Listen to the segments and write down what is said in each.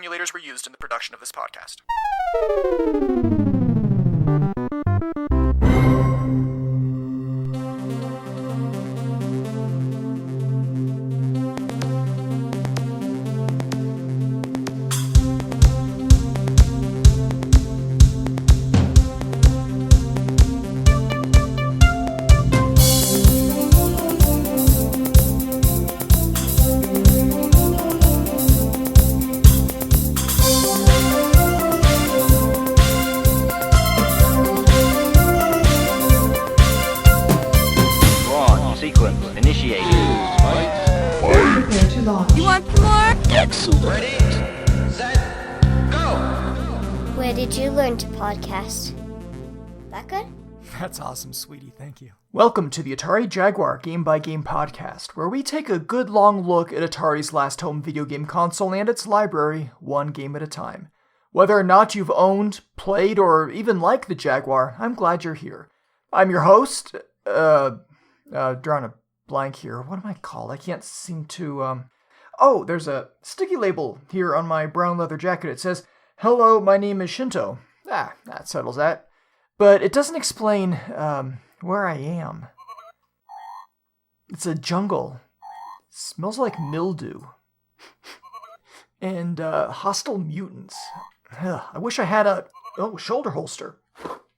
emulators were used in the production of this podcast. Where did you learn to podcast? That good? That's awesome, sweetie. Thank you. Welcome to the Atari Jaguar Game by Game podcast, where we take a good long look at Atari's last home video game console and its library, one game at a time. Whether or not you've owned, played, or even like the Jaguar, I'm glad you're here. I'm your host, drawing a blank here. What am I called? I can't seem to, Oh, there's a sticky label here on my brown leather jacket. It says, "Hello, my name is Shinto." That settles that. But it doesn't explain, where I am. It's a jungle. It smells like mildew. And, hostile mutants. I wish I had a, shoulder holster.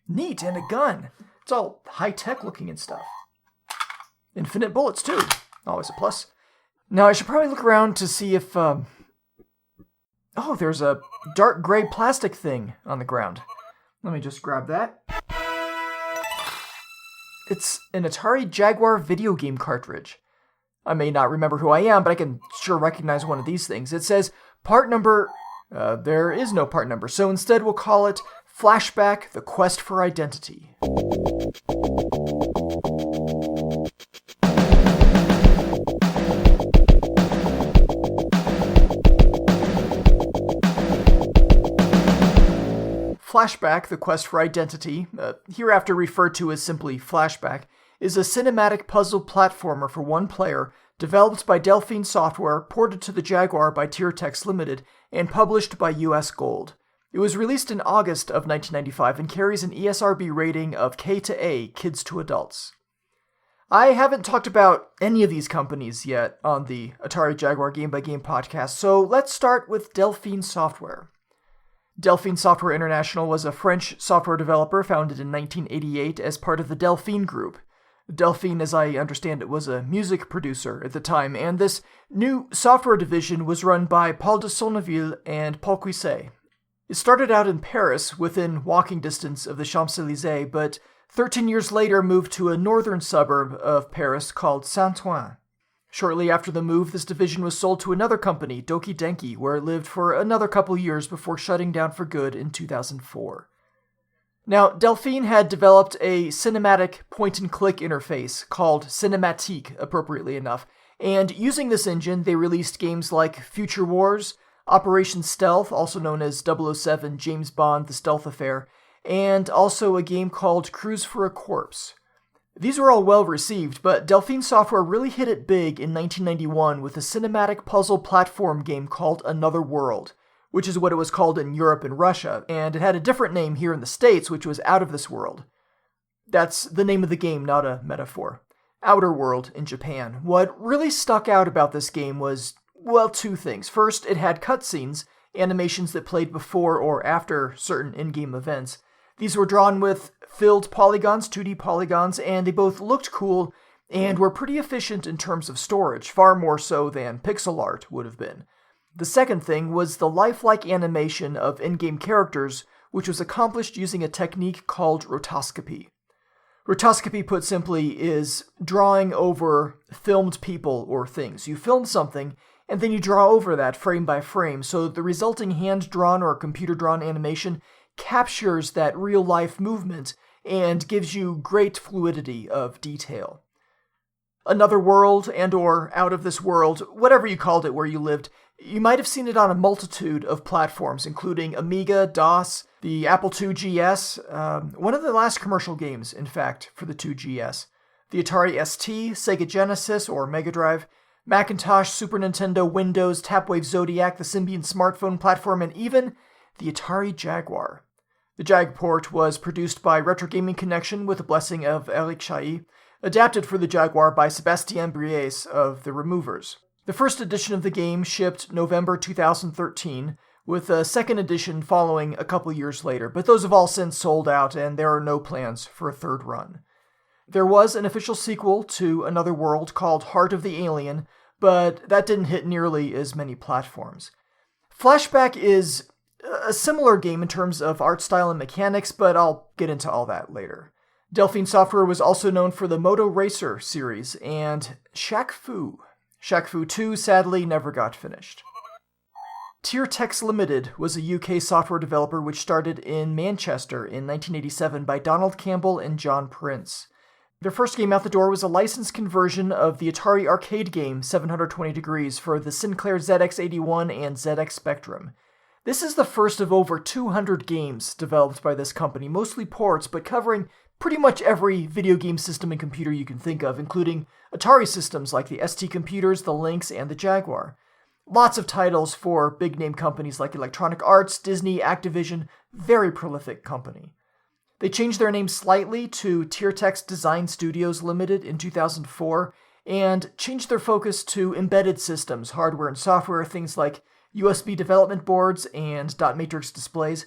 Neat, and a gun. It's all high-tech looking and stuff. Infinite bullets, too. Always a plus. Now, I should probably look around to see if, there's a dark gray plastic thing on the ground. Let me just grab that. It's an Atari Jaguar video game cartridge. I may not remember who I am, but I can sure recognize one of these things. It says, part number... there is no part number, so instead we'll call it Flashback, The Quest for Identity. Flashback, The Quest for Identity, hereafter referred to as simply Flashback, is a cinematic puzzle platformer for one player, developed by Delphine Software, ported to the Jaguar by Tiertex Limited, and published by US Gold. It was released in August of 1995 and carries an ESRB rating of K to A, kids to adults. I haven't talked about any of these companies yet on the Atari Jaguar Game by Game podcast, so let's start with Delphine Software. Delphine Software International was a French software developer founded in 1988 as part of the Delphine Group. Delphine, as I understand it, was a music producer at the time, and this new software division was run by Paul de Sonneville and Paul Cuisset. It started out in Paris, within walking distance of the Champs-Élysées, but 13 years later moved to a northern suburb of Paris called Saint-Ouen. Shortly after the move, this division was sold to another company, Doki Denki, where it lived for another couple years before shutting down for good in 2004. Now, Delphine had developed a cinematic point-and-click interface called Cinematique, appropriately enough, and using this engine, they released games like Future Wars, Operation Stealth, also known as 007 James Bond, The Stealth Affair, and also a game called Cruise for a Corpse. These were all well received, but Delphine Software really hit it big in 1991 with a cinematic puzzle platform game called Another World, which is what it was called in Europe and Russia, and it had a different name here in the States, which was Out of This World. That's the name of the game, not a metaphor. Outer World in Japan. What really stuck out about this game was, well, two things. First, it had cutscenes, animations that played before or after certain in-game events. These were drawn with filled polygons, 2D polygons, and they both looked cool and were pretty efficient in terms of storage, far more so than pixel art would have been. The second thing was the lifelike animation of in-game characters, which was accomplished using a technique called rotoscopy. Rotoscopy, put simply, is drawing over filmed people or things. You film something, and then you draw over that frame by frame, so the resulting hand-drawn or computer-drawn animation captures that real-life movement and gives you great fluidity of detail. Another World and or Out of This World, whatever you called it where you lived, you might have seen it on a multitude of platforms, including Amiga, DOS, the Apple II GS, one of the last commercial games, in fact, for the 2GS, the Atari ST, Sega Genesis or Mega Drive, Macintosh, Super Nintendo, Windows, Tapwave Zodiac, the Symbian smartphone platform, and even the Atari Jaguar. The Jag port was produced by Retro Gaming Connection with the blessing of Eric Chailly, adapted for the Jaguar by Sébastien Bryce of The Removers. The first edition of the game shipped November 2013, with a second edition following a couple years later, but those have all since sold out and there are no plans for a third run. There was an official sequel to Another World called Heart of the Alien, but that didn't hit nearly as many platforms. Flashback is a similar game in terms of art style and mechanics, but I'll get into all that later. Delphine Software was also known for the Moto Racer series and Shaq Fu. Shaq Fu 2 sadly never got finished. Tiertex Limited was a UK software developer which started in Manchester in 1987 by Donald Campbell and John Prince. Their first game out the door was a licensed conversion of the Atari arcade game 720 Degrees for the Sinclair ZX81 and ZX Spectrum. This is the first of over 200 games developed by this company, mostly ports, but covering pretty much every video game system and computer you can think of, including Atari systems like the ST computers, the Lynx, and the Jaguar. Lots of titles for big-name companies like Electronic Arts, Disney, Activision, very prolific company. They changed their name slightly to Tiertex Design Studios Limited in 2004, and changed their focus to embedded systems, hardware and software, things like USB development boards and dot matrix displays.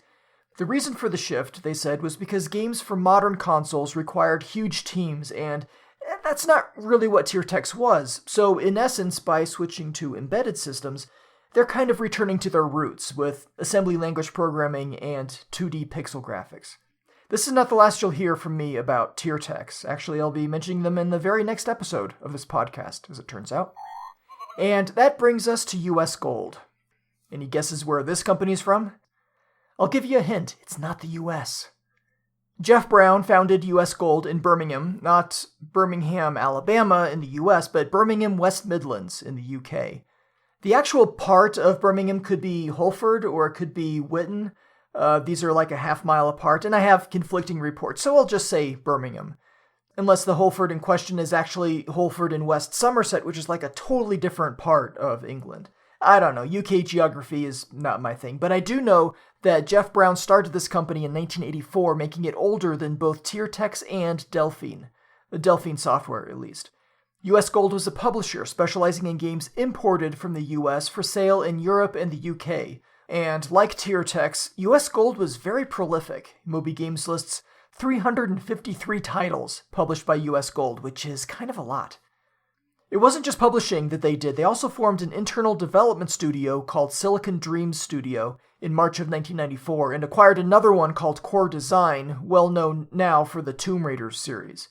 The reason for the shift, they said, was because games for modern consoles required huge teams, and that's not really what Tiertex was. So in essence, by switching to embedded systems, they're kind of returning to their roots with assembly language programming and 2D pixel graphics. This is not the last you'll hear from me about Tiertex. Actually, I'll be mentioning them in the very next episode of this podcast, as it turns out. And that brings us to US Gold. Any guesses where this company's from? I'll give you a hint, it's not the US. Jeff Brown founded US Gold in Birmingham, not Birmingham, Alabama in the US, but Birmingham, West Midlands in the UK. The actual part of Birmingham could be Holford or it could be Witton. These are like a half-mile apart, and I have conflicting reports, so I'll just say Birmingham. Unless the Holford in question is actually Holford in West Somerset, which is like a totally different part of England. I don't know, UK geography is not my thing, but I do know that Jeff Brown started this company in 1984, making it older than both Tiertex and Delphine. Delphine Software, at least. US Gold was a publisher specializing in games imported from the US for sale in Europe and the UK. And like Tiertex, US Gold was very prolific. Moby Games lists 353 titles published by US Gold, which is kind of a lot. It wasn't just publishing that they did, they also formed an internal development studio called Silicon Dreams Studio in March of 1994 and acquired another one called Core Design, well known now for the Tomb Raider series.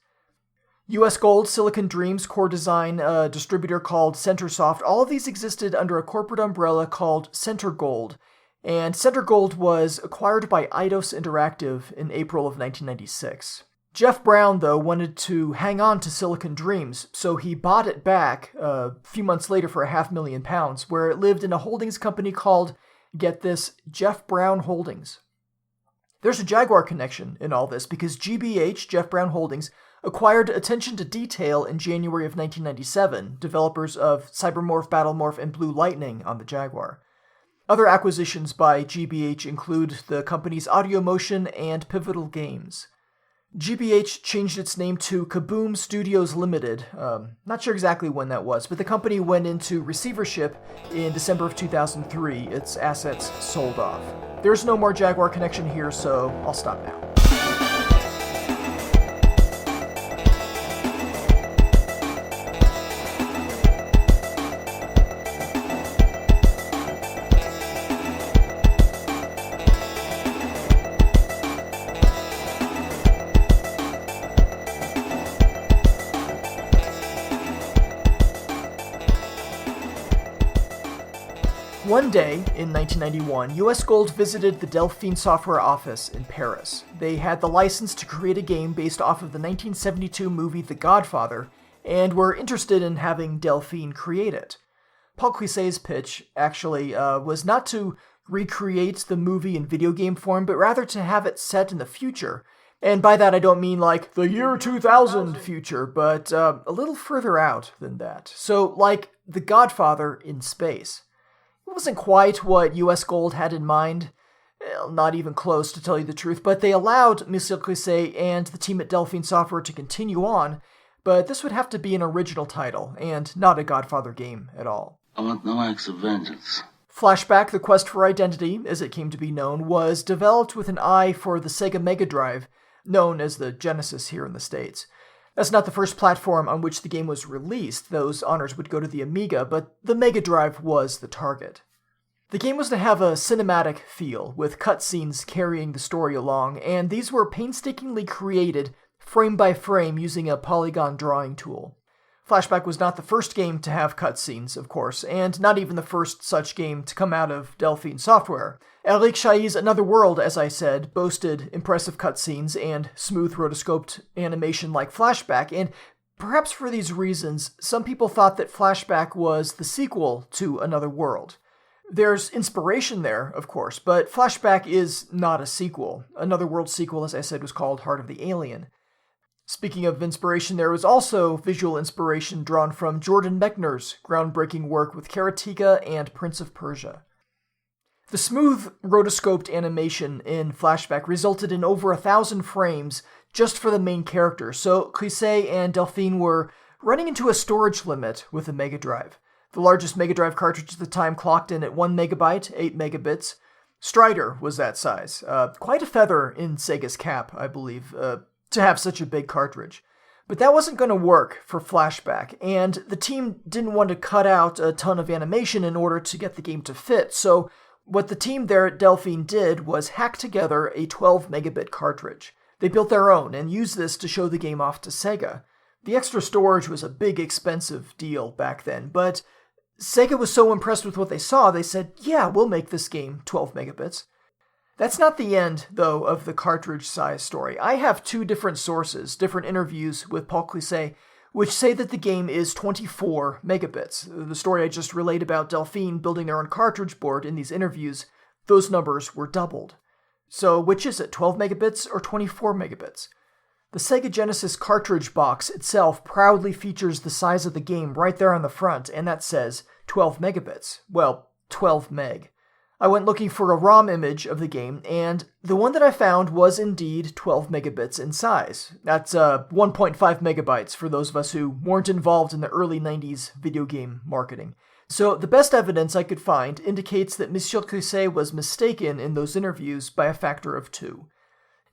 US Gold, Silicon Dreams, Core Design, a distributor called Centersoft, all of these existed under a corporate umbrella called Center Gold, and Center Gold was acquired by Eidos Interactive in April of 1996. Jeff Brown, though, wanted to hang on to Silicon Dreams, so he bought it back a few months later for £500,000, where it lived in a holdings company called, get this, Jeff Brown Holdings. There's a Jaguar connection in all this, because GBH, Jeff Brown Holdings, acquired Attention to Detail in January of 1997, developers of Cybermorph, Battlemorph, and Blue Lightning on the Jaguar. Other acquisitions by GBH include the company's Audio Motion and Pivotal Games. GBH changed its name to Kaboom Studios Limited. Not sure exactly when that was, but the company went into receivership in December of 2003. Its assets sold off. There's no more Jaguar connection here, so I'll stop now. One day, in 1991, US Gold visited the Delphine Software office in Paris. They had the license to create a game based off of the 1972 movie The Godfather, and were interested in having Delphine create it. Paul Cuisset's pitch, actually, was not to recreate the movie in video game form, but rather to have it set in the future, And by that I don't mean like the year 2000 future, but a little further out than that. So like The Godfather in space. It wasn't quite what US Gold had in mind. Well, not even close, to tell you the truth, but they allowed Monsieur Cluzet and the team at Delphine Software to continue on, but this would have to be an original title, and not a Godfather game at all. I want no acts of vengeance. Flashback, The Quest for Identity, as it came to be known, was developed with an eye for the Sega Mega Drive, known as the Genesis here in the States. That's not the first platform on which the game was released. Those honors would go to the Amiga, but the Mega Drive was the target. The game was to have a cinematic feel, with cutscenes carrying the story along, and these were painstakingly created frame by frame using a polygon drawing tool. Flashback was not the first game to have cutscenes, of course, and not even the first such game to come out of Delphine Software. Eric Chailly's Another World, as I said, boasted impressive cutscenes and smooth rotoscoped animation like Flashback, and perhaps for these reasons, some people thought that Flashback was the sequel to Another World. There's inspiration there, of course, but Flashback is not a sequel. Another World sequel, as I said, was called Heart of the Alien. Speaking of inspiration, there was also visual inspiration drawn from Jordan Mechner's groundbreaking work with Karateka and Prince of Persia. The smooth, rotoscoped animation in Flashback resulted in over 1,000 frames just for the main character, so Cluzet and Delphine were running into a storage limit with the Mega Drive. The largest Mega Drive cartridge at the time clocked in at 1 megabyte, 8 megabits. Strider was that size. Quite a feather in Sega's cap, I believe, to have such a big cartridge. But that wasn't going to work for Flashback, and the team didn't want to cut out a ton of animation in order to get the game to fit, so what the team there at Delphine did was hack together a 12 megabit cartridge. They built their own and used this to show the game off to Sega. The extra storage was a big, expensive deal back then, but Sega was so impressed with what they saw, they said, yeah, we'll make this game 12 megabits. That's not the end, though, of the cartridge size story. I have two different sources, different interviews with Paul Cluzet, which say that the game is 24 megabits. The story I just relayed about Delphine building their own cartridge board in these interviews, those numbers were doubled. So which is it, 12 megabits or 24 megabits? The Sega Genesis cartridge box itself proudly features the size of the game right there on the front, and that says 12 megabits. Well, 12 meg. I went looking for a ROM image of the game, and the one that I found was indeed 12 megabits in size. That's 1.5 megabytes for those of us who weren't involved in the early 90s video game marketing. So the best evidence I could find indicates that Monsieur Cluzet was mistaken in those interviews by a factor of 2.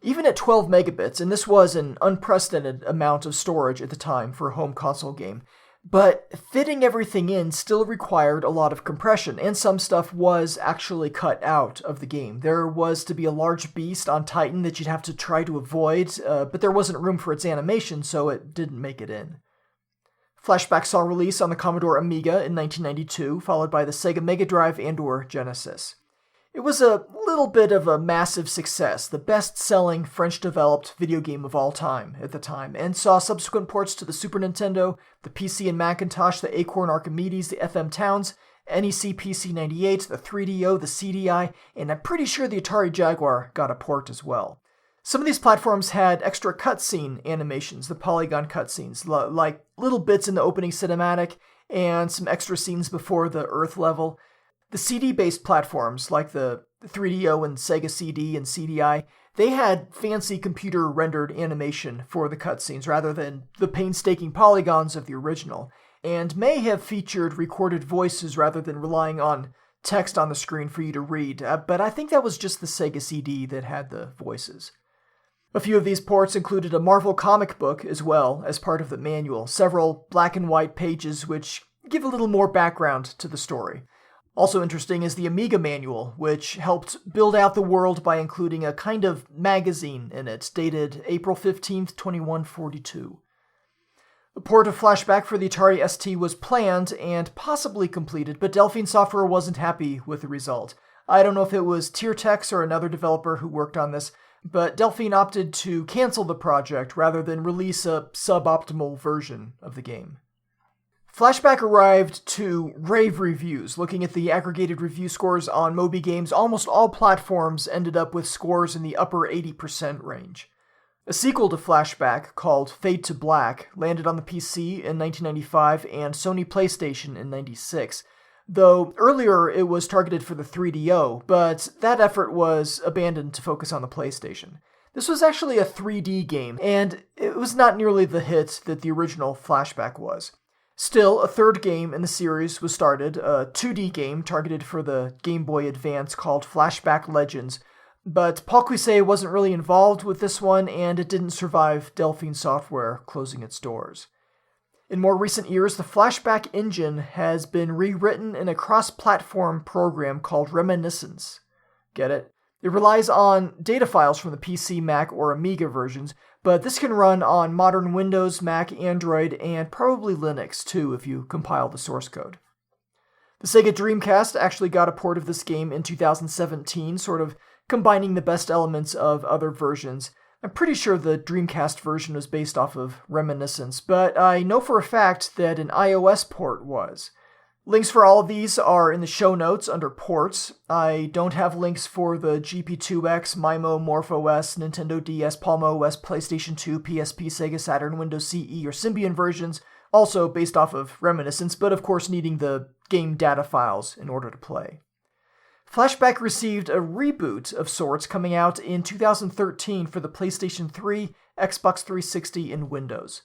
Even at 12 megabits, and this was an unprecedented amount of storage at the time for a home console game, but fitting everything in still required a lot of compression, and some stuff was actually cut out of the game. There was to be a large beast on Titan that you'd have to try to avoid, but there wasn't room for its animation, so it didn't make it in. Flashback saw release on the Commodore Amiga in 1992, followed by the Sega Mega Drive and/or Genesis. It was a little bit of a massive success, the best-selling French-developed video game of all time at the time, and saw subsequent ports to the Super Nintendo, the PC and Macintosh, the Acorn Archimedes, the FM Towns, NEC PC-98, the 3DO, the CDI, and I'm pretty sure the Atari Jaguar got a port as well. Some of these platforms had extra cutscene animations, the polygon cutscenes, like little bits in the opening cinematic, and some extra scenes before the Earth level. The CD-based platforms, like the 3DO and Sega CD and CDI, they had fancy computer-rendered animation for the cutscenes rather than the painstaking polygons of the original, and may have featured recorded voices rather than relying on text on the screen for you to read, but I think that was just the Sega CD that had the voices. A few of these ports included a Marvel comic book as well as part of the manual, several black and white pages which give a little more background to the story. Also interesting is the Amiga manual, which helped build out the world by including a kind of magazine in it, dated April 15th, 2142. The port of Flashback for the Atari ST was planned and possibly completed, but Delphine Software wasn't happy with the result. I don't know if it was Tiertex or another developer who worked on this, but Delphine opted to cancel the project rather than release a suboptimal version of the game. Flashback arrived to rave reviews. Looking at the aggregated review scores on Moby Games, almost all platforms ended up with scores in the upper 80% range. A sequel to Flashback, called Fade to Black, landed on the PC in 1995 and Sony PlayStation in 96, though earlier it was targeted for the 3DO, but that effort was abandoned to focus on the PlayStation. This was actually a 3D game, and it was not nearly the hit that the original Flashback was. Still, a third game in the series was started, a 2D game targeted for the Game Boy Advance called Flashback Legends, but Paul Cuisset wasn't really involved with this one, and it didn't survive Delphine Software closing its doors. In more recent years, the Flashback engine has been rewritten in a cross-platform program called Reminiscence. Get it? It relies on data files from the PC, Mac, or Amiga versions, but this can run on modern Windows, Mac, Android, and probably Linux too if you compile the source code. The Sega Dreamcast actually got a port of this game in 2017, sort of combining the best elements of other versions. I'm pretty sure the Dreamcast version was based off of Reminiscence, but I know for a fact that an iOS port was. Links for all of these are in the show notes under ports. I don't have links for the GP2X, MIMO, MorphOS, Nintendo DS, Palm OS, PlayStation 2, PSP, Sega Saturn, Windows CE, or Symbian versions, also based off of Reminiscence, but of course needing the game data files in order to play. Flashback received a reboot of sorts coming out in 2013 for the PlayStation 3, Xbox 360, and Windows.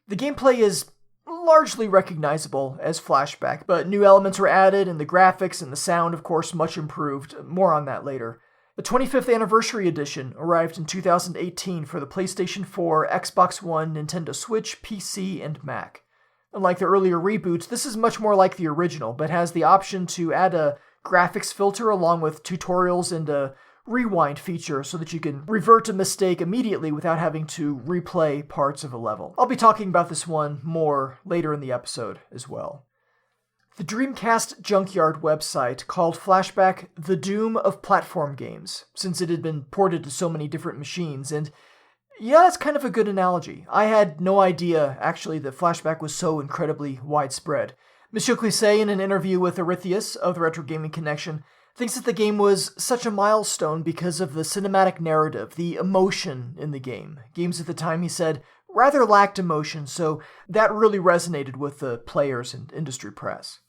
The gameplay is largely recognizable as Flashback, but new elements were added, and the graphics and the sound, of course, much improved. More on that later. The 25th Anniversary Edition arrived in 2018 for the PlayStation 4, Xbox One, Nintendo Switch, PC, and Mac. Unlike the earlier reboots, this is much more like the original, but has the option to add a graphics filter along with tutorials and a rewind feature so that you can revert a mistake immediately without having to replay parts of a level. I'll be talking about this one more later in the episode as well. The Dreamcast Junkyard website called Flashback the Doom of platform games, since it had been ported to so many different machines, and yeah, that's kind of a good analogy. I had no idea, actually, that Flashback was so incredibly widespread. Monsieur Cuisset, in an interview with Arethius of the Retro Gaming Connection, thinks that the game was such a milestone because of the cinematic narrative, the emotion in the game. Games at the time, he said, rather lacked emotion, so that really resonated with the players and industry press.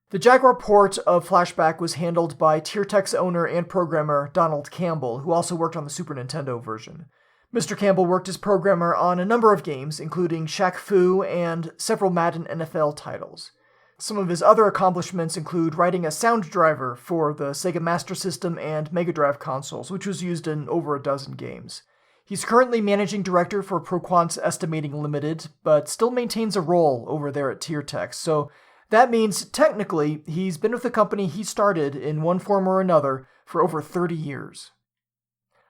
The Jaguar port of Flashback was handled by Tiertech's owner and programmer Donald Campbell, who also worked on the Super Nintendo version. Mr. Campbell worked as programmer on a number of games, including Shaq Fu and several Madden NFL titles. Some of his other accomplishments include writing a sound driver for the Sega Master System and Mega Drive consoles, which was used in over a dozen games. He's currently managing director for ProQuant's Estimating Limited, but still maintains a role over there at Tiertech, so that means, technically, he's been with the company he started in one form or another for over 30 years.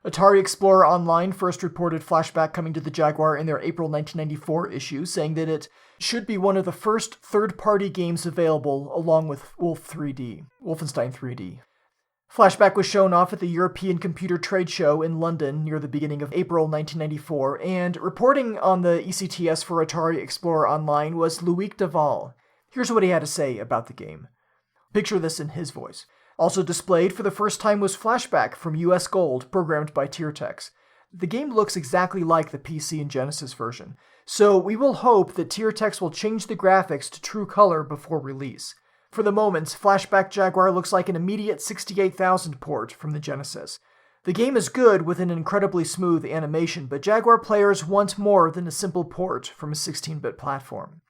Atari Explorer Online first reported Flashback coming to the Jaguar in their April 1994 issue, saying that it should be one of the first third-party games available along with Wolfenstein 3D. Flashback was shown off at the European Computer Trade Show in London near the beginning of April 1994, and reporting on the ECTS for Atari Explorer Online was Loic Duval. Here's what he had to say about the game. Picture this in his voice. Also displayed for the first time was Flashback from US Gold, programmed by Tiertech. The game looks exactly like the PC and Genesis version, so we will hope that Tiertech will change the graphics to true color before release. For the moment, Flashback Jaguar looks like an immediate 68,000 port from the Genesis. The game is good with an incredibly smooth animation, but Jaguar players want more than a simple port from a 16-bit platform.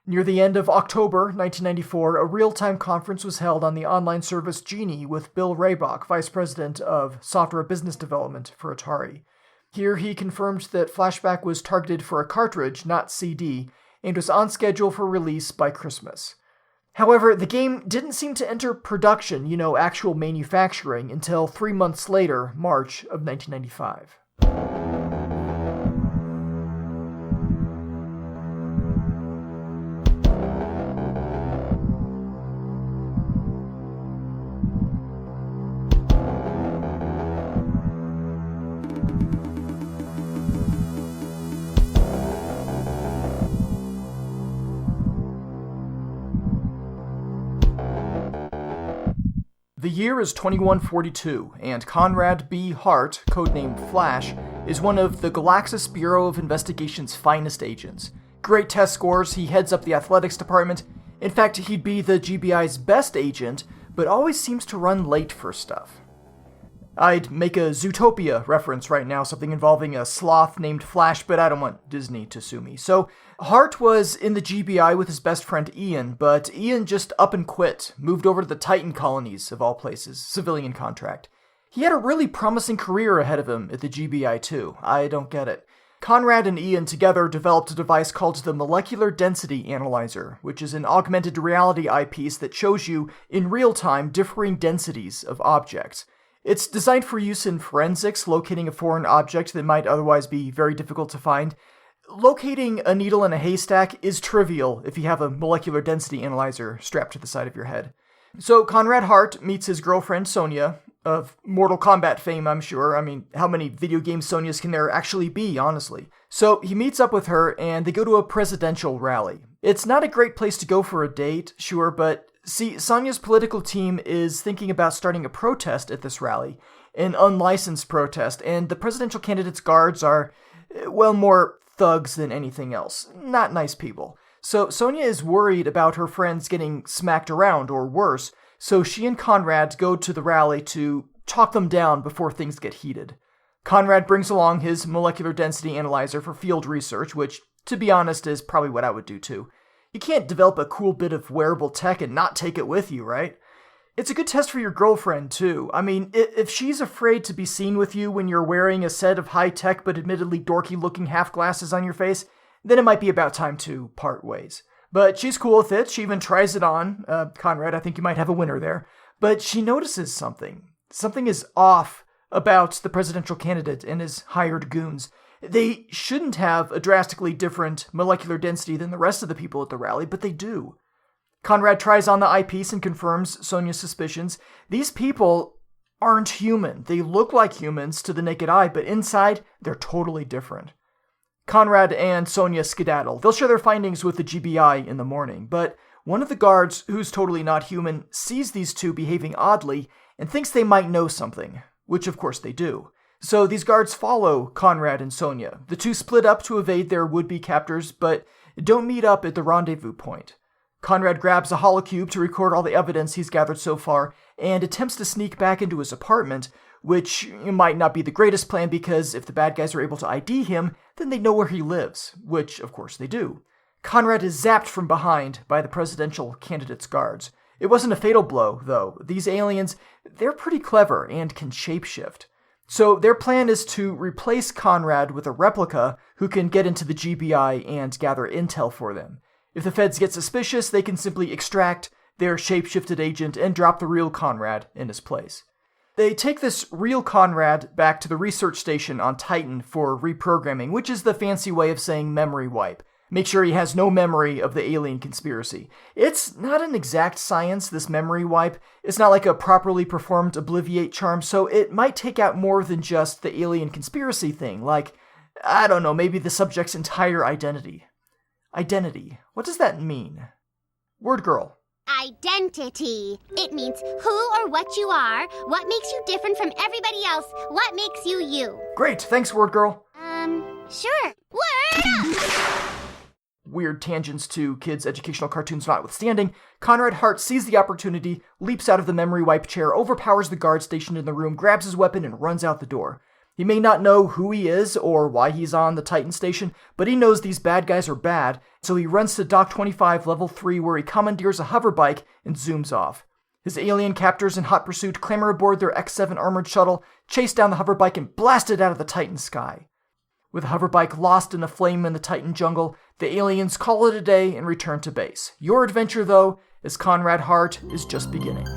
Near the end of October 1994, a real-time conference was held on the online service Genie with Bill Raybach, Vice President of Software Business Development for Atari. Here he confirmed that Flashback was targeted for a cartridge, not CD, and was on schedule for release by Christmas. However, the game didn't seem to enter production, actual manufacturing, until 3 months later, March of 1995. The year is 2142, and Conrad B. Hart, codenamed Flash, is one of the Galaxis Bureau of Investigation's finest agents. Great test scores, he heads up the athletics department. In fact, he'd be the GBI's best agent, but always seems to run late for stuff. I'd make a Zootopia reference right now, something involving a sloth named Flash, but I don't want Disney to sue me. So, Hart was in the GBI with his best friend Ian, but Ian just up and quit, moved over to the Titan colonies, of all places, civilian contract. He had a really promising career ahead of him at the GBI too. I don't get it. Conrad and Ian together developed a device called the Molecular Density Analyzer, which is an augmented reality eyepiece that shows you, in real time, differing densities of objects. It's designed for use in forensics, locating a foreign object that might otherwise be very difficult to find. Locating a needle in a haystack is trivial if you have a molecular density analyzer strapped to the side of your head. So Conrad Hart meets his girlfriend Sonya, of Mortal Kombat fame, I'm sure. I mean, how many video game Sonyas can there actually be, honestly? So he meets up with her, and they go to a presidential rally. It's not a great place to go for a date, sure, but see, Sonya's political team is thinking about starting a protest at this rally, an unlicensed protest, and the presidential candidate's guards are, well, more thugs than anything else. Not nice people. So Sonya is worried about her friends getting smacked around, or worse, so she and Conrad go to the rally to talk them down before things get heated. Conrad brings along his molecular density analyzer for field research, which, to be honest, is probably what I would do too. You can't develop a cool bit of wearable tech and not take it with you, right? It's a good test for your girlfriend, too. I mean, if she's afraid to be seen with you when you're wearing a set of high-tech but admittedly dorky-looking half-glasses on your face, then it might be about time to part ways. But she's cool with it. She even tries it on. Conrad, I think you might have a winner there. But she notices something. Something is off about the presidential candidate and his hired goons. They shouldn't have a drastically different molecular density than the rest of the people at the rally, but they do. Conrad tries on the eyepiece and confirms Sonya's suspicions. These people aren't human. They look like humans to the naked eye, but inside, they're totally different. Conrad and Sonya skedaddle. They'll share their findings with the GBI in the morning, but one of the guards, who's totally not human, sees these two behaving oddly and thinks they might know something, which of course they do. So these guards follow Conrad and Sonya. The two split up to evade their would-be captors, but don't meet up at the rendezvous point. Conrad grabs a holocube to record all the evidence he's gathered so far and attempts to sneak back into his apartment, which might not be the greatest plan because if the bad guys are able to ID him, then they know where he lives, which of course they do. Conrad is zapped from behind by the presidential candidate's guards. It wasn't a fatal blow, though. These aliens, they're pretty clever and can shapeshift. So their plan is to replace Conrad with a replica who can get into the GBI and gather intel for them. If the feds get suspicious, they can simply extract their shapeshifted agent and drop the real Conrad in his place. They take this real Conrad back to the research station on Titan for reprogramming, which is the fancy way of saying memory wipe. Make sure he has no memory of the alien conspiracy. It's not an exact science, this memory wipe. It's not like a properly performed obliviate charm, so it might take out more than just the alien conspiracy thing, like, I don't know, maybe the subject's entire identity. Identity. What does that mean? Word girl. Identity. It means who or what you are, what makes you different from everybody else, what makes you you. Great, thanks, word girl. Sure. Word up! Weird tangents to kids' educational cartoons notwithstanding, Conrad Hart sees the opportunity, leaps out of the memory wipe chair, overpowers the guard stationed in the room, grabs his weapon, and runs out the door. He may not know who he is or why he's on the Titan station, but he knows these bad guys are bad, so he runs to Dock 25, Level 3, where he commandeers a hoverbike and zooms off. His alien captors in hot pursuit clamber aboard their X-7 armored shuttle, chase down the hoverbike, and blast it out of the Titan sky. With the hoverbike lost in a flame in the Titan jungle, the aliens call it a day and return to base. Your adventure, though, as Conrad Hart, is just beginning.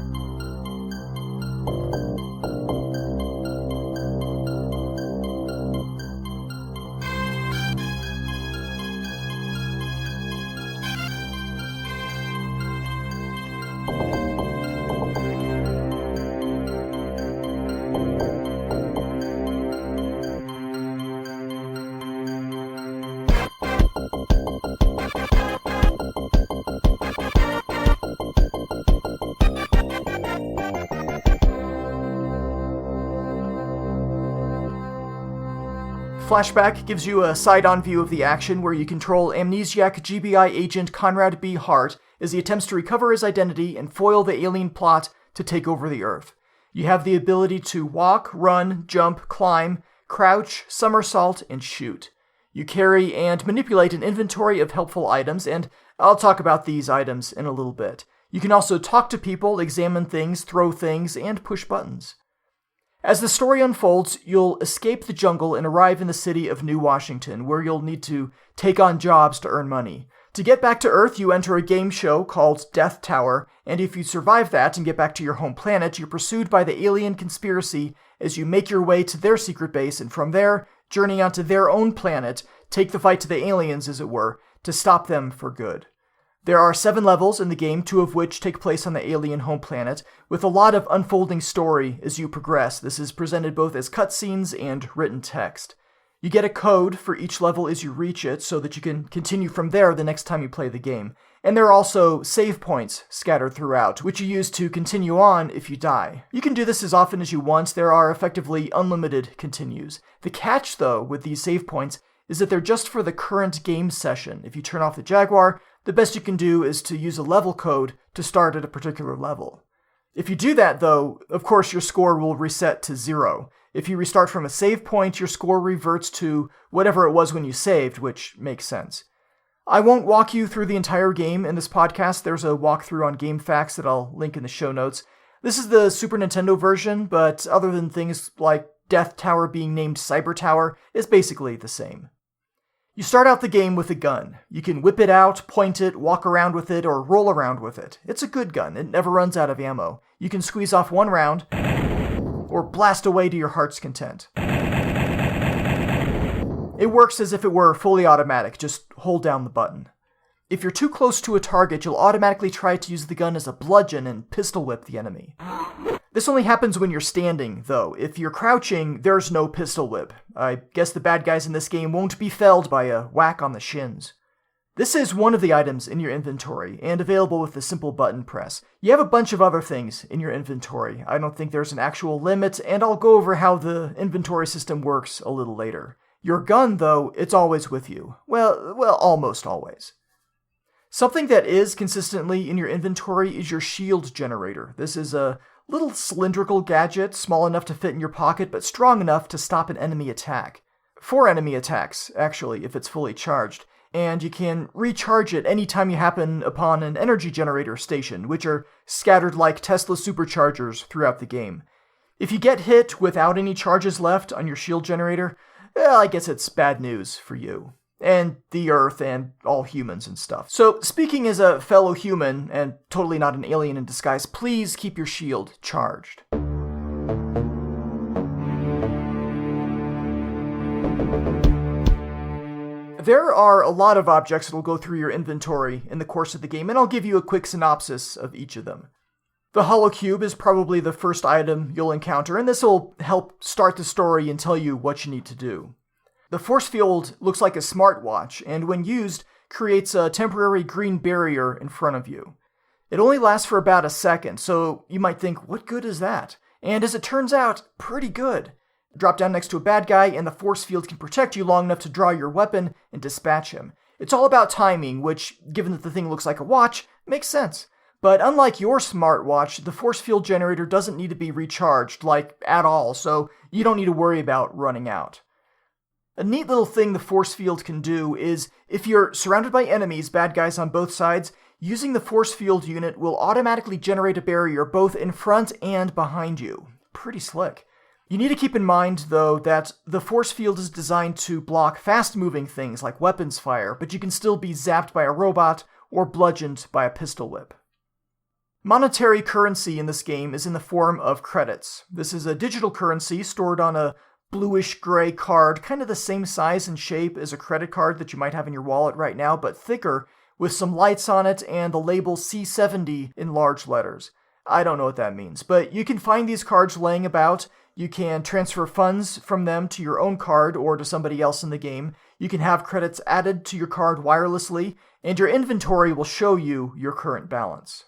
Flashback gives you a side-on view of the action where you control amnesiac GBI agent Conrad B. Hart as he attempts to recover his identity and foil the alien plot to take over the Earth. You have the ability to walk, run, jump, climb, crouch, somersault, and shoot. You carry and manipulate an inventory of helpful items, and I'll talk about these items in a little bit. You can also talk to people, examine things, throw things, and push buttons. As the story unfolds, you'll escape the jungle and arrive in the city of New Washington, where you'll need to take on jobs to earn money. To get back to Earth, you enter a game show called Death Tower, and if you survive that and get back to your home planet, you're pursued by the alien conspiracy as you make your way to their secret base, and from there, journey onto their own planet, take the fight to the aliens, as it were, to stop them for good. There are 7 levels in the game, 2 of which take place on the alien home planet, with a lot of unfolding story as you progress. This is presented both as cutscenes and written text. You get a code for each level as you reach it, so that you can continue from there the next time you play the game. And there are also save points scattered throughout, which you use to continue on if you die. You can do this as often as you want. There are effectively unlimited continues. The catch, though, with these save points is that they're just for the current game session. If you turn off the Jaguar, the best you can do is to use a level code to start at a particular level. If you do that, though, of course your score will reset to 0. If you restart from a save point, your score reverts to whatever it was when you saved, which makes sense. I won't walk you through the entire game in this podcast. There's a walkthrough on GameFAQs that I'll link in the show notes. This is the Super Nintendo version, but other than things like Death Tower being named Cyber Tower, it's basically the same. You start out the game with a gun. You can whip it out, point it, walk around with it, or roll around with it. It's a good gun. It never runs out of ammo. You can squeeze off 1 round, or blast away to your heart's content. It works as if it were fully automatic. Just hold down the button. If you're too close to a target, you'll automatically try to use the gun as a bludgeon and pistol whip the enemy. This only happens when you're standing, though. If you're crouching, there's no pistol whip. I guess the bad guys in this game won't be felled by a whack on the shins. This is one of the items in your inventory, and available with a simple button press. You have a bunch of other things in your inventory. I don't think there's an actual limit, and I'll go over how the inventory system works a little later. Your gun, though, it's always with you. Well, almost always. Something that is consistently in your inventory is your shield generator. This is a little cylindrical gadget, small enough to fit in your pocket, but strong enough to stop an enemy attack. 4 enemy attacks, actually, if it's fully charged. And you can recharge it anytime you happen upon an energy generator station, which are scattered like Tesla superchargers throughout the game. If you get hit without any charges left on your shield generator, well, I guess it's bad news for you. And the Earth, and all humans and stuff. So, speaking as a fellow human, and totally not an alien in disguise, please keep your shield charged. There are a lot of objects that will go through your inventory in the course of the game, and I'll give you a quick synopsis of each of them. The hollow cube is probably the first item you'll encounter, and this will help start the story and tell you what you need to do. The force field looks like a smartwatch, and when used, creates a temporary green barrier in front of you. It only lasts for about a second, so you might think, what good is that? And as it turns out, pretty good. Drop down next to a bad guy, and the force field can protect you long enough to draw your weapon and dispatch him. It's all about timing, which, given that the thing looks like a watch, makes sense. But unlike your smartwatch, the force field generator doesn't need to be recharged, at all, so you don't need to worry about running out. A neat little thing the force field can do is, if you're surrounded by enemies, bad guys on both sides, using the force field unit will automatically generate a barrier both in front and behind you. Pretty slick. You need to keep in mind, though, that the force field is designed to block fast-moving things like weapons fire, but you can still be zapped by a robot or bludgeoned by a pistol whip. Monetary currency in this game is in the form of credits. This is a digital currency stored on a bluish-gray card, kind of the same size and shape as a credit card that you might have in your wallet right now, but thicker, with some lights on it and the label C70 in large letters. I don't know what that means, but you can find these cards laying about. You can transfer funds from them to your own card or to somebody else in the game. You can have credits added to your card wirelessly, and your inventory will show you your current balance.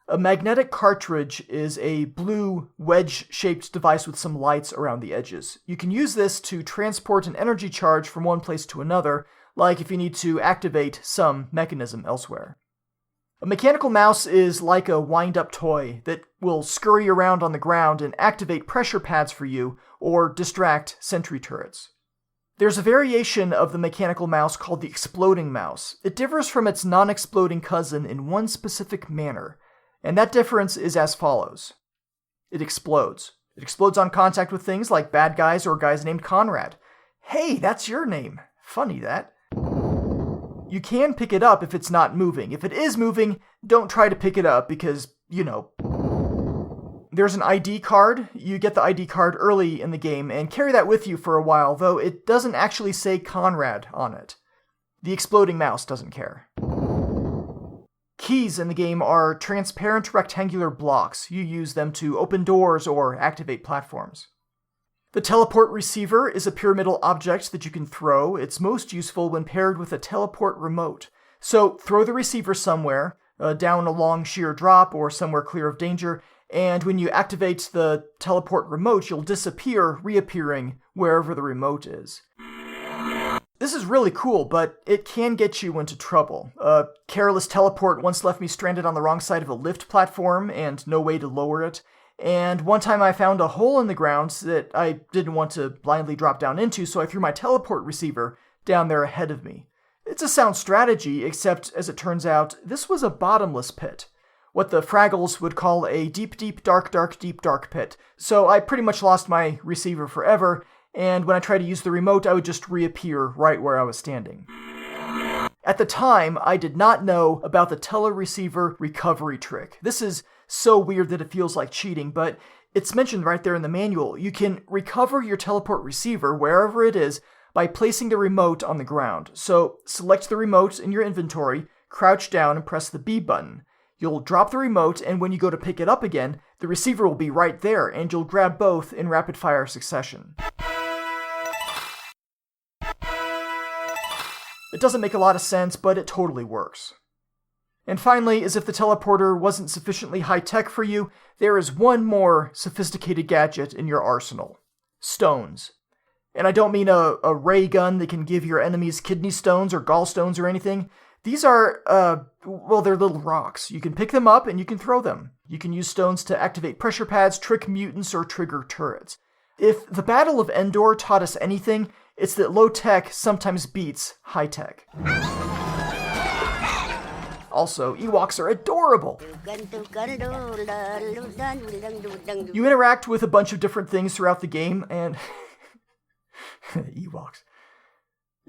A magnetic cartridge is a blue wedge-shaped device with some lights around the edges. You can use this to transport an energy charge from one place to another, like if you need to activate some mechanism elsewhere. A mechanical mouse is like a wind-up toy that will scurry around on the ground and activate pressure pads for you or distract sentry turrets. There's a variation of the mechanical mouse called the exploding mouse. It differs from its non-exploding cousin in one specific manner, and that difference is as follows. It explodes. It explodes on contact with things like bad guys or guys named Conrad. Hey, that's your name. Funny that. You can pick it up if it's not moving. If it is moving, don't try to pick it up because, There's an ID card. You get the ID card early in the game and carry that with you for a while, though it doesn't actually say Conrad on it. The exploding mouse doesn't care. Keys in the game are transparent rectangular blocks. You use them to open doors or activate platforms. The teleport receiver is a pyramidal object that you can throw. It's most useful when paired with a teleport remote. So throw the receiver somewhere, down a long sheer drop or somewhere clear of danger, and when you activate the teleport remote, you'll disappear, reappearing wherever the remote is. This is really cool, but it can get you into trouble. A careless teleport once left me stranded on the wrong side of a lift platform and no way to lower it. And one time I found a hole in the ground that I didn't want to blindly drop down into, so I threw my teleport receiver down there ahead of me. It's a sound strategy, except as it turns out, this was a bottomless pit. What the Fraggles would call a deep, deep, dark, dark, deep, dark pit. So I pretty much lost my receiver forever, and when I tried to use the remote, I would just reappear right where I was standing. At the time, I did not know about the telereceiver recovery trick. This is so weird that it feels like cheating, but it's mentioned right there in the manual. You can recover your teleport receiver, wherever it is, by placing the remote on the ground. So select the remote in your inventory, crouch down, and press the B button. You'll drop the remote, and when you go to pick it up again, the receiver will be right there, and you'll grab both in rapid-fire succession. It doesn't make a lot of sense, but it totally works. And finally, as if the teleporter wasn't sufficiently high-tech for you, there is one more sophisticated gadget in your arsenal. Stones. And I don't mean a ray gun that can give your enemies kidney stones or gallstones or anything. These are, they're little rocks. You can pick them up and you can throw them. You can use stones to activate pressure pads, trick mutants, or trigger turrets. If the Battle of Endor taught us anything, it's that low-tech sometimes beats high-tech. Also, Ewoks are adorable. You interact with a bunch of different things throughout the game, and... Ewoks.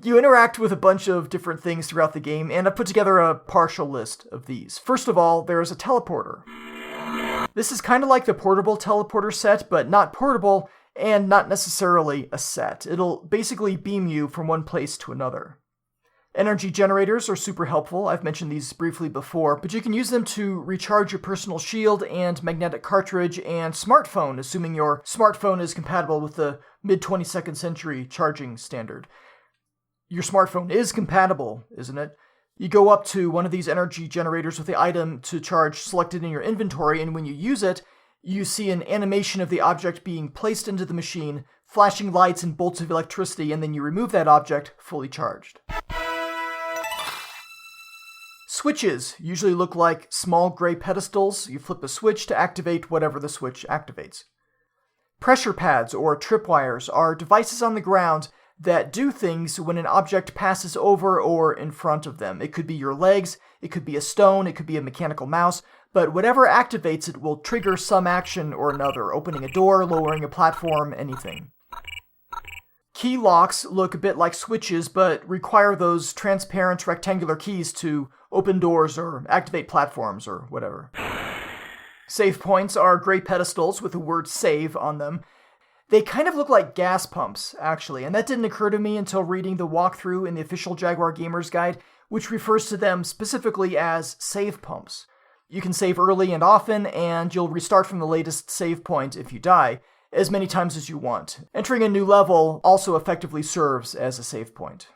You interact with a bunch of different things throughout the game, and I've put together a partial list of these. First of all, there is a teleporter. This is kind of like the portable teleporter set, but not portable, and not necessarily a set. It'll basically beam you from one place to another. Energy generators are super helpful. I've mentioned these briefly before, but you can use them to recharge your personal shield and magnetic cartridge and smartphone, assuming your smartphone is compatible with the mid-22nd century charging standard. Your smartphone is compatible, isn't it? You go up to one of these energy generators with the item to charge selected in your inventory, and when you use it, you see an animation of the object being placed into the machine, flashing lights and bolts of electricity, and then you remove that object fully charged. Switches usually look like small gray pedestals. You flip a switch to activate whatever the switch activates. Pressure pads, or tripwires, are devices on the ground that do things when an object passes over or in front of them. It could be your legs, it could be a stone, it could be a mechanical mouse, but whatever activates it will trigger some action or another, opening a door, lowering a platform, anything. Key locks look a bit like switches, but require those transparent rectangular keys to open doors or activate platforms or whatever. Save points are gray pedestals with the word save on them. They kind of look like gas pumps, actually, and that didn't occur to me until reading the walkthrough in the official Jaguar Gamer's Guide, which refers to them specifically as save pumps. You can save early and often, and you'll restart from the latest save point if you die, as many times as you want. Entering a new level also effectively serves as a save point.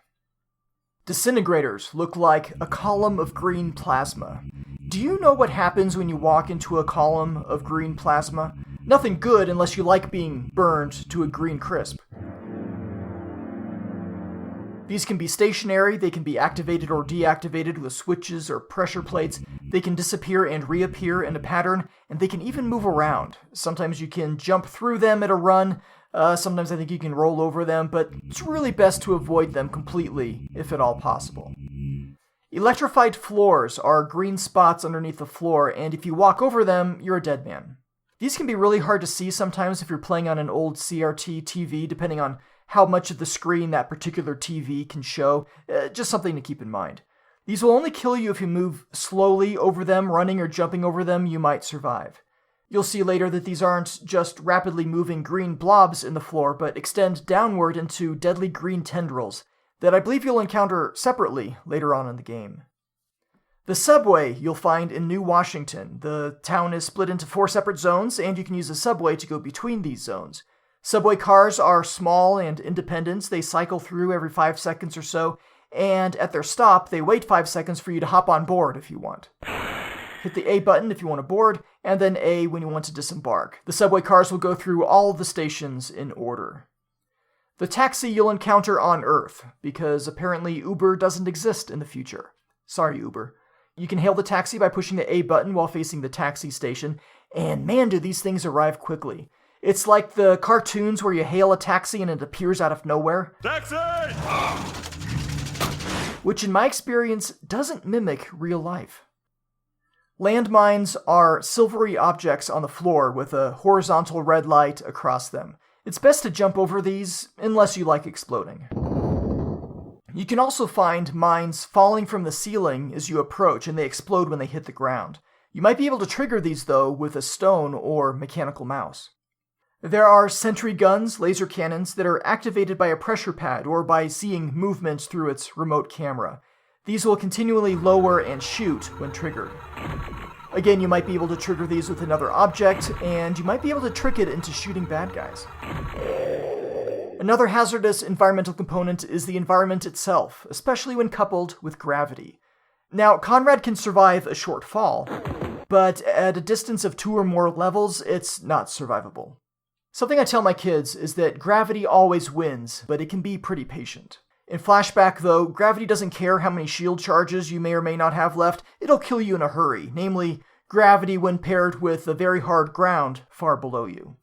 Disintegrators look like a column of green plasma. Do you know what happens when you walk into a column of green plasma? Nothing good unless you like being burned to a green crisp. These can be stationary, they can be activated or deactivated with switches or pressure plates, they can disappear and reappear in a pattern, and they can even move around. Sometimes you can jump through them at a run, sometimes I think you can roll over them, but it's really best to avoid them completely, if at all possible. Electrified floors are green spots underneath the floor, and if you walk over them, you're a dead man. These can be really hard to see sometimes if you're playing on an old CRT TV, depending on how much of the screen that particular TV can show. Just something to keep in mind. These will only kill you if you move slowly over them, running or jumping over them, you might survive. You'll see later that these aren't just rapidly moving green blobs in the floor, but extend downward into deadly green tendrils that I believe you'll encounter separately later on in the game. The subway you'll find in New Washington. The town is split into 4 separate zones, and you can use a subway to go between these zones. Subway cars are small and independent. They cycle through every 5 seconds or so, and at their stop, they wait 5 seconds for you to hop on board if you want. Hit the A button if you want to board, and then A when you want to disembark. The subway cars will go through all of the stations in order. The taxi you'll encounter on Earth, because apparently Uber doesn't exist in the future. Sorry, Uber. You can hail the taxi by pushing the A button while facing the taxi station, and man, do these things arrive quickly. It's like the cartoons where you hail a taxi and it appears out of nowhere. Taxi! Which in my experience doesn't mimic real life. Landmines are silvery objects on the floor with a horizontal red light across them. It's best to jump over these unless you like exploding. You can also find mines falling from the ceiling as you approach, and they explode when they hit the ground. You might be able to trigger these though with a stone or mechanical mouse. There are sentry guns, laser cannons, that are activated by a pressure pad or by seeing movement through its remote camera. These will continually lower and shoot when triggered. Again, you might be able to trigger these with another object, and you might be able to trick it into shooting bad guys. Another hazardous environmental component is the environment itself, especially when coupled with gravity. Now, Conrad can survive a short fall, but at a distance of 2 or more levels, it's not survivable. Something I tell my kids is that gravity always wins, but it can be pretty patient. In Flashback, though, gravity doesn't care how many shield charges you may or may not have left, it'll kill you in a hurry, namely, gravity when paired with the very hard ground far below you.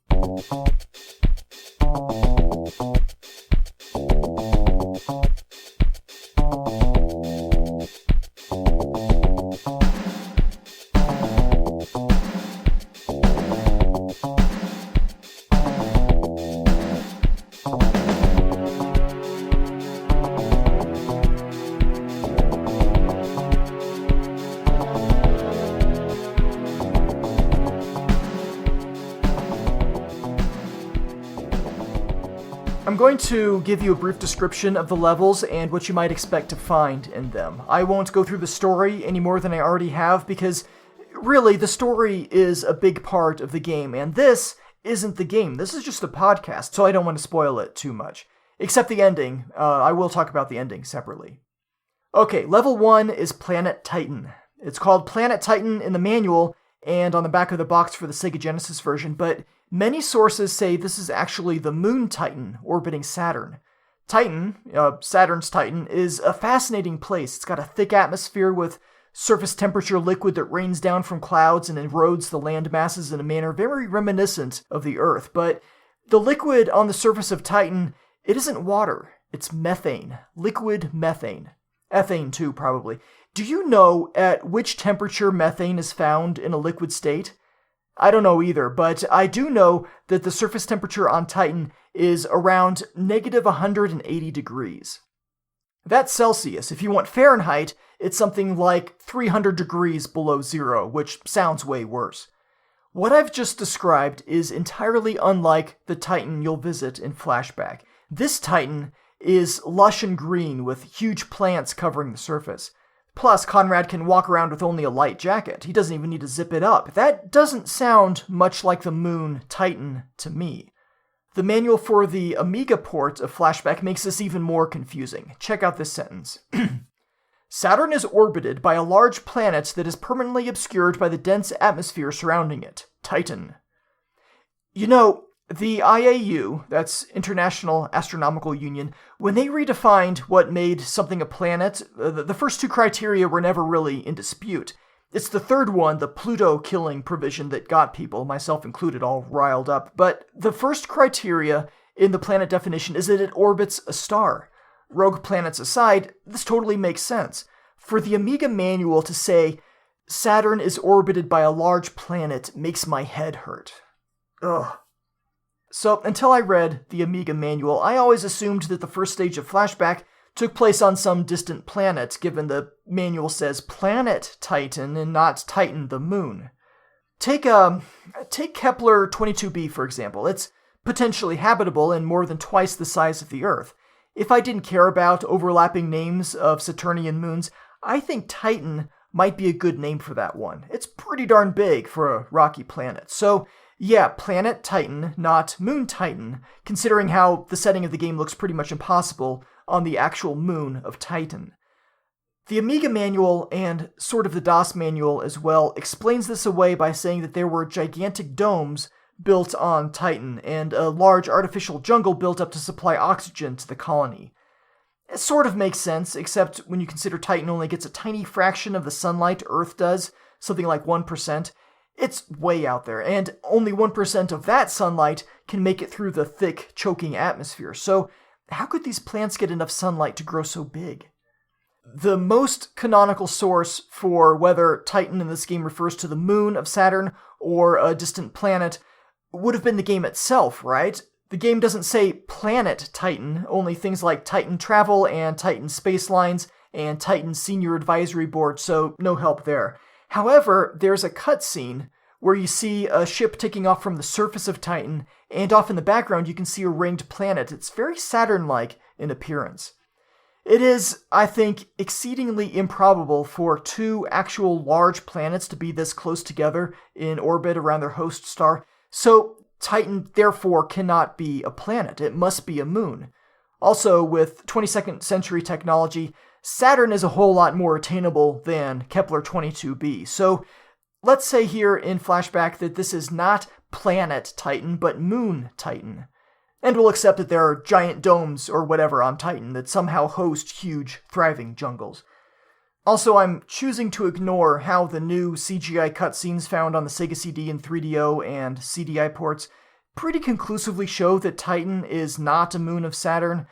I'm going to give you a brief description of the levels and what you might expect to find in them. I won't go through the story any more than I already have because, really, the story is a big part of the game, and this isn't the game. This is just a podcast, so I don't want to spoil it too much. Except the ending. I will talk about the ending separately. Okay, level 1 is Planet Titan. It's called Planet Titan in the manual and on the back of the box for the Sega Genesis version, but many sources say this is actually the Moon Titan orbiting Saturn. Titan, Saturn's Titan, is a fascinating place. It's got a thick atmosphere with surface temperature liquid that rains down from clouds and erodes the land masses in a manner very reminiscent of the Earth. But the liquid on the surface of Titan, it isn't water. It's methane. Liquid methane. Ethane, too, probably. Do you know at which temperature methane is found in a liquid state? I don't know either, but I do know that the surface temperature on Titan is around negative 180 degrees. That's Celsius. If you want Fahrenheit, it's something like 300 degrees below zero, which sounds way worse. What I've just described is entirely unlike the Titan you'll visit in Flashback. This Titan is lush and green with huge plants covering the surface. Plus, Conrad can walk around with only a light jacket. He doesn't even need to zip it up. That doesn't sound much like the Moon Titan to me. The manual for the Amiga port of Flashback makes this even more confusing. Check out this sentence. Saturn is orbited by a large planet that is permanently obscured by the dense atmosphere surrounding it, Titan. You know, the IAU, that's International Astronomical Union, when they redefined what made something a planet, the first two criteria were never really in dispute. It's the third one, the Pluto-killing provision, that got people, myself included, all riled up. But the first criteria in the planet definition is that it orbits a star. Rogue planets aside, this totally makes sense. For the Amiga manual to say, Saturn is orbited by a large planet makes my head hurt. Ugh. So, until I read the Amiga manual, I always assumed that the first stage of Flashback took place on some distant planet, given the manual says Planet Titan and not Titan the Moon. Take Kepler 22b, for example. It's potentially habitable and more than twice the size of the Earth. If I didn't care about overlapping names of Saturnian moons, I think Titan might be a good name for that one. It's pretty darn big for a rocky planet. So, yeah, Planet Titan, not Moon Titan, considering how the setting of the game looks pretty much impossible on the actual moon of Titan. The Amiga manual, and sort of the DOS manual as well, explains this away by saying that there were gigantic domes built on Titan, and a large artificial jungle built up to supply oxygen to the colony. It sort of makes sense, except when you consider Titan only gets a tiny fraction of the sunlight Earth does, something like 1%. It's way out there, and only 1% of that sunlight can make it through the thick, choking atmosphere. So, how could these plants get enough sunlight to grow so big? The most canonical source for whether Titan in this game refers to the moon of Saturn or a distant planet would have been the game itself, right? The game doesn't say Planet Titan, only things like Titan Travel and Titan Space Lines and Titan Senior Advisory Board, so no help there. However, there's a cutscene where you see a ship taking off from the surface of Titan, and off in the background you can see a ringed planet. It's very Saturn-like in appearance. It is, I think, exceedingly improbable for two actual large planets to be this close together in orbit around their host star, so Titan therefore cannot be a planet. It must be a moon. Also, with 22nd century technology, Saturn is a whole lot more attainable than Kepler 22b. So let's say here in Flashback that this is not Planet Titan, but Moon Titan. And we'll accept that there are giant domes or whatever on Titan that somehow host huge, thriving jungles. Also, I'm choosing to ignore how the new CGI cutscenes found on the Sega CD and 3DO and CDI ports pretty conclusively show that Titan is not a moon of Saturn.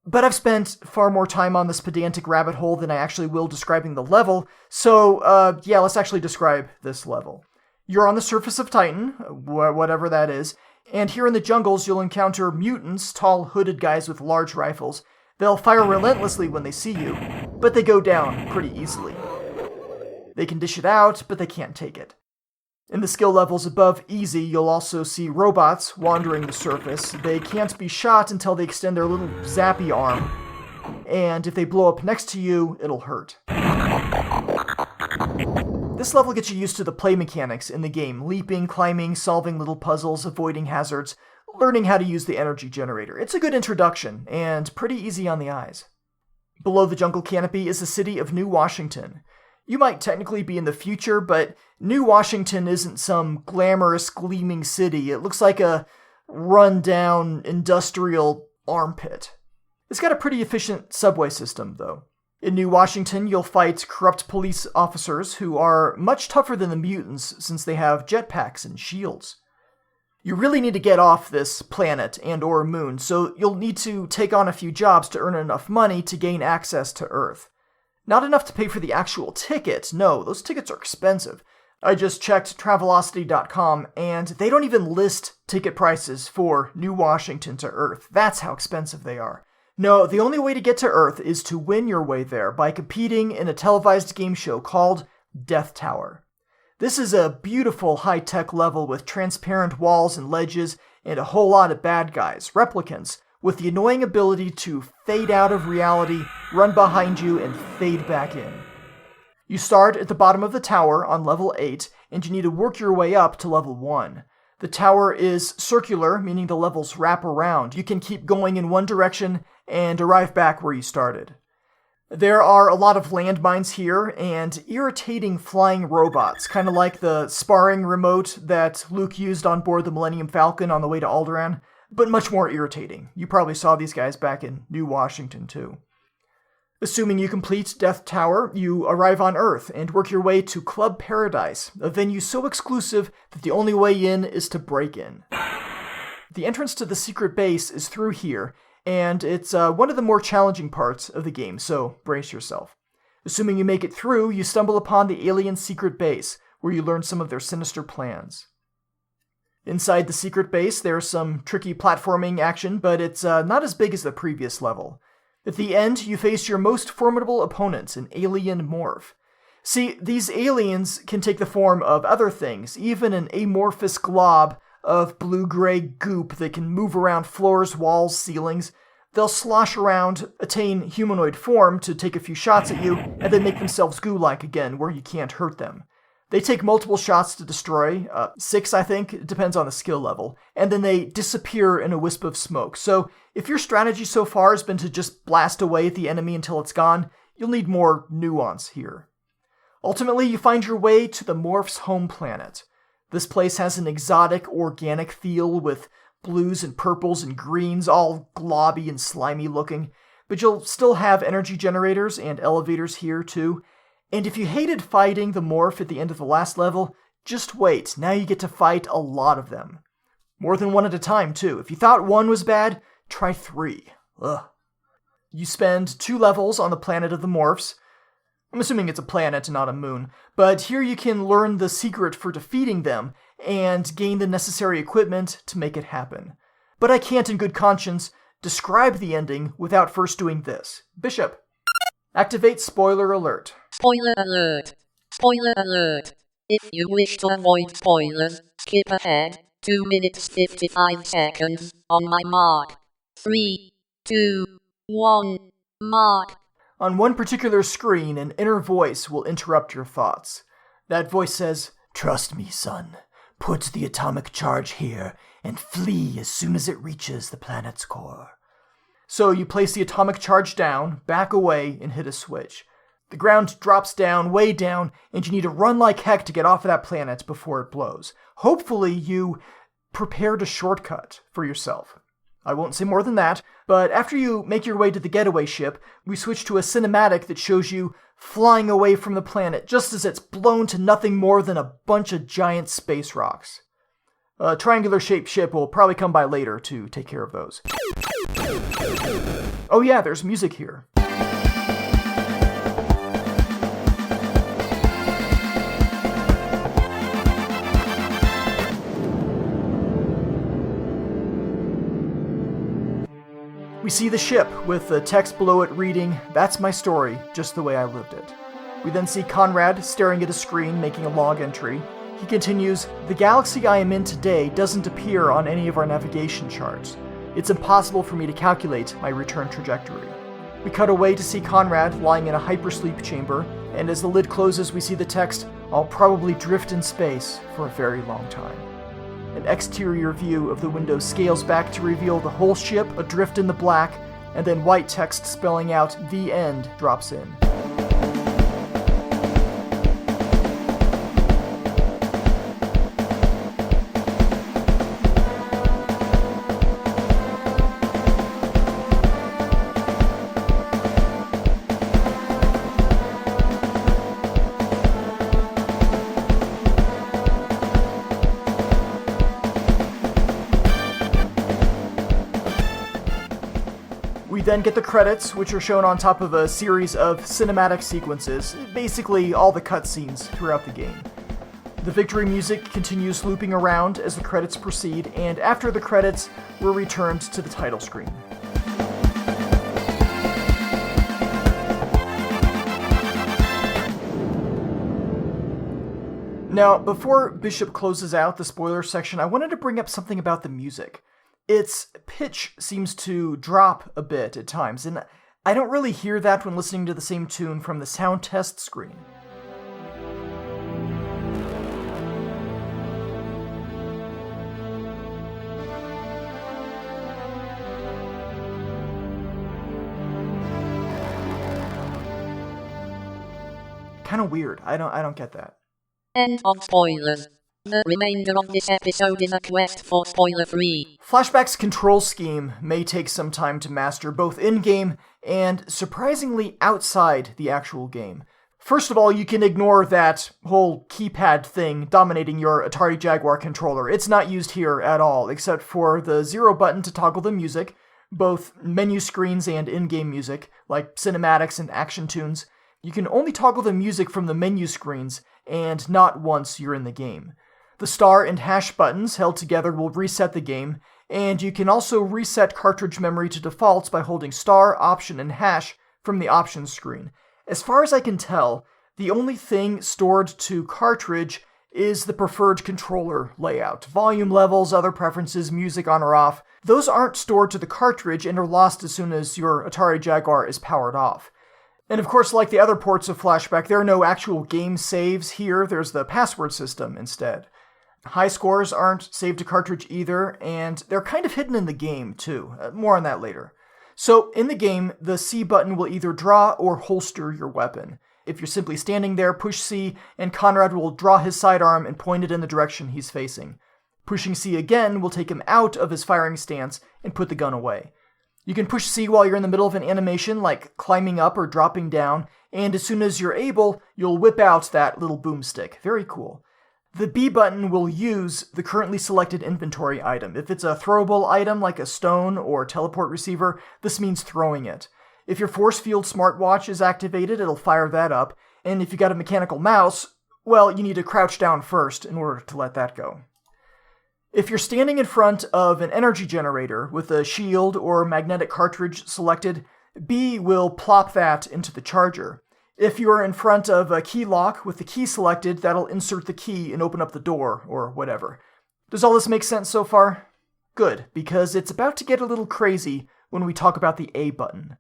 But I've spent far more time on this pedantic rabbit hole than I actually will describing the level, so yeah, let's actually describe this level. You're on the surface of Titan, whatever that is, and here in the jungles you'll encounter mutants, tall hooded guys with large rifles. They'll fire relentlessly when they see you, but they go down pretty easily. They can dish it out, but they can't take it. In the skill levels above easy, you'll also see robots wandering the surface. They can't be shot until they extend their little zappy arm, and if they blow up next to you, it'll hurt. This level gets you used to the play mechanics in the game, leaping, climbing, solving little puzzles, avoiding hazards, learning how to use the energy generator. It's a good introduction, and pretty easy on the eyes. Below the jungle canopy is the city of New Washington. You might technically be in the future, but New Washington isn't some glamorous, gleaming city. It looks like a run-down, industrial armpit. It's got a pretty efficient subway system, though. In New Washington, you'll fight corrupt police officers who are much tougher than the mutants since they have jetpacks and shields. You really need to get off this planet and or moon, so you'll need to take on a few jobs to earn enough money to gain access to Earth. Not enough to pay for the actual ticket. No, those tickets are expensive. I just checked Travelocity.com, and they don't even list ticket prices for New Washington to Earth. That's how expensive they are. No, the only way to get to Earth is to win your way there by competing in a televised game show called Death Tower. This is a beautiful high-tech level with transparent walls and ledges and a whole lot of bad guys, replicants, with the annoying ability to fade out of reality, run behind you, and fade back in. You start at the bottom of the tower on level 8, and you need to work your way up to level 1. The tower is circular, meaning the levels wrap around. You can keep going in one direction and arrive back where you started. There are a lot of landmines here and irritating flying robots, kind of like the sparring remote that Luke used on board the Millennium Falcon on the way to Alderaan, but much more irritating. You probably saw these guys back in New Washington, too. Assuming you complete Death Tower, you arrive on Earth and work your way to Club Paradise, a venue so exclusive that the only way in is to break in. The entrance to the secret base is through here, and it's one of the more challenging parts of the game, so brace yourself. Assuming you make it through, you stumble upon the alien secret base, where you learn some of their sinister plans. Inside the secret base, there's some tricky platforming action, but it's not as big as the previous level. At the end, you face your most formidable opponent, an alien morph. See, these aliens can take the form of other things, even an amorphous glob of blue-gray goop that can move around floors, walls, ceilings. They'll slosh around, attain humanoid form to take a few shots at you, and then make themselves goo-like again, where you can't hurt them. They take multiple shots to destroy, 6 I think, it depends on the skill level, and then they disappear in a wisp of smoke. So if your strategy so far has been to just blast away at the enemy until it's gone, you'll need more nuance here. Ultimately, you find your way to the Morph's home planet. This place has an exotic, organic feel with blues and purples and greens, all globby and slimy looking, but you'll still have energy generators and elevators here too. And if you hated fighting the morph at the end of the last level, just wait, now you get to fight a lot of them. More than one at a time, too. If you thought one was bad, try 3. Ugh. You spend 2 levels on the planet of the morphs. I'm assuming it's a planet, not a moon. But here you can learn the secret for defeating them, and gain the necessary equipment to make it happen. But I can't in good conscience describe the ending without first doing this. Bishop, activate spoiler alert. Spoiler alert. Spoiler alert. If you wish to avoid spoilers, skip ahead 2 minutes 55 seconds on my mark. 3, 2, 1, mark. On one particular screen, an inner voice will interrupt your thoughts. That voice says, "Trust me, son. Put the atomic charge here and flee as soon as it reaches the planet's core." So you place the atomic charge down, back away, and hit a switch. The ground drops down, way down, and you need to run like heck to get off of that planet before it blows. Hopefully you prepared a shortcut for yourself. I won't say more than that, but after you make your way to the getaway ship, we switch to a cinematic that shows you flying away from the planet just as it's blown to nothing more than a bunch of giant space rocks. A triangular-shaped ship will probably come by later to take care of those. Oh yeah, there's music here. We see the ship with the text below it reading, "That's my story, just the way I lived it." We then see Conrad staring at a screen making a log entry. He continues, "The galaxy I am in today doesn't appear on any of our navigation charts. It's impossible for me to calculate my return trajectory." We cut away to see Conrad lying in a hypersleep chamber, and as the lid closes we see the text, "I'll probably drift in space for a very long time." An exterior view of the window scales back to reveal the whole ship adrift in the black, and then white text spelling out "The End" drops in. We then get the credits, which are shown on top of a series of cinematic sequences, basically all the cutscenes throughout the game. The victory music continues looping around as the credits proceed, and after the credits, we're returned to the title screen. Now, before Bishop closes out the spoiler section, I wanted to bring up something about the music. Its pitch seems to drop a bit at times, and I don't really hear that when listening to the same tune from the sound test screen. kind of weird. I don't get that. End of spoilers. The remainder of this episode is a quest for spoiler-free. Flashback's control scheme may take some time to master, both in-game and, surprisingly, outside the actual game. First of all, you can ignore that whole keypad thing dominating your Atari Jaguar controller. It's not used here at all, except for the 0 button to toggle the music, both menu screens and in-game music, like cinematics and action tunes. You can only toggle the music from the menu screens, and not once you're in the game. The star and hash buttons held together will reset the game, and you can also reset cartridge memory to defaults by holding star, option, and hash from the options screen. As far as I can tell, the only thing stored to cartridge is the preferred controller layout. Volume levels, other preferences, music on or off, those aren't stored to the cartridge and are lost as soon as your Atari Jaguar is powered off. And of course, like the other ports of Flashback, there are no actual game saves here, there's the password system instead. High scores aren't saved to cartridge either, and they're kind of hidden in the game too. More on that later. So, in the game, the C button will either draw or holster your weapon. If you're simply standing there, push C, and Conrad will draw his sidearm and point it in the direction he's facing. Pushing C again will take him out of his firing stance and put the gun away. You can push C while you're in the middle of an animation, like climbing up or dropping down, and as soon as you're able, you'll whip out that little boomstick. Very cool. The B button will use the currently selected inventory item. If it's a throwable item like a stone or teleport receiver, this means throwing it. If your force field smartwatch is activated, it'll fire that up, and if you got a mechanical mouse, well, you need to crouch down first in order to let that go. If you're standing in front of an energy generator with a shield or magnetic cartridge selected, B will plop that into the charger. If you're in front of a key lock with the key selected, that'll insert the key and open up the door, or whatever. Does all this make sense so far? Good, because it's about to get a little crazy when we talk about the A button.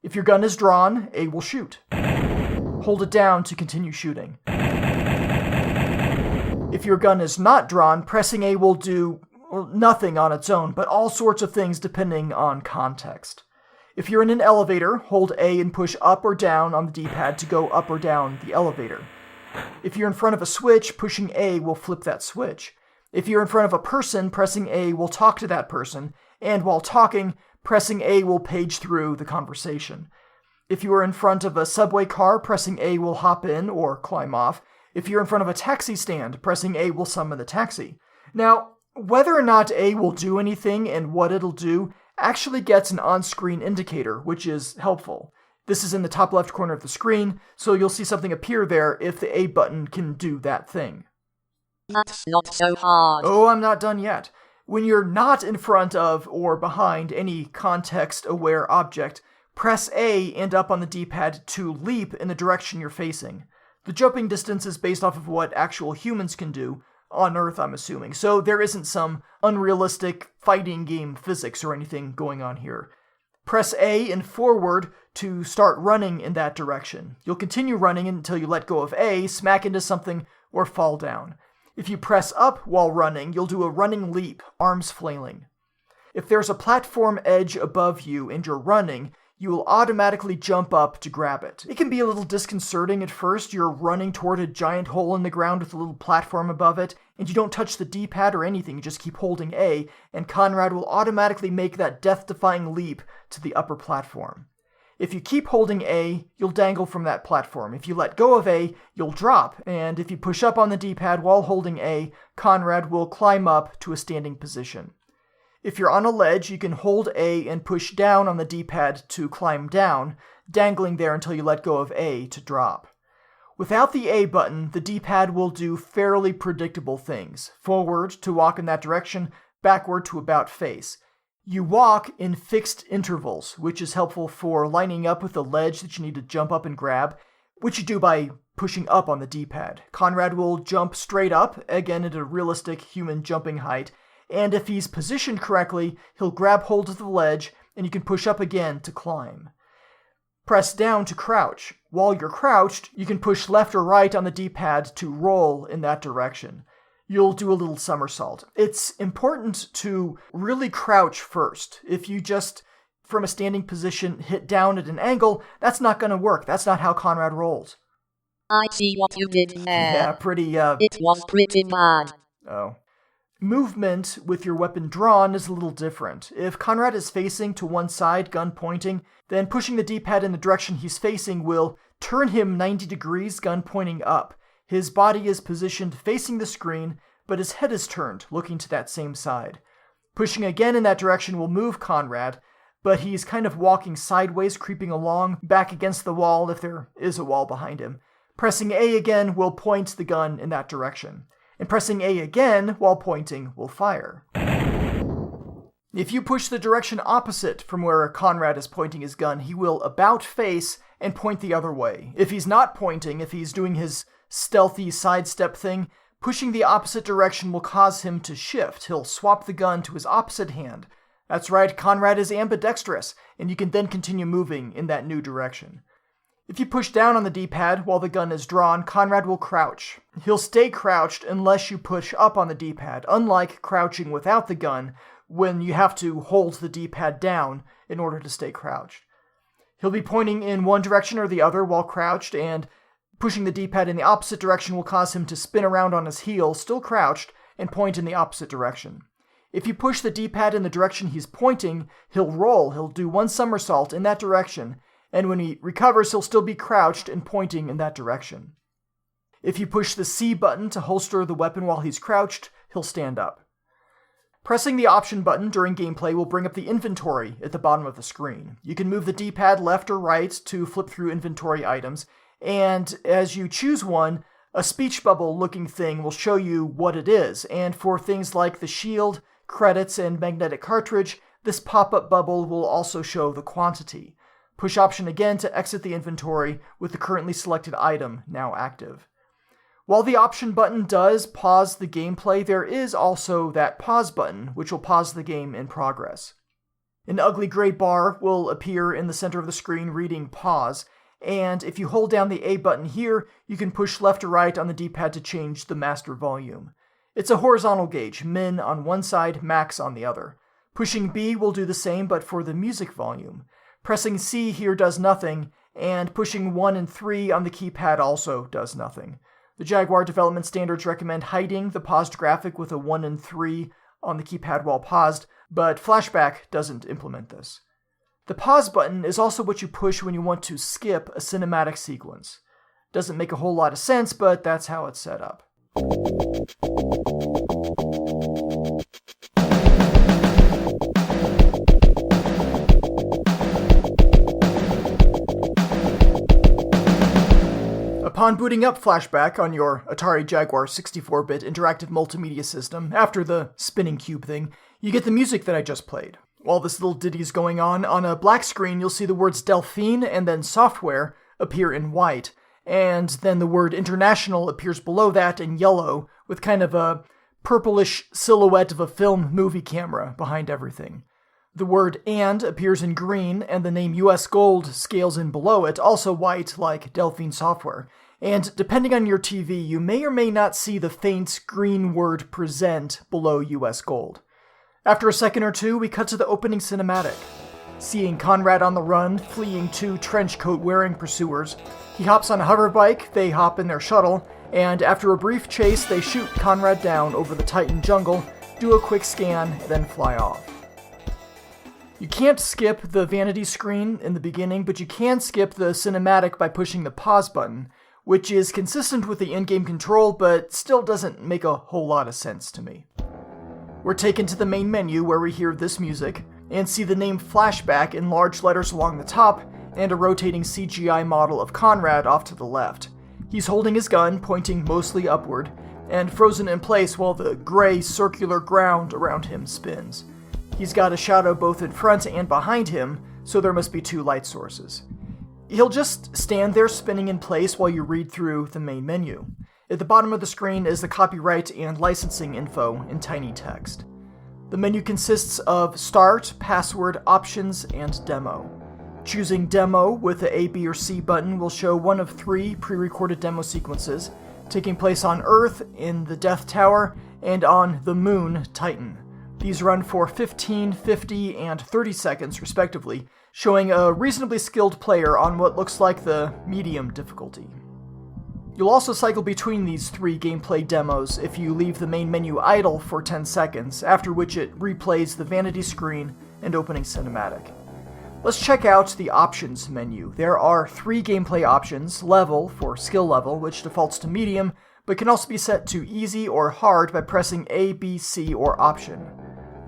If your gun is drawn, A will shoot. Hold it down to continue shooting. If your gun is not drawn, pressing A will do nothing on its own, but all sorts of things depending on context. If you're in an elevator, hold A and push up or down on the D-pad to go up or down the elevator. If you're in front of a switch, pushing A will flip that switch. If you're in front of a person, pressing A will talk to that person, and while talking, pressing A will page through the conversation. If you are in front of a subway car, pressing A will hop in or climb off. If you're in front of a taxi stand, pressing A will summon the taxi. Now, whether or not A will do anything and what it'll do actually gets an on-screen indicator, which is helpful. This is in the top left corner of the screen, so you'll see something appear there if the A button can do that thing. That's not so hard. Oh, I'm not done yet. When you're not in front of or behind any context-aware object, press A and up on the D-pad to leap in the direction you're facing. The jumping distance is based off of what actual humans can do, on Earth I'm assuming, so there isn't some unrealistic fighting game physics or anything going on here. Press A and forward to start running in that direction. You'll continue running until you let go of A, smack into something, or fall down. If you press up while running, you'll do a running leap, arms flailing. If there's a platform edge above you and you're running, you will automatically jump up to grab it. It can be a little disconcerting at first. You're running toward a giant hole in the ground with a little platform above it, and you don't touch the D-pad or anything, you just keep holding A, and Conrad will automatically make that death-defying leap to the upper platform. If you keep holding A, you'll dangle from that platform. If you let go of A, you'll drop, and if you push up on the D-pad while holding A, Conrad will climb up to a standing position. If you're on a ledge, you can hold A and push down on the D-pad to climb down, dangling there until you let go of A to drop. Without the A button, the D-pad will do fairly predictable things. Forward to walk in that direction, backward to about face. You walk in fixed intervals, which is helpful for lining up with the ledge that you need to jump up and grab, which you do by pushing up on the D-pad. Conrad will jump straight up, again at a realistic human jumping height, and if he's positioned correctly, he'll grab hold of the ledge, and you can push up again to climb. Press down to crouch. While you're crouched, you can push left or right on the D-pad to roll in that direction. You'll do a little somersault. It's important to really crouch first. If you just, from a standing position, hit down at an angle, that's not going to work. That's not how Conrad rolls. I see what you did there. Yeah, pretty, It was pretty bad. Oh. Movement with your weapon drawn is a little different. If Conrad is facing to one side, gun pointing, then pushing the D-pad in the direction he's facing will turn him 90 degrees, gun pointing up. His body is positioned facing the screen, but his head is turned, looking to that same side. Pushing again in that direction will move Conrad, but he's kind of walking sideways, creeping along, back against the wall if there is a wall behind him. Pressing A again will point the gun in that direction. And pressing A again while pointing will fire. If you push the direction opposite from where Conrad is pointing his gun, he will about face and point the other way. If he's not pointing, if he's doing his stealthy sidestep thing, pushing the opposite direction will cause him to shift. He'll swap the gun to his opposite hand. That's right, Conrad is ambidextrous, and you can then continue moving in that new direction. If you push down on the D-pad while the gun is drawn, Conrad will crouch. He'll stay crouched unless you push up on the D-pad, unlike crouching without the gun, when you have to hold the D-pad down in order to stay crouched. He'll be pointing in one direction or the other while crouched, and pushing the D-pad in the opposite direction will cause him to spin around on his heel, still crouched, and point in the opposite direction. If you push the D-pad in the direction he's pointing, he'll roll, he'll do one somersault in that direction, and when he recovers, he'll still be crouched and pointing in that direction. If you push the C button to holster the weapon while he's crouched, he'll stand up. Pressing the option button during gameplay will bring up the inventory at the bottom of the screen. You can move the D-pad left or right to flip through inventory items, and as you choose one, a speech bubble looking thing will show you what it is, and for things like the shield, credits, and magnetic cartridge, this pop-up bubble will also show the quantity. Push option again to exit the inventory with the currently selected item now active. While the option button does pause the gameplay, there is also that pause button, which will pause the game in progress. An ugly gray bar will appear in the center of the screen reading pause, and if you hold down the A button here, you can push left or right on the D-pad to change the master volume. It's a horizontal gauge, min on one side, max on the other. Pushing B will do the same, but for the music volume. Pressing C here does nothing, and pushing 1 and 3 on the keypad also does nothing. The Jaguar development standards recommend hiding the paused graphic with a 1 and 3 on the keypad while paused, but Flashback doesn't implement this. The pause button is also what you push when you want to skip a cinematic sequence. Doesn't make a whole lot of sense, but that's how it's set up. Upon booting up Flashback on your Atari Jaguar 64-bit interactive multimedia system, after the spinning cube thing, you get the music that I just played. While this little ditty's going on a black screen, you'll see the words Delphine and then Software appear in white, and then the word International appears below that in yellow, with kind of a purplish silhouette of a film movie camera behind everything. The word And appears in green, and the name US Gold scales in below it, also white like Delphine Software. And depending on your TV, you may or may not see the faint green word Present below US Gold. After a second or two, we cut to the opening cinematic. Seeing Conrad on the run, fleeing 2 trench coat-wearing pursuers, he hops on a hoverbike, they hop in their shuttle, and after a brief chase, they shoot Conrad down over the Titan jungle, do a quick scan, then fly off. You can't skip the vanity screen in the beginning, but you can skip the cinematic by pushing the pause button, which is consistent with the in-game control, but still doesn't make a whole lot of sense to me. We're taken to the main menu where we hear this music, and see the name Flashback in large letters along the top, and a rotating CGI model of Conrad off to the left. He's holding his gun, pointing mostly upward, and frozen in place while the gray circular ground around him spins. He's got a shadow both in front and behind him, so there must be 2 light sources. He'll just stand there spinning in place while you read through the main menu. At the bottom of the screen is the copyright and licensing info in tiny text. The menu consists of Start, Password, Options, and Demo. Choosing Demo with the A, B, or C button will show one of 3 pre-recorded demo sequences, taking place on Earth, in the Death Tower, and on the Moon, Titan. These run for 15, 50, and 30 seconds, respectively, showing a reasonably skilled player on what looks like the medium difficulty. You'll also cycle between these 3 gameplay demos if you leave the main menu idle for 10 seconds, after which it replays the vanity screen and opening cinematic. Let's check out the options menu. There are 3 gameplay options: level for skill level, which defaults to medium, but can also be set to easy or hard by pressing A, B, C, or option.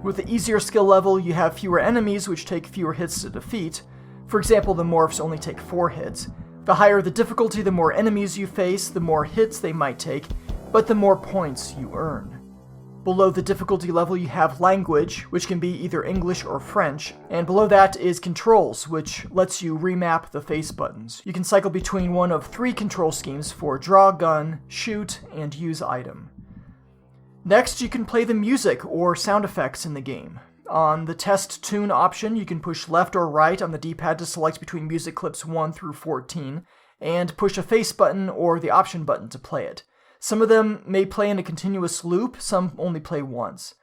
With the easier skill level, you have fewer enemies, which take fewer hits to defeat. For example, the morphs only take 4 hits. The higher the difficulty, the more enemies you face, the more hits they might take, but the more points you earn. Below the difficulty level, you have language, which can be either English or French, and below that is controls, which lets you remap the face buttons. You can cycle between one of 3 control schemes for draw gun, shoot, and use item. Next, you can play the music or sound effects in the game. On the test tune option, you can push left or right on the D-pad to select between music clips 1 through 14, and push a face button or the option button to play it. Some of them may play in a continuous loop, some only play once.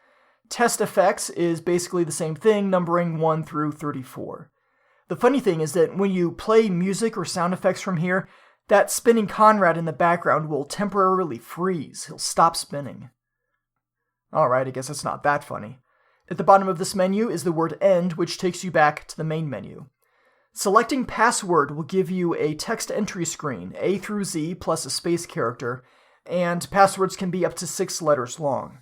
Test effects is basically the same thing, numbering 1 through 34. The funny thing is that when you play music or sound effects from here, that spinning Conrad in the background will temporarily freeze. He'll stop spinning. Alright, I guess it's not that funny. At the bottom of this menu is the word end, which takes you back to the main menu. Selecting password will give you a text entry screen, A through Z plus a space character, and passwords can be up to 6 letters long.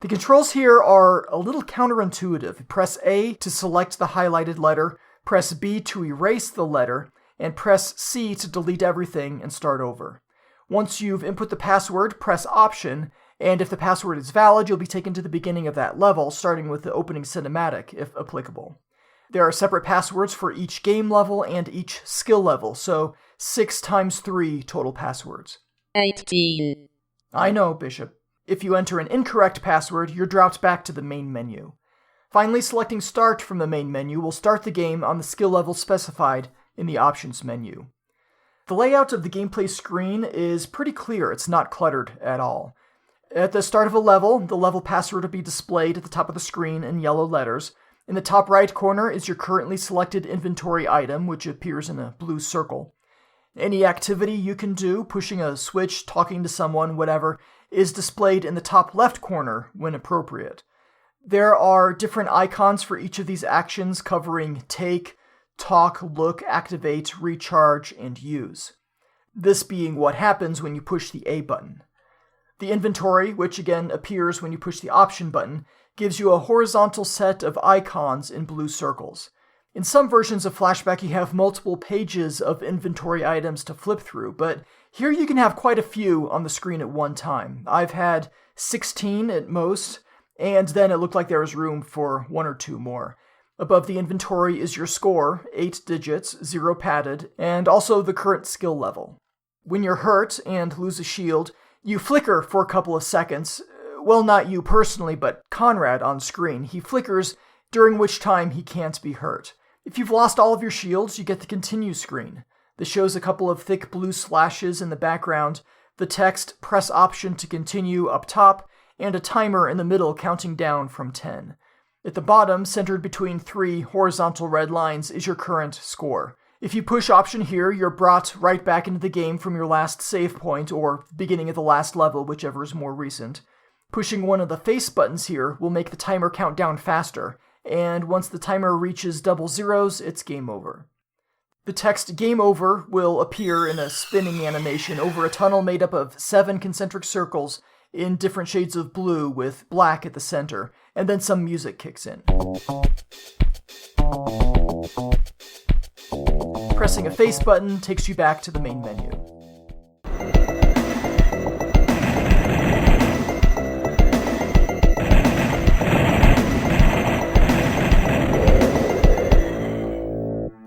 The controls here are a little counterintuitive. Press A to select the highlighted letter, press B to erase the letter, and press C to delete everything and start over. Once you've input the password, press Option, and if the password is valid, you'll be taken to the beginning of that level, starting with the opening cinematic, if applicable. There are separate passwords for each game level and each skill level, so 6 times 3 total passwords. 18. I know, Bishop. If you enter an incorrect password, you're dropped back to the main menu. Finally, selecting Start from the main menu will start the game on the skill level specified in the Options menu. The layout of the gameplay screen is pretty clear. It's not cluttered at all. At the start of a level, the level password will be displayed at the top of the screen in yellow letters. In the top right corner is your currently selected inventory item, which appears in a blue circle. Any activity you can do, pushing a switch, talking to someone, whatever, is displayed in the top left corner when appropriate. There are different icons for each of these actions covering take, talk, look, activate, recharge, and use. This being what happens when you push the A button. The inventory, which again appears when you push the option button, gives you a horizontal set of icons in blue circles. In some versions of Flashback, you have multiple pages of inventory items to flip through, but here you can have quite a few on the screen at one time. I've had 16 at most, and then it looked like there was room for 1 or 2 more. Above the inventory is your score, 8 digits, 0 padded, and also the current skill level. When you're hurt and lose a shield, you flicker for a couple of seconds. Well, not you personally, but Conrad on screen. He flickers, during which time he can't be hurt. If you've lost all of your shields, you get the continue screen. This shows a couple of thick blue slashes in the background, the text press option to continue up top, and a timer in the middle counting down from 10. At the bottom, centered between 3 horizontal red lines, is your current score. If you push option here, you're brought right back into the game from your last save point, or beginning of the last level, whichever is more recent. Pushing one of the face buttons here will make the timer count down faster, and once the timer reaches double zeros, it's game over. The text Game Over will appear in a spinning animation over a tunnel made up of 7 concentric circles in different shades of blue with black at the center, and then some music kicks in. Pressing a face button takes you back to the main menu.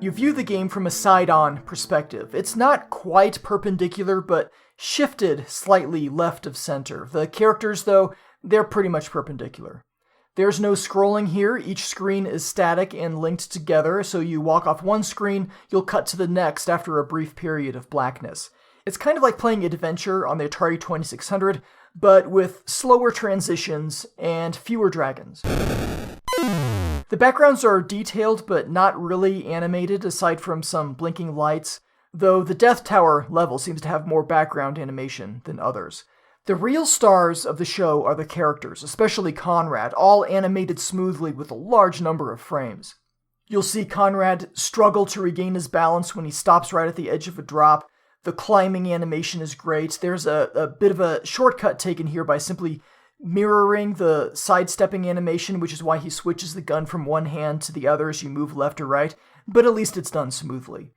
You view the game from a side-on perspective. It's not quite perpendicular, but shifted slightly left of center. The characters, though, they're pretty much perpendicular. There's no scrolling here. Each screen is static and linked together, so you walk off one screen, you'll cut to the next after a brief period of blackness. It's kind of like playing Adventure on the Atari 2600, but with slower transitions and fewer dragons. The backgrounds are detailed but not really animated aside from some blinking lights. though the Death Tower level seems to have more background animation than others. The real stars of the show are the characters, especially Conrad, all animated smoothly with a large number of frames. You'll see Conrad struggle to regain his balance when he stops right at the edge of a drop. The climbing animation is great. There's a bit of a shortcut taken here by simply mirroring the sidestepping animation, which is why he switches the gun from one hand to the other as you move left or right, but at least it's done smoothly.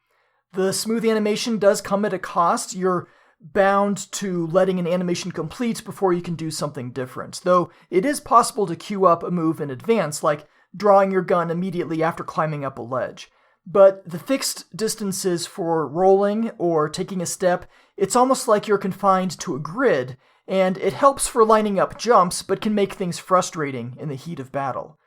The smooth animation does come at a cost. You're bound to letting an animation complete before you can do something different, though it is possible to queue up a move in advance, like drawing your gun immediately after climbing up a ledge. But the fixed distances for rolling or taking a step, it's almost like you're confined to a grid, and it helps for lining up jumps, but can make things frustrating in the heat of battle.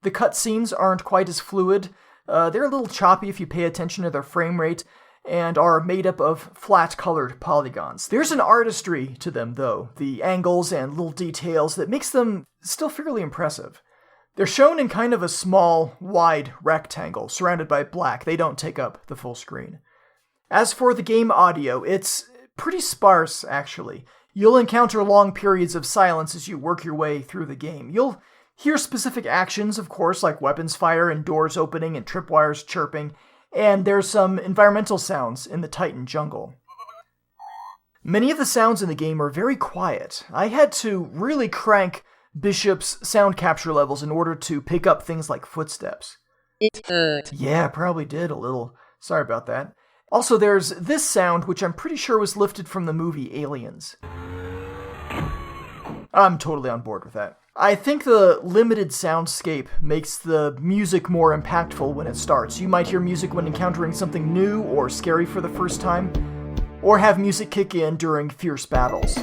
The cutscenes aren't quite as fluid. They're a little choppy if you pay attention to their frame rate, and are made up of flat-colored polygons. There's an artistry to them, though, the angles and little details that makes them still fairly impressive. They're shown in kind of a small, wide rectangle, surrounded by black. They don't take up the full screen. As for the game audio, it's pretty sparse, actually. You'll encounter long periods of silence as you work your way through the game. You'll hear specific actions, of course, like weapons fire and doors opening and tripwires chirping, and there's some environmental sounds in the Titan jungle. Many of the sounds in the game are very quiet. I had to really crank Bishop's sound capture levels in order to pick up things like footsteps. It hurt. Yeah, probably did a little. Sorry about that. Also, there's this sound, which I'm pretty sure was lifted from the movie Aliens. I'm totally on board with that. I think the limited soundscape makes the music more impactful when it starts. You might hear music when encountering something new or scary for the first time, or have music kick in during fierce battles.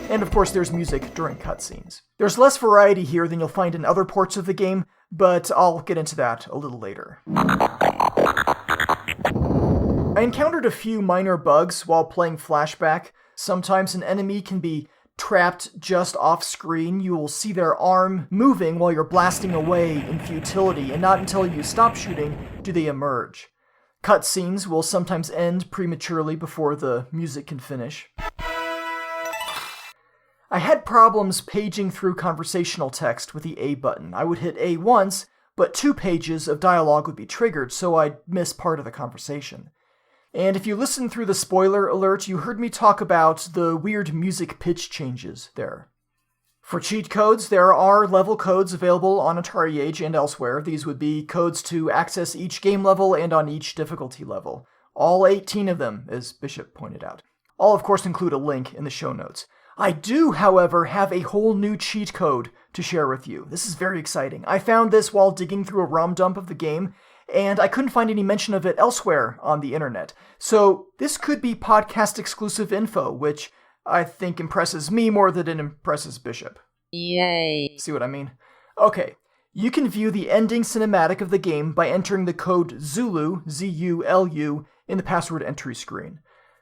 And of course, there's music during cutscenes. There's less variety here than you'll find in other ports of the game, but I'll get into that a little later. I encountered a few minor bugs while playing Flashback. Sometimes an enemy can be trapped just off screen. You will see their arm moving while you're blasting away in futility, and not until you stop shooting do they emerge. Cutscenes will sometimes end prematurely before the music can finish. I had problems paging through conversational text with the A button. I would hit A once, but 2 pages of dialogue would be triggered, so I'd miss part of the conversation. And if you listen through the spoiler alert, you heard me talk about the weird music pitch changes there. For cheat codes, there are level codes available on Atari Age and elsewhere. These would be codes to access each game level and on each difficulty level. All 18 of them, as Bishop pointed out. I'll of course include a link in the show notes. I do, however, have a whole new cheat code to share with you. This is very exciting. I found this while digging through a ROM dump of the game, and I couldn't find any mention of it elsewhere on the internet. So this could be podcast exclusive info, which I think impresses me more than it impresses Bishop. Yay. See what I mean? Okay, you can view the ending cinematic of the game by entering the code ZULU, Z-U-L-U, in the password entry screen.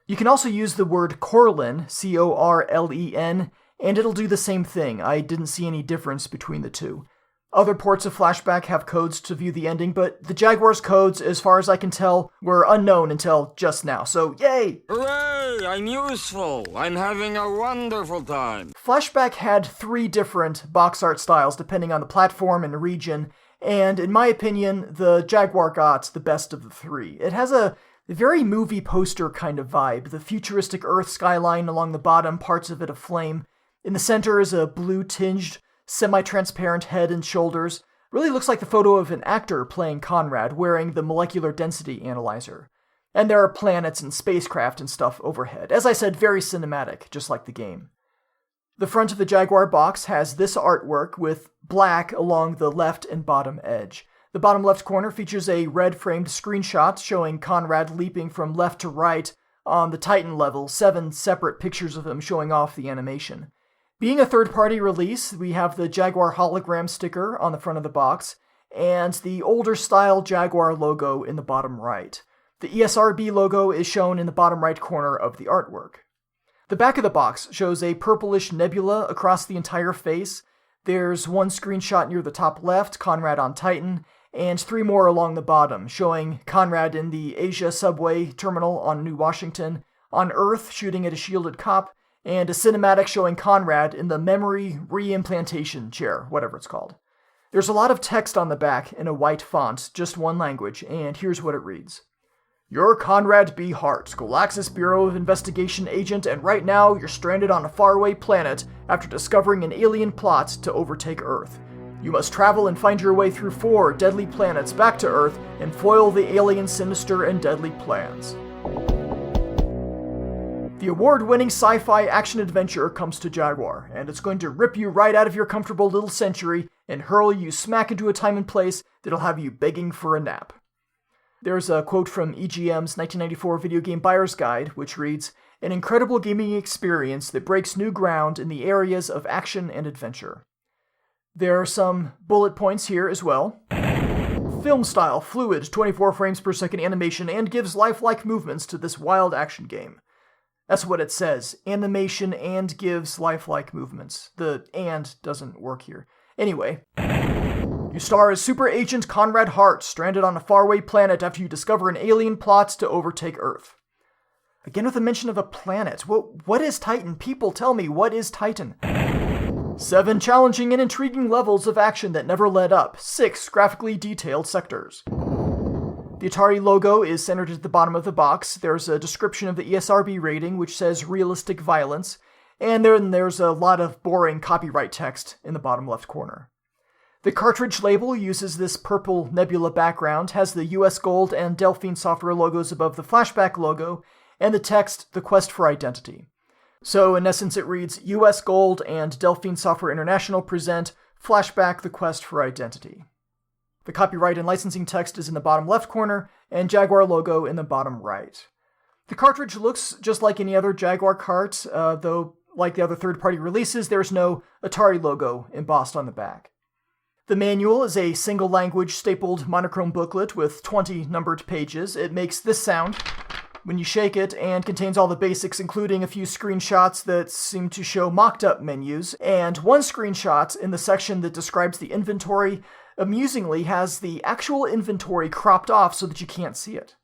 You can also use the word Corlen, C-O-R-L-E-N, and it'll do the same thing. I didn't see any difference between the two. Other ports of Flashback have codes to view the ending, but the Jaguar's codes, as far as I can tell, were unknown until just now, so yay! Hooray! I'm useful! I'm having a wonderful time! Flashback had 3 different box art styles depending on the platform and region, and in my opinion, the Jaguar got the best of the 3. It has a very movie poster kind of vibe, the futuristic Earth skyline along the bottom, parts of it aflame. In the center is a blue-tinged, semi-transparent head and shoulders. Really looks like the photo of an actor playing Conrad wearing the molecular density analyzer. And there are planets and spacecraft and stuff overhead. As I said, very cinematic, just like the game. The front of the Jaguar box has this artwork with black along the left and bottom edge. The bottom left corner features a red-framed screenshot showing Conrad leaping from left to right on the Titan level, 7 separate pictures of him showing off the animation. Being a third-party release, we have the Jaguar hologram sticker on the front of the box, and the older-style Jaguar logo in the bottom right. The ESRB logo is shown in the bottom right corner of the artwork. The back of the box shows a purplish nebula across the entire face. There's one screenshot near the top left, Conrad on Titan, and 3 more along the bottom, showing Conrad in the Asia subway terminal on New Washington, on Earth shooting at a shielded cop, and a cinematic showing Conrad in the memory reimplantation chair, whatever it's called. There's a lot of text on the back in a white font, just one language, and here's what it reads. You're Conrad B. Hart, Scholaxis Bureau of Investigation agent, and right now you're stranded on a faraway planet after discovering an alien plot to overtake Earth. You must travel and find your way through 4 deadly planets back to Earth and foil the alien's sinister and deadly plans. The award-winning sci-fi action-adventure comes to Jaguar, and it's going to rip you right out of your comfortable little century and hurl you smack into a time and place that'll have you begging for a nap. There's a quote from EGM's 1994 Video Game Buyer's Guide, which reads, an incredible gaming experience that breaks new ground in the areas of action and adventure. There are some bullet points here as well. Film-style, fluid, 24 frames per second animation and gives lifelike movements to this wild action game. That's what it says. Animation and gives lifelike movements. The and doesn't work here. Anyway, you star as Super Agent Conrad Hart, stranded on a faraway planet after you discover an alien plot to overtake Earth. Again with a mention of a planet. What is Titan? People tell me, what is Titan? 7 challenging and intriguing levels of action that never let up. 6 graphically detailed sectors. The Atari logo is centered at the bottom of the box. There's a description of the ESRB rating, which says realistic violence, and then there's a lot of boring copyright text in the bottom left corner. The cartridge label uses this purple nebula background, has the US Gold and Delphine Software logos above the Flashback logo, and the text, The Quest for Identity. So in essence it reads, US Gold and Delphine Software International present Flashback, The Quest for Identity. The copyright and licensing text is in the bottom left corner, and Jaguar logo in the bottom right. The cartridge looks just like any other Jaguar cart, though like the other third-party releases, there's no Atari logo embossed on the back. The manual is a single-language stapled monochrome booklet with 20 numbered pages. It makes this sound when you shake it and contains all the basics, including a few screenshots that seem to show mocked-up menus, and one screenshot in the section that describes the inventory amusingly has the actual inventory cropped off so that you can't see it.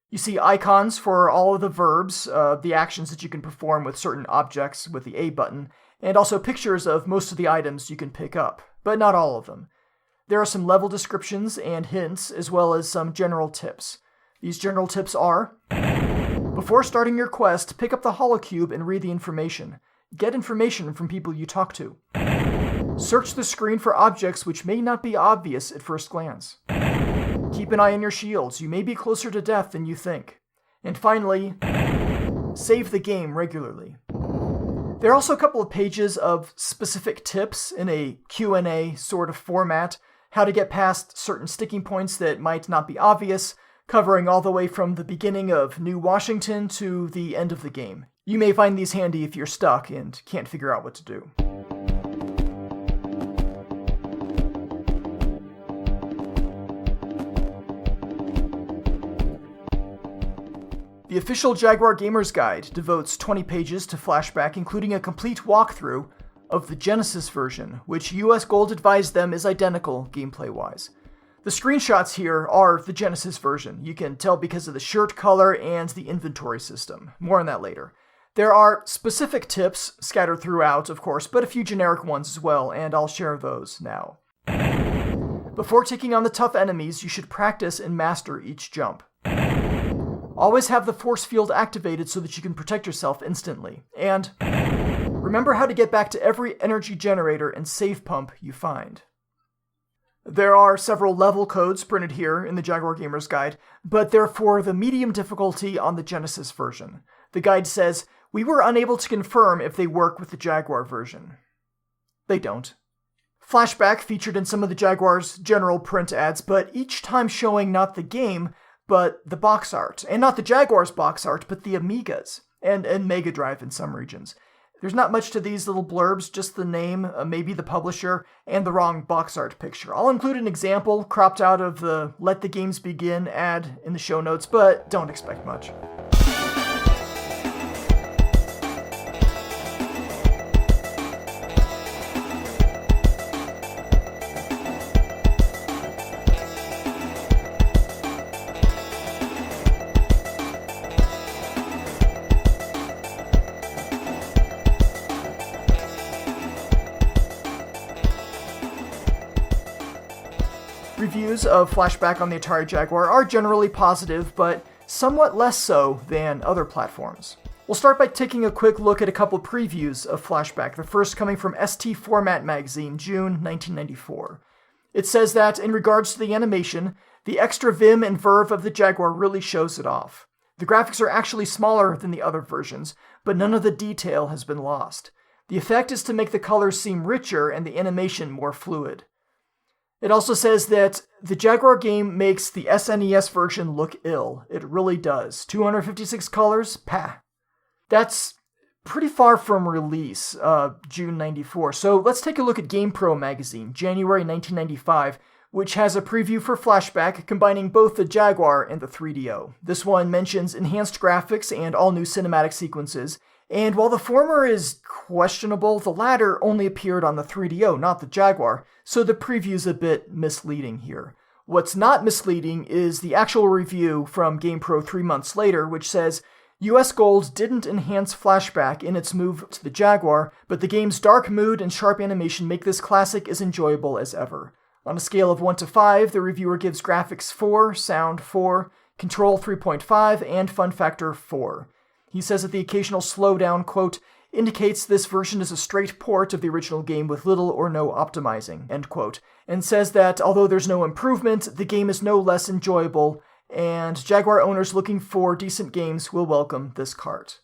You see icons for all of the verbs, the actions that you can perform with certain objects with the A button, and also pictures of most of the items you can pick up, but not all of them. There are some level descriptions and hints, as well as some general tips. These general tips are: before starting your quest, pick up the holocube and read the information. Get information from people you talk to. Search the screen for objects which may not be obvious at first glance. Keep an eye on your shields. You may be closer to death than you think. And finally, save the game regularly. There are also a couple of pages of specific tips in a Q&A sort of format, how to get past certain sticking points that might not be obvious, covering all the way from the beginning of New Washington to the end of the game. You may find these handy if you're stuck and can't figure out what to do. The official Jaguar Gamer's Guide devotes 20 pages to Flashback, including a complete walkthrough of the Genesis version, which US Gold advised them is identical gameplay-wise. The screenshots here are the Genesis version. You can tell because of the shirt color and the inventory system. More on that later. There are specific tips scattered throughout, of course, but a few generic ones as well, and I'll share those now. Before taking on the tough enemies, you should practice and master each jump. Always have the force field activated so that you can protect yourself instantly. And remember how to get back to every energy generator and save pump you find. There are several level codes printed here in the Jaguar Gamer's Guide, but they're for the medium difficulty on the Genesis version. The guide says, we were unable to confirm if they work with the Jaguar version. They don't. Flashback featured in some of the Jaguar's general print ads, but each time showing not the game, but the box art. And not the Jaguar's box art, but the Amiga's, and Mega Drive in some regions. There's not much to these little blurbs, just the name, maybe the publisher, and the wrong box art picture. I'll include an example cropped out of the Let the Games Begin ad in the show notes, but don't expect much. Reviews of Flashback on the Atari Jaguar are generally positive, but somewhat less so than other platforms. We'll start by taking a quick look at a couple previews of Flashback, the first coming from ST Format Magazine, June 1994. It says that, in regards to the animation, the extra vim and verve of the Jaguar really shows it off. The graphics are actually smaller than the other versions, but none of the detail has been lost. The effect is to make the colors seem richer and the animation more fluid. It also says that the Jaguar game makes the SNES version look ill. It really does. 256 colors? Pah. That's pretty far from release, June 94. So let's take a look at GamePro magazine, January 1995, which has a preview for Flashback combining both the Jaguar and the 3DO. This one mentions enhanced graphics and all new cinematic sequences, and while the former is questionable, the latter only appeared on the 3DO, not the Jaguar, so the preview's a bit misleading here. What's not misleading is the actual review from GamePro 3 months later, which says, US Gold didn't enhance Flashback in its move to the Jaguar, but the game's dark mood and sharp animation make this classic as enjoyable as ever. On a scale of 1 to 5, the reviewer gives graphics 4, sound 4, control 3.5, and fun factor 4. He says that the occasional slowdown, quote, indicates this version is a straight port of the original game with little or no optimizing, end quote, and says that although there's no improvement, the game is no less enjoyable, and Jaguar owners looking for decent games will welcome this cart.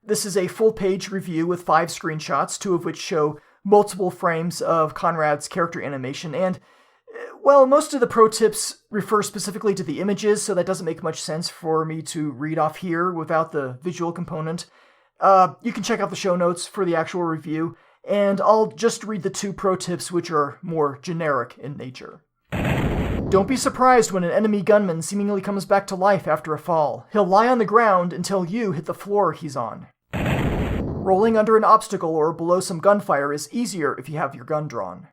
This is a full-page review with 5 screenshots, 2 of which show multiple frames of Conrad's character animation, and, well, most of the pro tips refer specifically to the images, so that doesn't make much sense for me to read off here without the visual component. You can check out the show notes for the actual review, and I'll just read the 2 pro tips which are more generic in nature. Don't be surprised when an enemy gunman seemingly comes back to life after a fall. He'll lie on the ground until you hit the floor he's on. Rolling under an obstacle or below some gunfire is easier if you have your gun drawn.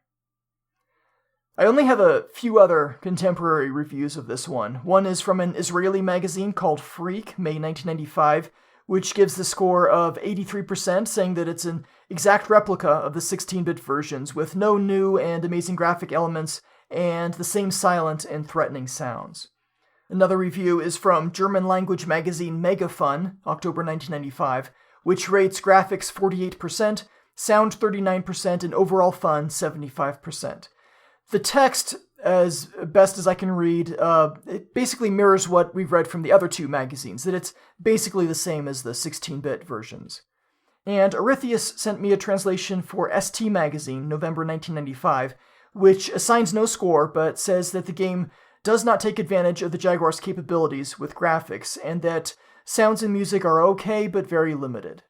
I only have a few other contemporary reviews of this one. One is from an Israeli magazine called Freak, May 1995, which gives the score of 83%, saying that it's an exact replica of the 16-bit versions, with no new and amazing graphic elements, and the same silent and threatening sounds. Another review is from German-language magazine Megafun, October 1995, which rates graphics 48%, sound 39%, and overall fun 75%. The text, as best as I can read, it basically mirrors what we've read from the other 2 magazines, that it's basically the same as the 16-bit versions. And Arethius sent me a translation for ST Magazine, November 1995, which assigns no score, but says that the game does not take advantage of the Jaguar's capabilities with graphics, and that sounds and music are okay, but very limited.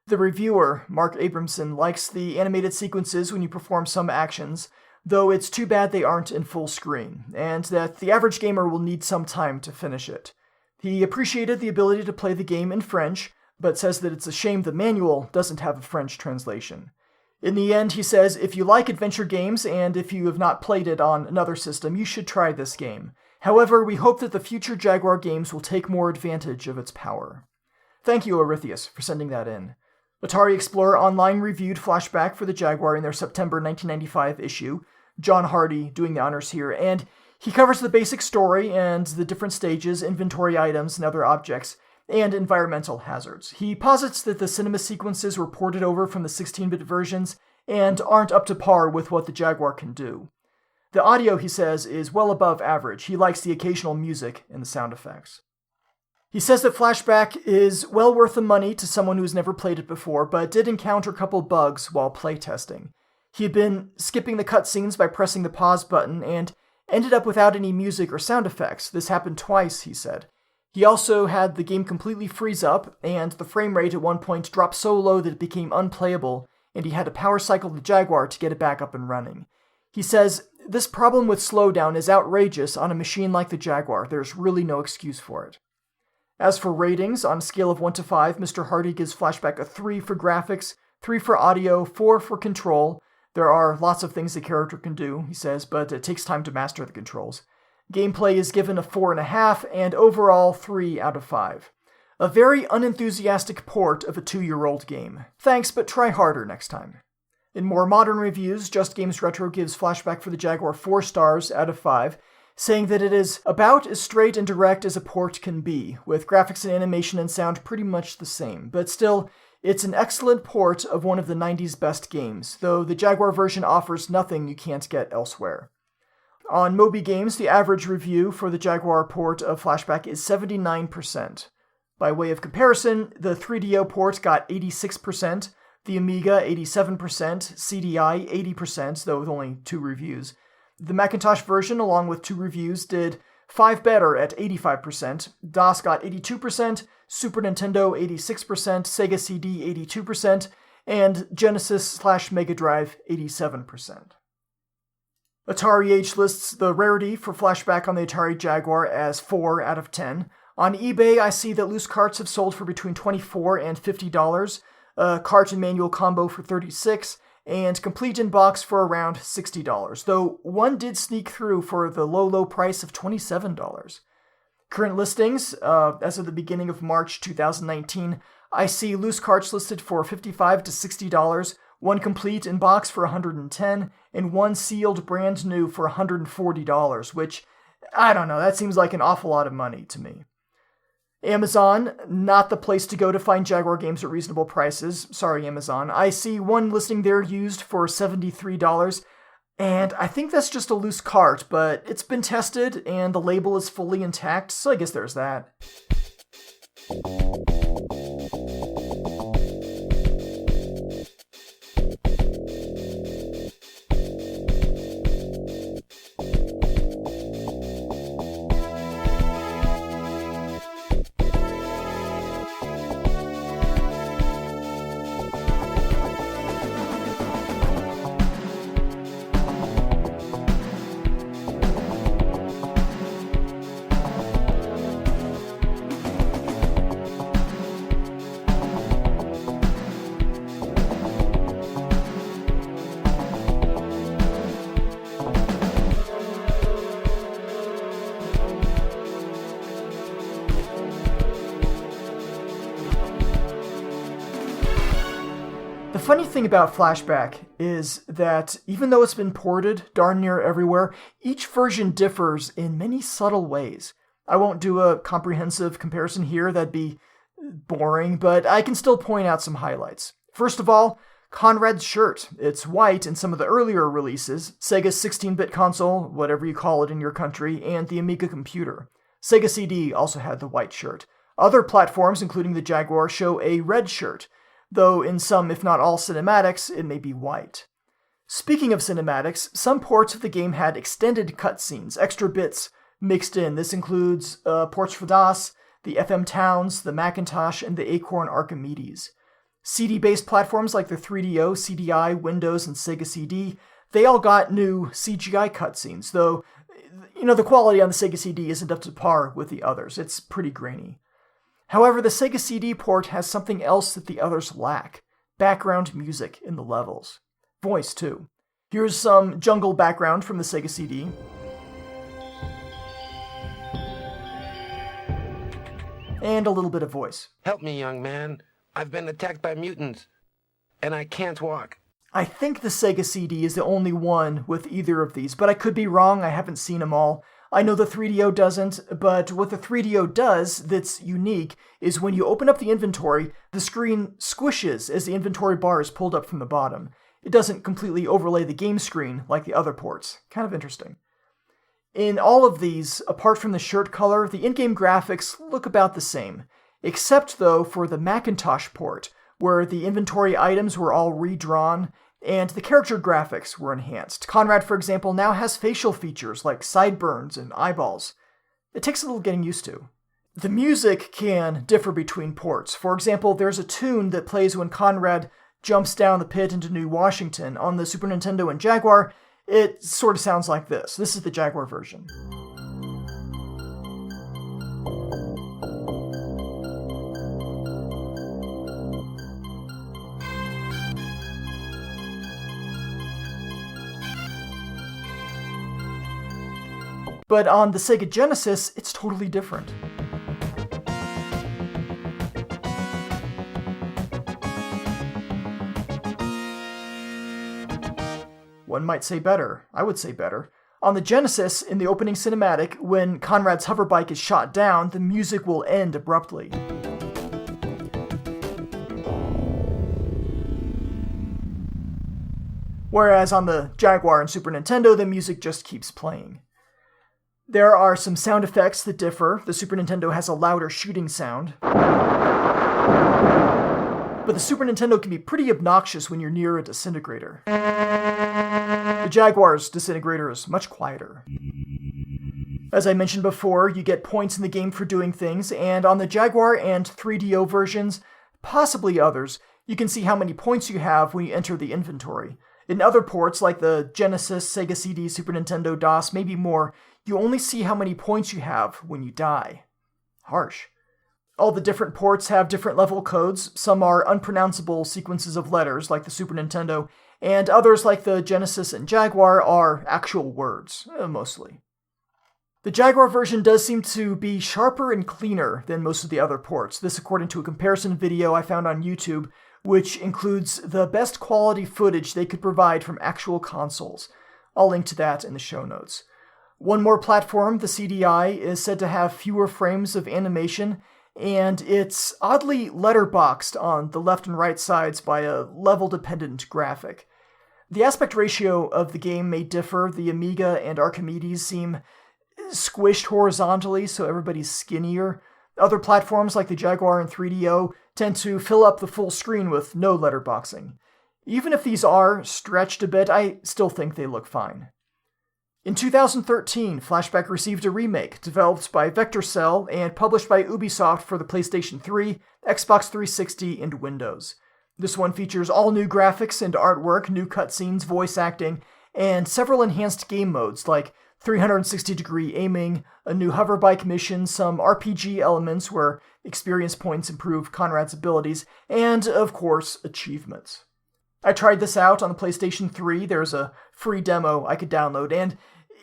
The reviewer, Mark Abramson, likes the animated sequences when you perform some actions, though it's too bad they aren't in full screen, and that the average gamer will need some time to finish it. He appreciated the ability to play the game in French, but says that it's a shame the manual doesn't have a French translation. In the end, he says, if you like adventure games, and if you have not played it on another system, you should try this game. However, we hope that the future Jaguar games will take more advantage of its power. Thank you, Arethius, for sending that in. Atari Explorer Online reviewed Flashback for the Jaguar in their September 1995 issue, John Hardy doing the honors here, and he covers the basic story and the different stages, inventory items, and other objects, and environmental hazards. He posits that the cinema sequences were ported over from the 16-bit versions and aren't up to par with what the Jaguar can do. The audio, he says, is well above average. He likes the occasional music and the sound effects. He says that Flashback is well worth the money to someone who's never played it before, but did encounter a couple bugs while playtesting. He had been skipping the cutscenes by pressing the pause button and ended up without any music or sound effects. This happened twice, he said. He also had the game completely freeze up, and the frame rate at one point dropped so low that it became unplayable, and he had to power cycle the Jaguar to get it back up and running. He says, this problem with slowdown is outrageous on a machine like the Jaguar. There's really no excuse for it. As for ratings, on a scale of 1 to 5, Mr. Hardy gives Flashback a 3 for graphics, 3 for audio, 4 for control. There are lots of things the character can do, he says, but it takes time to master the controls. Gameplay is given a 4.5, and overall 3 out of 5. A very unenthusiastic port of a 2-year-old game. Thanks, but try harder next time. In more modern reviews, Just Games Retro gives Flashback for the Jaguar 4 stars out of 5, saying that it is about as straight and direct as a port can be, with graphics and animation and sound pretty much the same, but still, it's an excellent port of one of the 90s best games, though the Jaguar version offers nothing you can't get elsewhere. On Moby Games, the average review for the Jaguar port of Flashback is 79%. By way of comparison, the 3DO port got 86%, the Amiga 87%, CDI 80%, though with only 2 reviews. The Macintosh version, along with 2 reviews, did 5 better at 85%, DOS got 82%, Super Nintendo 86%, Sega CD 82%, and Genesis/Mega Drive 87%. Atari Age lists the rarity for Flashback on the Atari Jaguar as 4 out of 10. On eBay, I see that loose carts have sold for between $24 and $50, a cart and manual combo for $36, and complete in box for around $60, though one did sneak through for the low price of $27. Current listings, as of the beginning of March 2019, I see loose carts listed for $55 to $60, one complete in box for $110, and one sealed brand new for $140, which, I don't know, that seems like an awful lot of money to me. Amazon, not the place to go to find Jaguar games at reasonable prices. Sorry, Amazon. I see one listing there used for $73, and I think that's just a loose cart, but it's been tested, and the label is fully intact, so I guess there's that. The funny thing about Flashback is that even though it's been ported darn near everywhere, each version differs in many subtle ways. I won't do a comprehensive comparison here, that'd be boring, but I can still point out some highlights. First of all, Conrad's shirt. It's white in some of the earlier releases, Sega's 16-bit console, whatever you call it in your country, and the Amiga computer. Sega CD also had the white shirt. Other platforms, including the Jaguar, show a red shirt, though in some, if not all, cinematics, it may be white. Speaking of cinematics, some ports of the game had extended cutscenes, extra bits mixed in. This includes ports for DOS, the FM Towns, the Macintosh, and the Acorn Archimedes. CD-based platforms like the 3DO, CDI, Windows, and Sega CD, they all got new CGI cutscenes, though, the quality on the Sega CD isn't up to par with the others. It's pretty grainy. However, the Sega CD port has something else that the others lack. Background music in the levels. Voice, too. Here's some jungle background from the Sega CD. And a little bit of voice. Help me, young man. I've been attacked by mutants, and I can't walk. I think the Sega CD is the only one with either of these, but I could be wrong. I haven't seen them all. I know the 3DO doesn't, but what the 3DO does that's unique is when you open up the inventory, the screen squishes as the inventory bar is pulled up from the bottom. It doesn't completely overlay the game screen like the other ports. Kind of interesting. In all of these, apart from the shirt color, the in-game graphics look about the same, except though for the Macintosh port, where the inventory items were all redrawn, and the character graphics were enhanced. Conrad, for example, now has facial features like sideburns and eyeballs. It takes a little getting used to. The music can differ between ports. For example, there's a tune that plays when Conrad jumps down the pit into New Washington. On the Super Nintendo and Jaguar, it sort of sounds like this. This is the Jaguar version. But on the Sega Genesis, it's totally different. one might say better. I would say better. On the Genesis, in the opening cinematic, when Conrad's hoverbike is shot down, the music will end abruptly. Whereas on the Jaguar and Super Nintendo, the music just keeps playing. There are some sound effects that differ. The Super Nintendo has a louder shooting sound. But the Super Nintendo can be pretty obnoxious when you're near a disintegrator. The Jaguar's disintegrator is much quieter. As I mentioned before, you get points in the game for doing things, and on the Jaguar and 3DO versions, possibly others, you can see how many points you have when you enter the inventory. In other ports, like the Genesis, Sega CD, Super Nintendo, DOS, maybe more, you only see how many points you have when you die. Harsh. All the different ports have different level codes. Some are unpronounceable sequences of letters, like the Super Nintendo, and others, like the Genesis and Jaguar, are actual words, mostly. The Jaguar version does seem to be sharper and cleaner than most of the other ports, this according to a comparison video I found on YouTube, which includes the best quality footage they could provide from actual consoles. I'll link to that in the show notes. One more platform, the CDI, is said to have fewer frames of animation, and it's oddly letterboxed on the left and right sides by a level-dependent graphic. The aspect ratio of the game may differ. The Amiga and Archimedes seem squished horizontally, so everybody's skinnier. Other platforms like the Jaguar and 3DO tend to fill up the full screen with no letterboxing. Even if these are stretched a bit, I still think they look fine. In 2013, Flashback received a remake developed by VectorCell and published by Ubisoft for the PlayStation 3, Xbox 360, and Windows. This one features all new graphics and artwork, new cutscenes, voice acting, and several enhanced game modes like 360-degree aiming, a new hoverbike mission, some RPG elements where experience points improve Conrad's abilities, and, of course, achievements. I tried this out on the PlayStation 3. There's a free demo I could download, and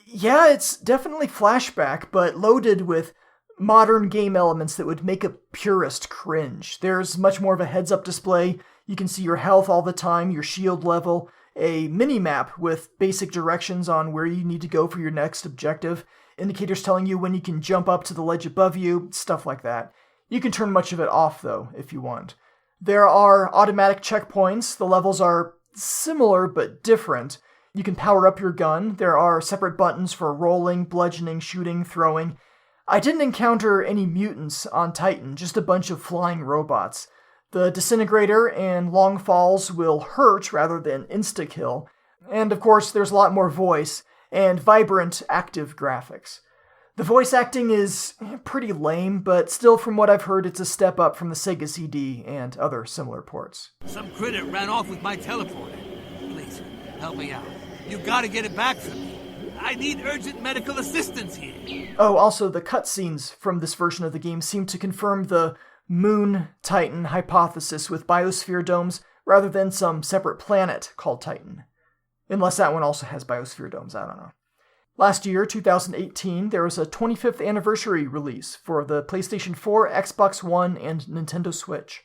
yeah, it's definitely Flashback, but loaded with modern game elements that would make a purist cringe. There's much more of a heads-up display. You can see your health all the time, your shield level, a mini-map with basic directions on where you need to go for your next objective, indicators telling you when you can jump up to the ledge above you, stuff like that. You can turn much of it off, though, if you want. There are automatic checkpoints. The levels are similar but different. You can power up your gun. There are separate buttons for rolling, bludgeoning, shooting, throwing. I didn't encounter any mutants on Titan, just a bunch of flying robots. The disintegrator and long falls will hurt rather than insta-kill. And of course, there's a lot more voice and vibrant, active graphics. The voice acting is pretty lame, but still from what I've heard, it's a step up from the Sega CD and other similar ports. Some critter ran off with my teleporter. Please, help me out. You gotta get it back for me. I need urgent medical assistance here. Oh, also, the cutscenes from this version of the game seem to confirm the Moon Titan hypothesis with biosphere domes rather than some separate planet called Titan. Unless that one also has biosphere domes, I don't know. Last year, 2018, there was a 25th anniversary release for the PlayStation 4, Xbox One, and Nintendo Switch.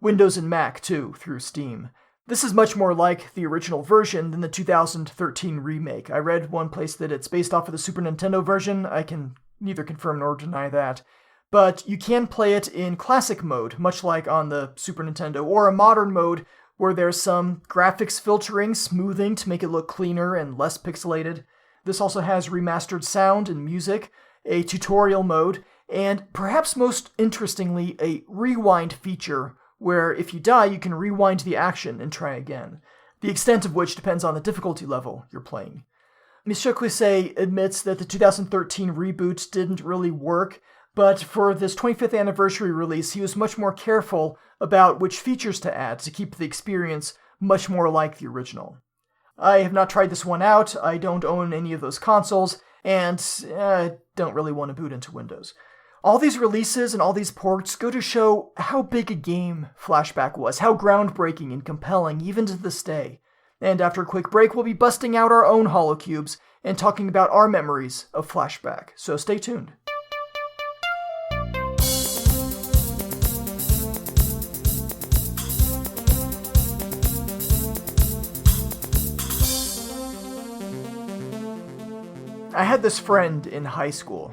Windows and Mac, too, through Steam. This is much more like the original version than the 2013 remake. I read one place that it's based off of the Super Nintendo version. I can neither confirm nor deny that. But you can play it in classic mode, much like on the Super Nintendo, or a modern mode where there's some graphics filtering, smoothing to make it look cleaner and less pixelated. This also has remastered sound and music, a tutorial mode, and perhaps most interestingly, a rewind feature where if you die, you can rewind the action and try again, the extent of which depends on the difficulty level you're playing. Monsieur Clissé admits that the 2013 reboot didn't really work, but for this 25th anniversary release, he was much more careful about which features to add to keep the experience much more like the original. I have not tried this one out, I don't own any of those consoles, and I don't really want to boot into Windows. All these releases and all these ports go to show how big a game Flashback was, how groundbreaking and compelling even to this day. And after a quick break, we'll be busting out our own holocubes and talking about our memories of Flashback, so stay tuned. I had this friend in high school.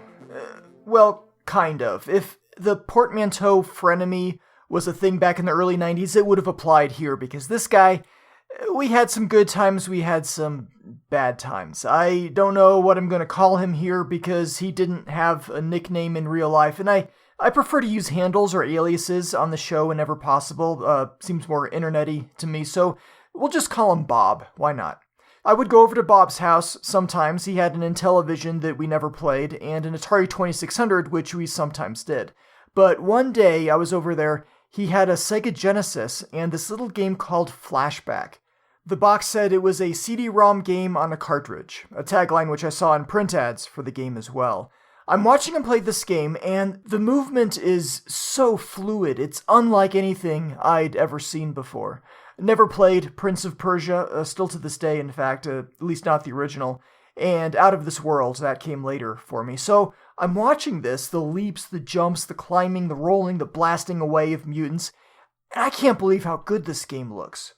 Well, kind of. If the portmanteau frenemy was a thing back in the early 90s, it would have applied here, because this guy, we had some good times, we had some bad times. I don't know what I'm going to call him here, because he didn't have a nickname in real life, and I prefer to use handles or aliases on the show whenever possible. Seems more internet-y to me, so we'll just call him Bob. Why not? I would go over to Bob's house sometimes. He had an Intellivision that we never played, and an Atari 2600, which we sometimes did. But one day I was over there, he had a Sega Genesis and this little game called Flashback. The box said it was a CD-ROM game on a cartridge, a tagline which I saw in print ads for the game as well. I'm watching him play this game, and the movement is so fluid. It's unlike anything I'd ever seen before. Never played Prince of Persia, still to this day, in fact, at least not the original, and Out of This World, that came later for me. So I'm watching this, the leaps, the jumps, the climbing, the rolling, the blasting away of mutants, and I can't believe how good this game looks.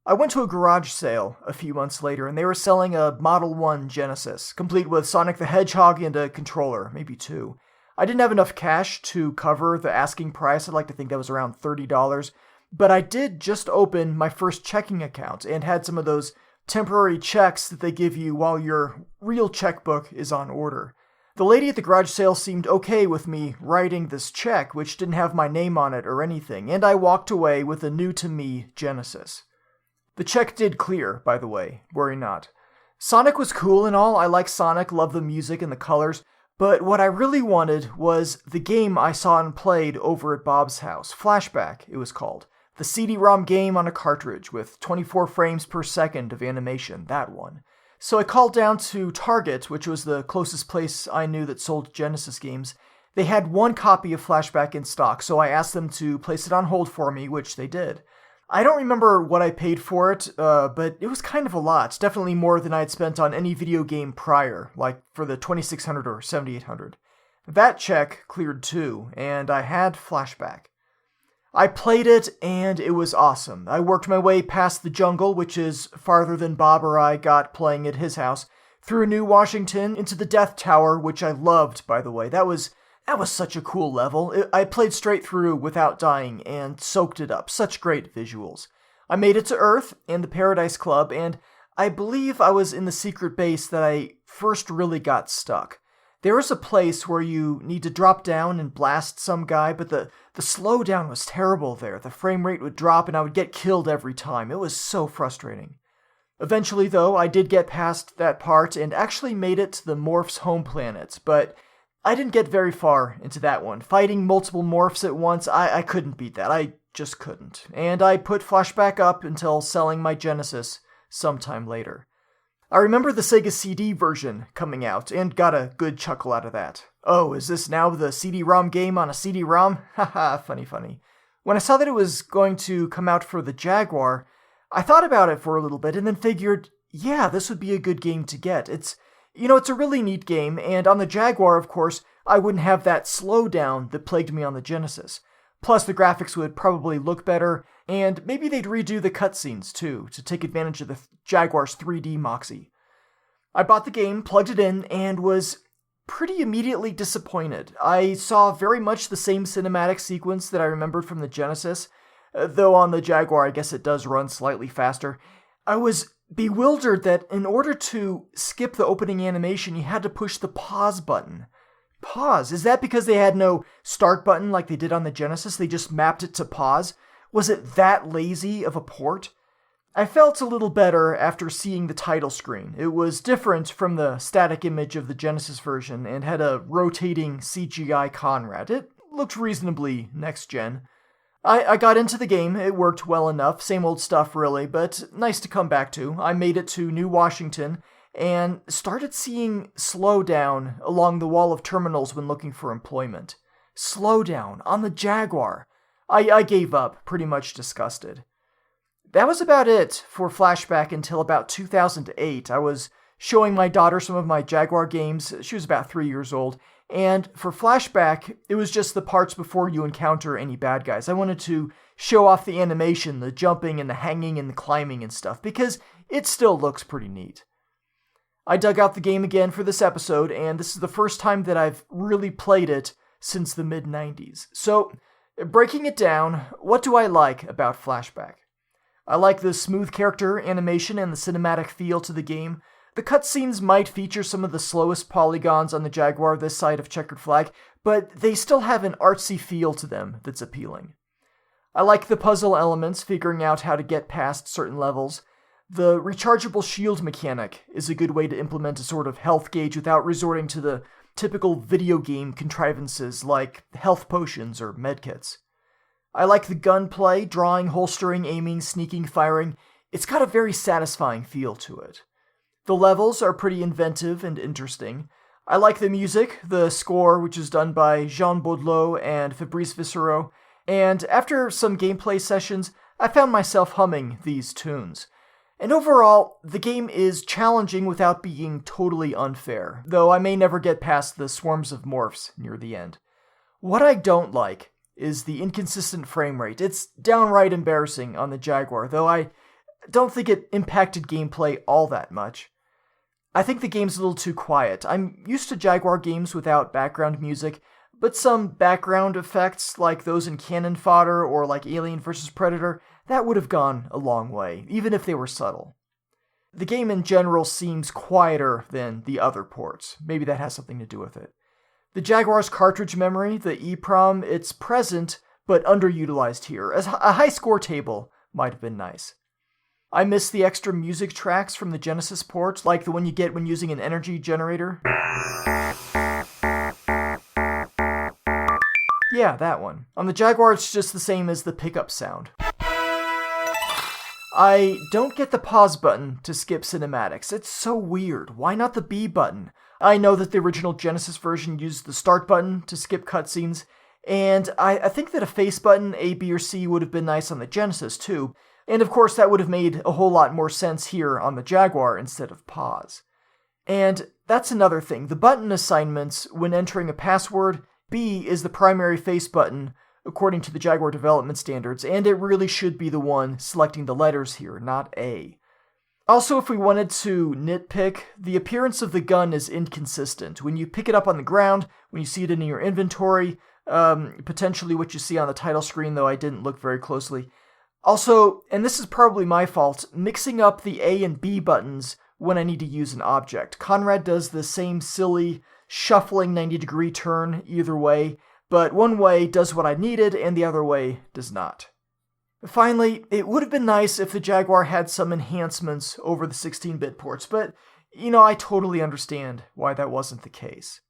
I went to a garage sale a few months later, and they were selling a Model 1 Genesis, complete with Sonic the Hedgehog and a controller, maybe two. I didn't have enough cash to cover the asking price. I'd like to think that was around $30. But I did just open my first checking account and had some of those temporary checks that they give you while your real checkbook is on order. The lady at the garage sale seemed okay with me writing this check, which didn't have my name on it or anything, and I walked away with a new-to-me Genesis. The check did clear, by the way, worry not. Sonic was cool and all. I like Sonic, love the music and the colors, but what I really wanted was the game I saw and played over at Bob's house. Flashback, it was called. The CD-ROM game on a cartridge with 24 frames per second of animation, that one. So I called down to Target, which was the closest place I knew that sold Genesis games. They had one copy of Flashback in stock, so I asked them to place it on hold for me, which they did. I don't remember what I paid for it, but it was kind of a lot. Definitely more than I had spent on any video game prior, like for the 2600 or 7800. That check cleared too, and I had Flashback. I played it, and it was awesome. I worked my way past the jungle, which is farther than Bob or I got playing at his house, through New Washington, into the Death Tower, which I loved, by the way. That was such a cool level. I played straight through without dying, and soaked it up. Such great visuals. I made it to Earth, and the Paradise Club, and I believe I was in the secret base that I first really got stuck. There is a place where you need to drop down and blast some guy, but the slowdown was terrible there. The frame rate would drop and I would get killed every time. It was so frustrating. Eventually, though, I did get past that part and actually made it to the Morph's home planet, but I didn't get very far into that one. Fighting multiple Morphs at once, I couldn't beat that. I just couldn't. And I put Flashback up until selling my Genesis sometime later. I remember the Sega CD version coming out, and got a good chuckle out of that. Oh, is this now the CD-ROM game on a CD-ROM? Haha, funny. When I saw that it was going to come out for the Jaguar, I thought about it for a little bit, and then figured, yeah, this would be a good game to get. It's a really neat game, and on the Jaguar, of course, I wouldn't have that slowdown that plagued me on the Genesis. Plus, the graphics would probably look better, and maybe they'd redo the cutscenes, too, to take advantage of the Jaguar's 3D moxie. I bought the game, plugged it in, and was pretty immediately disappointed. I saw very much the same cinematic sequence that I remembered from the Genesis, though on the Jaguar I guess it does run slightly faster. I was bewildered that in order to skip the opening animation, you had to push the pause button. Pause? Is that because they had no start button like they did on the Genesis? They just mapped it to pause? Was it that lazy of a port? I felt a little better after seeing the title screen. It was different from the static image of the Genesis version and had a rotating CGI Conrad. It looked reasonably next-gen. I got into the game. It worked well enough. Same old stuff, really, but nice to come back to. I made it to New Washington and started seeing slowdown along the wall of terminals when looking for employment. Slowdown on the Jaguar. I gave up, pretty much disgusted. That was about it for Flashback until about 2008. I was showing my daughter some of my Jaguar games. She was about 3 years old. And for Flashback, it was just the parts before you encounter any bad guys. I wanted to show off the animation, the jumping and the hanging and the climbing and stuff, because it still looks pretty neat. I dug out the game again for this episode, and this is the first time that I've really played it since the mid-90s. So, breaking it down, what do I like about Flashback? I like the smooth character animation and the cinematic feel to the game. The cutscenes might feature some of the slowest polygons on the Jaguar this side of Checkered Flag, but they still have an artsy feel to them that's appealing. I like the puzzle elements, figuring out how to get past certain levels. The rechargeable shield mechanic is a good way to implement a sort of health gauge without resorting to the typical video game contrivances like health potions or medkits. I like the gunplay, drawing, holstering, aiming, sneaking, firing. It's got a very satisfying feel to it. The levels are pretty inventive and interesting. I like the music, the score, which is done by Jean Baudelot and Fabrice Vissereau, and after some gameplay sessions, I found myself humming these tunes. And overall, the game is challenging without being totally unfair, though I may never get past the swarms of morphs near the end. What I don't like is the inconsistent frame rate. It's downright embarrassing on the Jaguar, though I don't think it impacted gameplay all that much. I think the game's a little too quiet. I'm used to Jaguar games without background music, but some background effects, like those in Cannon Fodder or like Alien vs. Predator, that would have gone a long way, even if they were subtle. The game in general seems quieter than the other ports. Maybe that has something to do with it. The Jaguar's cartridge memory, the EEPROM, it's present, but underutilized here. A high score table might have been nice. I miss the extra music tracks from the Genesis port, like the one you get when using an energy generator. Yeah, that one. On the Jaguar, it's just the same as the pickup sound. I don't get the pause button to skip cinematics. It's so weird. Why not the B button? I know that the original Genesis version used the start button to skip cutscenes, and I think that a face button, A, B, or C, would have been nice on the Genesis too. And of course, that would have made a whole lot more sense here on the Jaguar instead of pause. And that's another thing. The button assignments when entering a password, B is the primary face button according to the Jaguar development standards, and it really should be the one selecting the letters here, not A. Also, if we wanted to nitpick, the appearance of the gun is inconsistent. When you pick it up on the ground, when you see it in your inventory, potentially what you see on the title screen, though I didn't look very closely. Also, and this is probably my fault, mixing up the A and B buttons when I need to use an object. Conrad does the same silly, shuffling 90-degree turn either way, but one way does what I needed and the other way does not. Finally, it would have been nice if the Jaguar had some enhancements over the 16-bit ports, but, I totally understand why that wasn't the case.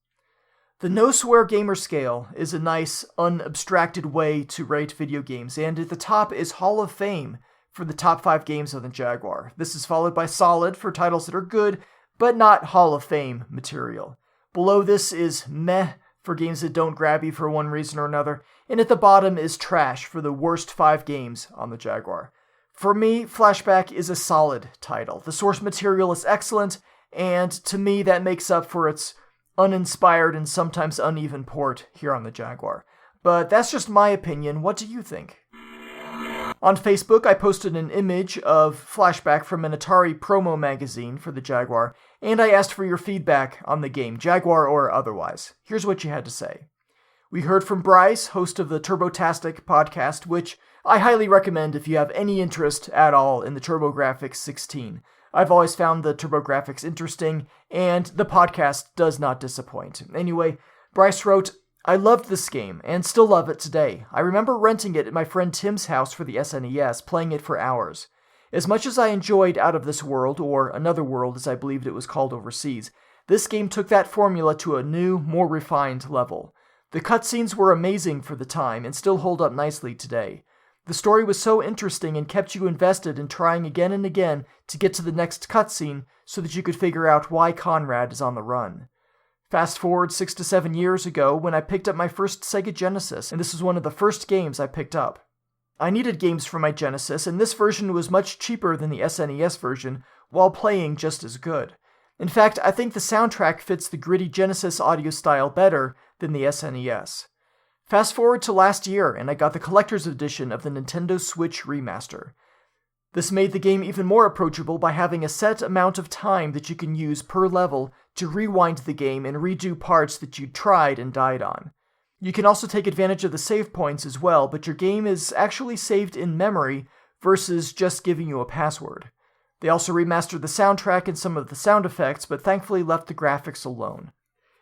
The no-swear gamer scale is a nice, unabstracted way to rate video games, and at the top is Hall of Fame for the top 5 games on the Jaguar. This is followed by Solid for titles that are good, but not Hall of Fame material. Below this is Meh for games that don't grab you for one reason or another, and at the bottom is Trash for the worst 5 games on the Jaguar. For me, Flashback is a solid title. The source material is excellent, and to me that makes up for its uninspired and sometimes uneven port here on the Jaguar. But that's just my opinion. What do you think? On Facebook, I posted an image of Flashback from an Atari promo magazine for the Jaguar, and I asked for your feedback on the game, Jaguar or otherwise. Here's what you had to say. We heard from Bryce, host of the Turbotastic podcast, which I highly recommend if you have any interest at all in the TurboGrafx 16. I've always found the TurboGrafx interesting, and the podcast does not disappoint. Anyway, Bryce wrote, I loved this game, and still love it today. I remember renting it at my friend Tim's house for the SNES, playing it for hours. As much as I enjoyed Out of This World, or Another World as I believed it was called overseas, this game took that formula to a new, more refined level. The cutscenes were amazing for the time, and still hold up nicely today. The story was so interesting and kept you invested in trying again and again to get to the next cutscene so that you could figure out why Conrad is on the run. Fast forward 6 to 7 years ago when I picked up my first Sega Genesis, and this was one of the first games I picked up. I needed games for my Genesis, and this version was much cheaper than the SNES version, while playing just as good. In fact, I think the soundtrack fits the gritty Genesis audio style better than the SNES. Fast forward to last year, and I got the collector's edition of the Nintendo Switch Remaster. This made the game even more approachable by having a set amount of time that you can use per level to rewind the game and redo parts that you tried and died on. You can also take advantage of the save points as well, but your game is actually saved in memory versus just giving you a password. They also remastered the soundtrack and some of the sound effects, but thankfully left the graphics alone.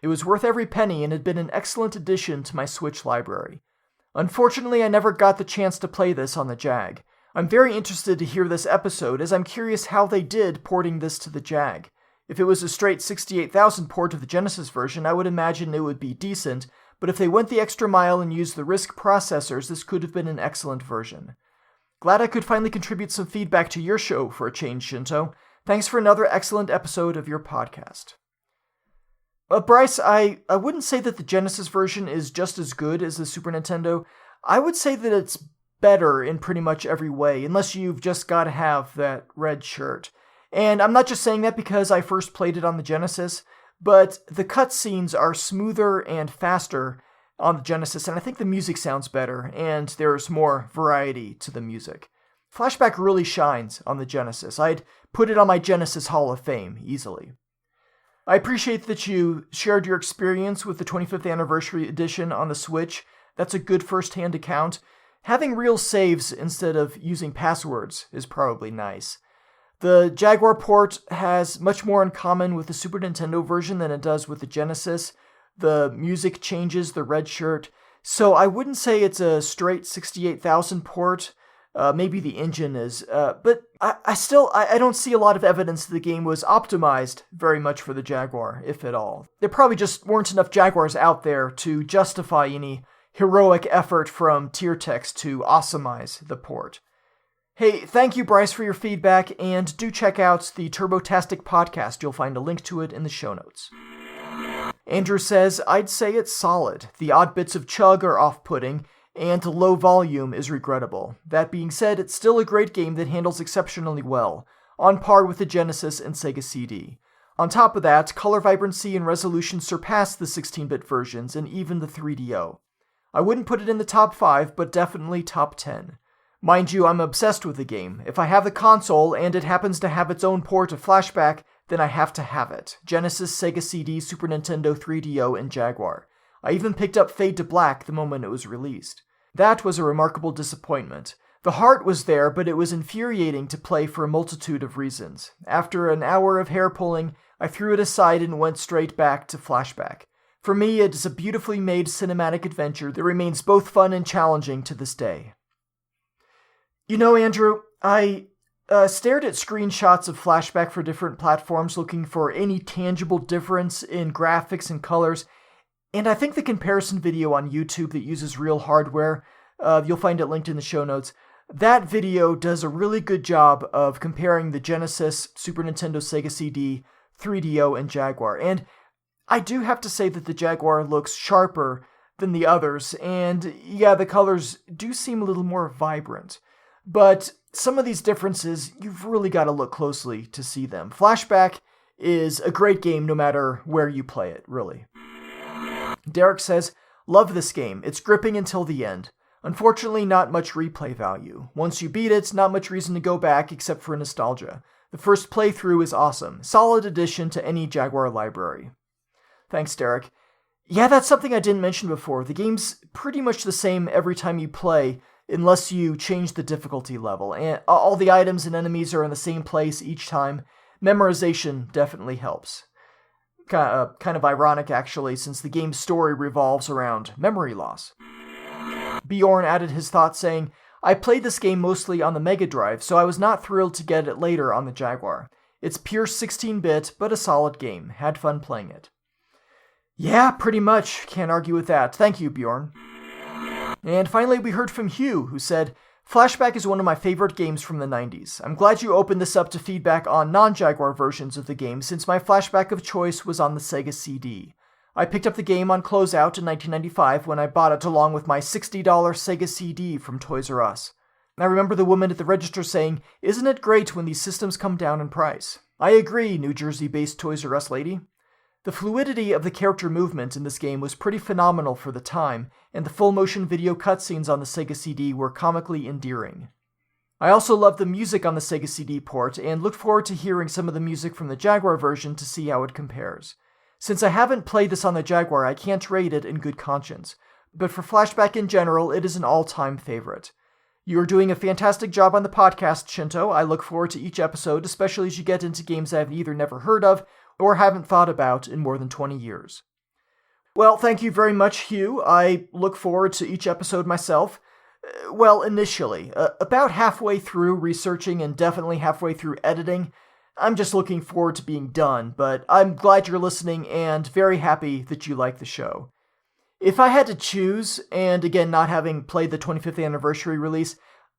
It was worth every penny and had been an excellent addition to my Switch library. Unfortunately, I never got the chance to play this on the Jag. I'm very interested to hear this episode, as I'm curious how they did porting this to the Jag. If it was a straight 68,000 port of the Genesis version, I would imagine it would be decent, but if they went the extra mile and used the RISC processors, this could have been an excellent version. Glad I could finally contribute some feedback to your show for a change, Shinto. Thanks for another excellent episode of your podcast. Bryce, I wouldn't say that the Genesis version is just as good as the Super Nintendo. I would say that it's better in pretty much every way, unless you've just got to have that red shirt. And I'm not just saying that because I first played it on the Genesis, but the cutscenes are smoother and faster on the Genesis, and I think the music sounds better, and there's more variety to the music. Flashback really shines on the Genesis. I'd put it on my Genesis Hall of Fame, easily. I appreciate that you shared your experience with the 25th Anniversary Edition on the Switch. That's a good first-hand account. Having real saves instead of using passwords is probably nice. The Jaguar port has much more in common with the Super Nintendo version than it does with the Genesis. The music changes, the red shirt. So I wouldn't say it's a straight 68,000 port. Maybe the engine is. But I don't see a lot of evidence the game was optimized very much for the Jaguar, if at all. There probably just weren't enough Jaguars out there to justify any heroic effort from Tiertex to awesomize the port. Hey, thank you, Bryce, for your feedback, and do check out the Turbotastic podcast. You'll find a link to it in the show notes. Andrew says, I'd say it's solid. The odd bits of chug are off-putting, and the low volume is regrettable. That being said, it's still a great game that handles exceptionally well, on par with the Genesis and Sega CD. On top of that, color vibrancy and resolution surpass the 16-bit versions and even the 3DO. I wouldn't put it in the top 5, but definitely top 10. Mind you, I'm obsessed with the game. If I have the console and it happens to have its own port of Flashback, then I have to have it. Genesis, Sega CD, Super Nintendo, 3DO, and Jaguar. I even picked up Fade to Black the moment it was released. That was a remarkable disappointment. The heart was there, but it was infuriating to play for a multitude of reasons. After an hour of hair pulling, I threw it aside and went straight back to Flashback. For me, it is a beautifully made cinematic adventure that remains both fun and challenging to this day. You know, Andrew, I stared at screenshots of Flashback for different platforms looking for any tangible difference in graphics and colors, and I think the comparison video on YouTube that uses real hardware, you'll find it linked in the show notes, that video does a really good job of comparing the Genesis, Super Nintendo, Sega CD, 3DO, and Jaguar, and I do have to say that the Jaguar looks sharper than the others, and yeah, the colors do seem a little more vibrant. But some of these differences, you've really got to look closely to see them. Flashback is a great game no matter where you play it, really. Derek says, love this game. It's gripping until the end. Unfortunately, not much replay value. Once you beat it, not much reason to go back except for nostalgia. The first playthrough is awesome. Solid addition to any Jaguar library. Thanks, Derek. Yeah, that's something I didn't mention before. The game's pretty much the same every time you play, unless you change the difficulty level, and all the items and enemies are in the same place each time. Memorization definitely helps. Kind of ironic, actually, since the game's story revolves around memory loss. Bjorn added his thoughts saying, I played this game mostly on the Mega Drive, so I was not thrilled to get it later on the Jaguar. It's pure 16-bit, but a solid game. Had fun playing it. Yeah, pretty much. Can't argue with that. Thank you, Bjorn. And finally, we heard from Hugh, who said, Flashback is one of my favorite games from the 90s. I'm glad you opened this up to feedback on non-Jaguar versions of the game, since my Flashback of choice was on the Sega CD. I picked up the game on closeout in 1995 when I bought it along with my $60 Sega CD from Toys R Us. I remember the woman at the register saying, isn't it great when these systems come down in price? I agree, New Jersey-based Toys R Us lady. The fluidity of the character movement in this game was pretty phenomenal for the time, and the full-motion video cutscenes on the Sega CD were comically endearing. I also love the music on the Sega CD port, and look forward to hearing some of the music from the Jaguar version to see how it compares. Since I haven't played this on the Jaguar, I can't rate it in good conscience, but for Flashback in general, it is an all-time favorite. You are doing a fantastic job on the podcast, Shinto. I look forward to each episode, especially as you get into games I've either never heard of or haven't thought about in more than 20 years. Well, thank you very much, Hugh. I look forward to each episode myself. Well, initially. About halfway through researching and definitely halfway through editing. I'm just looking forward to being done, but I'm glad you're listening and very happy that you like the show. If I had to choose, and again not having played the 25th anniversary release,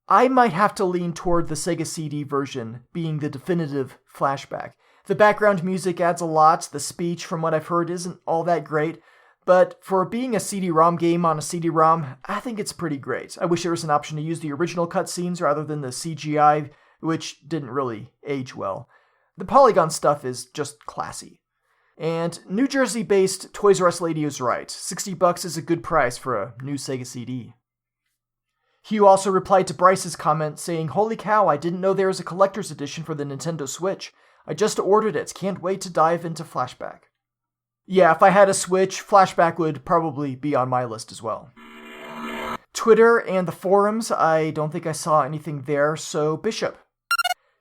I might have to lean toward the Sega CD version being the definitive Flashback. The background music adds a lot, the speech from what I've heard isn't all that great, but for being a CD-ROM game on a CD-ROM, I think it's pretty great. I wish there was an option to use the original cutscenes rather than the CGI, which didn't really age well. The polygon stuff is just classy. And New Jersey-based Toys R Us Lady is right. $60 is a good price for a new Sega CD. Hugh also replied to Bryce's comment saying, "Holy cow, I didn't know there was a collector's edition for the Nintendo Switch. I just ordered it. Can't wait to dive into Flashback." Yeah, if I had a Switch, Flashback would probably be on my list as well. Twitter and the forums, I don't think I saw anything there, so Bishop.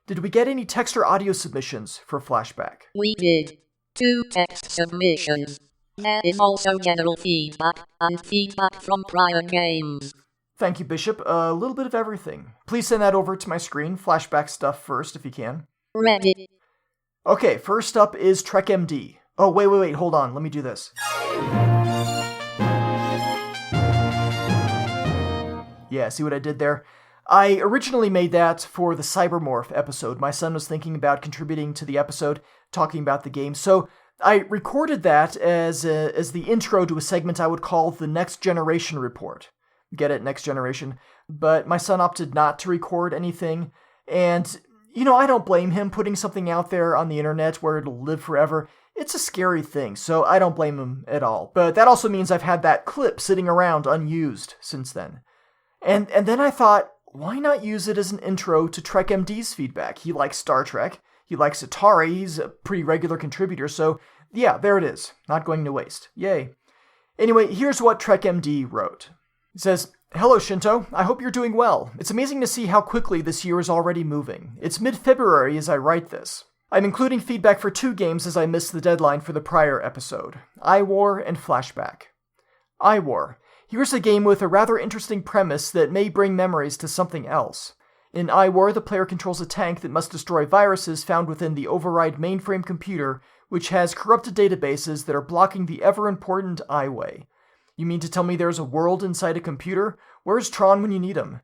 Did we get any text or audio submissions for Flashback? We did. 2 text submissions. There is also general feedback and feedback from prior games. Thank you, Bishop. A little bit of everything. Please send that over to my screen. Flashback stuff first, if you can. Reddit. Okay, first up is TrekMD. Oh, wait, hold on. Let me do this. Yeah, see what I did there? I originally made that for the Cybermorph episode. My son was thinking about contributing to the episode, talking about the game. So I recorded that as the intro to a segment I would call the Next Generation Report. Get it? Next Generation. But my son opted not to record anything. And, I don't blame him putting something out there on the internet where it'll live forever. It's a scary thing, so I don't blame him at all. But that also means I've had that clip sitting around unused since then. And then I thought, why not use it as an intro to TrekMD's feedback? He likes Star Trek, he likes Atari, he's a pretty regular contributor, so yeah, there it is. Not going to waste. Yay. Anyway, here's what TrekMD wrote. He says, "Hello Shinto, I hope you're doing well. It's amazing to see how quickly this year is already moving. It's mid-February as I write this. I'm including feedback for 2 games as I missed the deadline for the prior episode, iWar and Flashback. iWar. Here's a game with a rather interesting premise that may bring memories to something else. In iWar, the player controls a tank that must destroy viruses found within the override mainframe computer, which has corrupted databases that are blocking the ever-important iWay. You mean to tell me there's a world inside a computer? Where's Tron when you need him?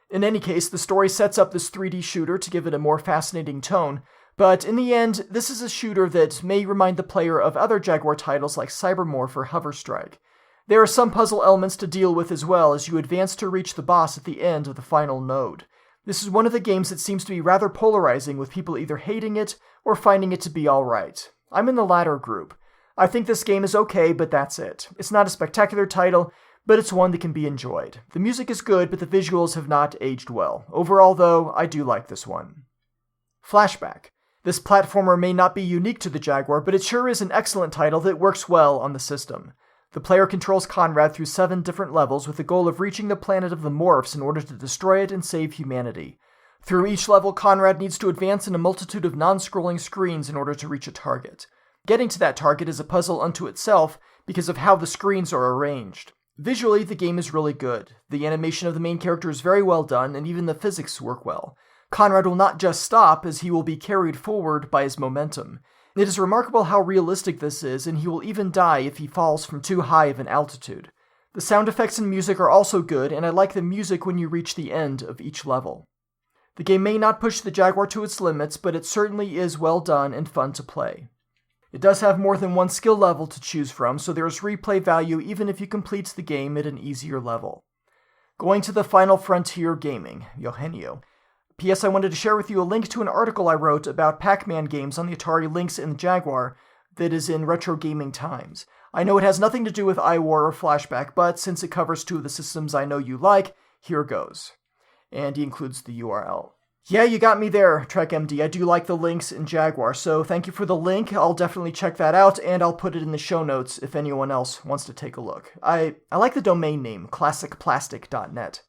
In any case, the story sets up this 3D shooter to give it a more fascinating tone, but in the end, this is a shooter that may remind the player of other Jaguar titles like Cybermorph or Hover Strike. There are some puzzle elements to deal with as well as you advance to reach the boss at the end of the final node. This is one of the games that seems to be rather polarizing, with people either hating it or finding it to be alright. I'm in the latter group. I think this game is okay, but that's it. It's not a spectacular title, but it's one that can be enjoyed. The music is good, but the visuals have not aged well. Overall, though, I do like this one. Flashback. This platformer may not be unique to the Jaguar, but it sure is an excellent title that works well on the system. The player controls Conrad through 7 different levels with the goal of reaching the planet of the Morphs in order to destroy it and save humanity. Through each level, Conrad needs to advance in a multitude of non-scrolling screens in order to reach a target. Getting to that target is a puzzle unto itself because of how the screens are arranged. Visually, the game is really good. The animation of the main character is very well done, and even the physics work well. Conrad will not just stop, as he will be carried forward by his momentum. It is remarkable how realistic this is, and he will even die if he falls from too high of an altitude. The sound effects and music are also good, and I like the music when you reach the end of each level. The game may not push the Jaguar to its limits, but it certainly is well done and fun to play. It does have more than one skill level to choose from, so there is replay value even if you complete the game at an easier level. Going to the Final Frontier Gaming, Eugenio. P.S. I wanted to share with you a link to an article I wrote about Pac-Man games on the Atari Lynx and the Jaguar that is in Retro Gaming Times. I know it has nothing to do with iWar or Flashback, but since it covers 2 of the systems I know you like, here goes. And he includes the URL. Yeah, you got me there, TrekMD. I do like the links in Jaguar, so thank you for the link. I'll definitely check that out, and I'll put it in the show notes if anyone else wants to take a look. I like the domain name, classicplastic.net.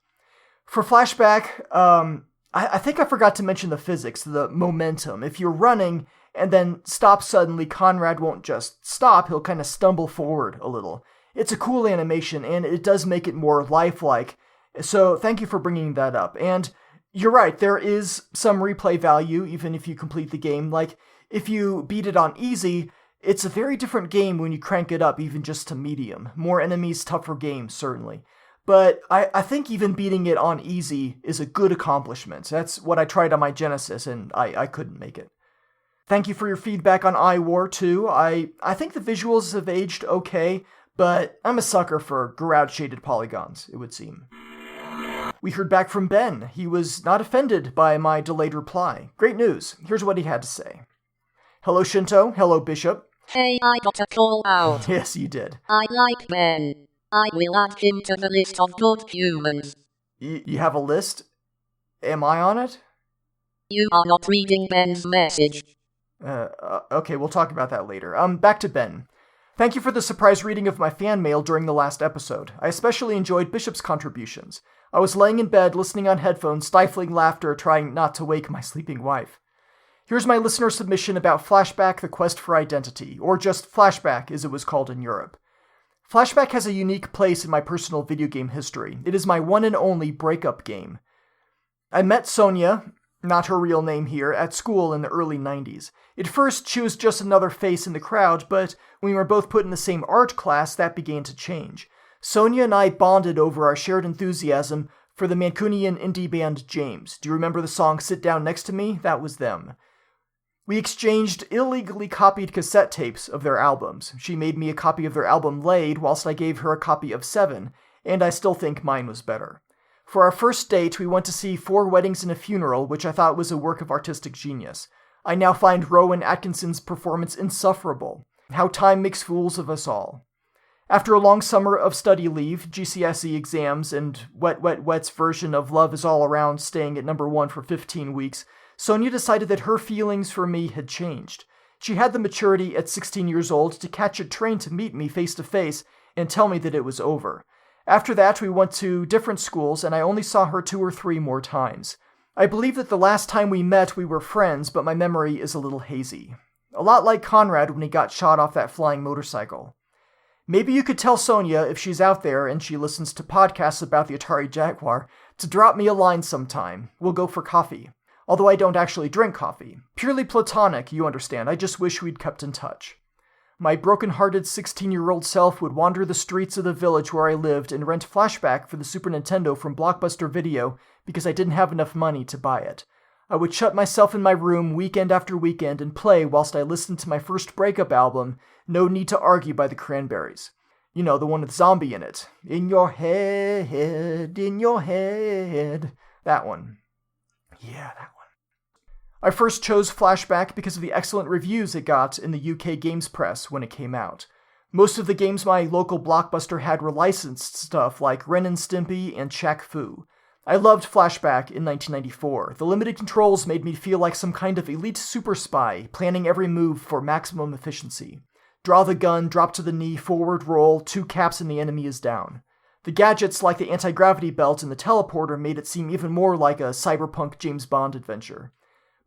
For Flashback, I think I forgot to mention the physics, the momentum. If you're running and then stop suddenly, Conrad won't just stop, he'll kind of stumble forward a little. It's a cool animation, and it does make it more lifelike, so thank you for bringing that up. And you're right, there is some replay value, even if you complete the game. Like, if you beat it on easy, it's a very different game when you crank it up, even just to medium. More enemies, tougher game, certainly. But I think even beating it on easy is a good accomplishment. That's what I tried on my Genesis, and I couldn't make it. Thank you for your feedback on iWar, too. I think the visuals have aged okay, but I'm a sucker for garage-shaded polygons, it would seem. We heard back from Ben. He was not offended by my delayed reply. Great news. Here's what he had to say. Hello, Shinto. Hello, Bishop. Hey, I got a call out. Yes, you did. I like Ben. I will add him to the list of good humans. You have a list? Am I on it? You are not reading Ben's message. Okay, we'll talk about that later. Back to Ben. Thank you for the surprise reading of my fan mail during the last episode. I especially enjoyed Bishop's contributions. I was laying in bed, listening on headphones, stifling laughter, trying not to wake my sleeping wife. Here's my listener submission about Flashback, the Quest for Identity, or just Flashback as it was called in Europe. Flashback has a unique place in my personal video game history. It is my one and only breakup game. I met Sonia, not her real name here, at school in the early 90s. At first, she was just another face in the crowd, but when we were both put in the same art class, that began to change. Sonia and I bonded over our shared enthusiasm for the Mancunian indie band James. Do you remember the song Sit Down Next to Me? That was them. We exchanged illegally copied cassette tapes of their albums. She made me a copy of their album Laid, whilst I gave her a copy of Seven, and I still think mine was better. For our first date, we went to see Four Weddings and a Funeral, which I thought was a work of artistic genius. I now find Rowan Atkinson's performance insufferable. How time makes fools of us all. After a long summer of study leave, GCSE exams, and Wet's version of Love Is All Around staying at number 1 for 15 weeks, Sonia decided that her feelings for me had changed. She had the maturity at 16 years old to catch a train to meet me face to face and tell me that it was over. After that, we went to different schools, and I only saw her 2 or 3 more times. I believe that the last time we met, we were friends, but my memory is a little hazy. A lot like Conrad when he got shot off that flying motorcycle. Maybe you could tell Sonia, if she's out there and she listens to podcasts about the Atari Jaguar, to drop me a line sometime. We'll go for coffee. Although I don't actually drink coffee. Purely platonic, you understand. I just wish we'd kept in touch. My broken-hearted 16-year-old self would wander the streets of the village where I lived and rent Flashback for the Super Nintendo from Blockbuster Video because I didn't have enough money to buy it. I would shut myself in my room weekend after weekend and play whilst I listened to my first breakup album, No Need to Argue by the Cranberries. You know, the one with Zombie in it. In your head, in your head. That one. Yeah, that one. I first chose Flashback because of the excellent reviews it got in the UK games press when it came out. Most of the games my local Blockbuster had were licensed stuff like Ren and Stimpy and Shaq Fu. I loved Flashback in 1994. The limited controls made me feel like some kind of elite super spy, planning every move for maximum efficiency. Draw the gun, drop to the knee, forward roll, 2 caps and the enemy is down. The gadgets like the anti-gravity belt and the teleporter made it seem even more like a cyberpunk James Bond adventure.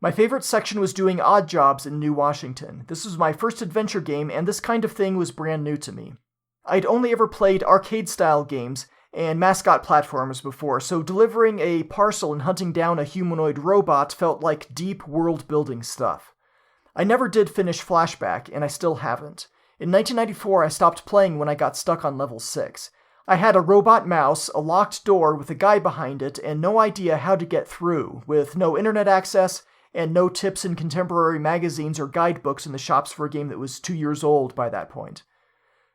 My favorite section was doing odd jobs in New Washington. This was my first adventure game, and this kind of thing was brand new to me. I'd only ever played arcade-style games and mascot platformers before, so delivering a parcel and hunting down a humanoid robot felt like deep world-building stuff. I never did finish Flashback, and I still haven't. In 1994, I stopped playing when I got stuck on level 6. I had a robot mouse, a locked door with a guy behind it, and no idea how to get through, with no internet access, and no tips in contemporary magazines or guidebooks in the shops for a game that was 2 years old by that point.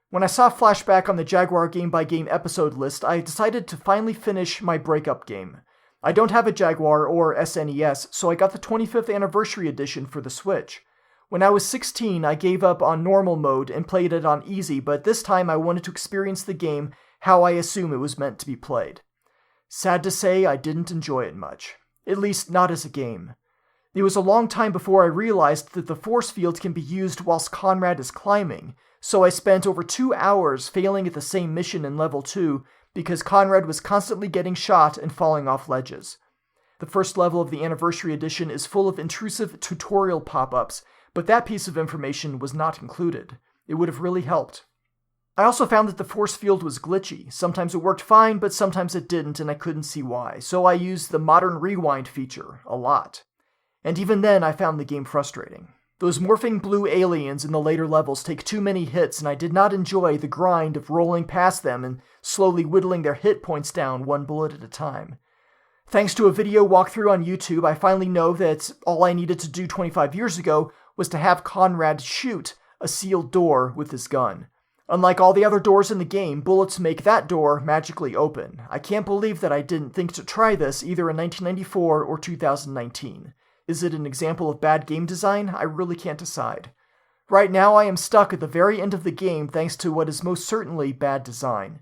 When I saw Flashback on the Jaguar game-by-game episode list, I decided to finally finish my breakup game. I don't have a Jaguar or SNES, so I got the 25th anniversary edition for the Switch. When I was 16, I gave up on normal mode and played it on easy, but this time I wanted to experience the game how I assume it was meant to be played. Sad to say, I didn't enjoy it much. At least, not as a game. It was a long time before I realized that the force field can be used whilst Conrad is climbing, so I spent over 2 hours failing at the same mission in level 2 because Conrad was constantly getting shot and falling off ledges. The first level of the Anniversary Edition is full of intrusive tutorial pop-ups, but that piece of information was not included. It would have really helped. I also found that the force field was glitchy. Sometimes it worked fine, but sometimes it didn't, and I couldn't see why, so I used the modern rewind feature a lot. And even then, I found the game frustrating. Those morphing blue aliens in the later levels take too many hits, and I did not enjoy the grind of rolling past them and slowly whittling their hit points down one bullet at a time. Thanks to a video walkthrough on YouTube, I finally know that all I needed to do 25 years ago was to have Conrad shoot a sealed door with his gun. Unlike all the other doors in the game, bullets make that door magically open. I can't believe that I didn't think to try this either in 1994 or 2019. Is it an example of bad game design? I really can't decide. Right now I am stuck at the very end of the game thanks to what is most certainly bad design.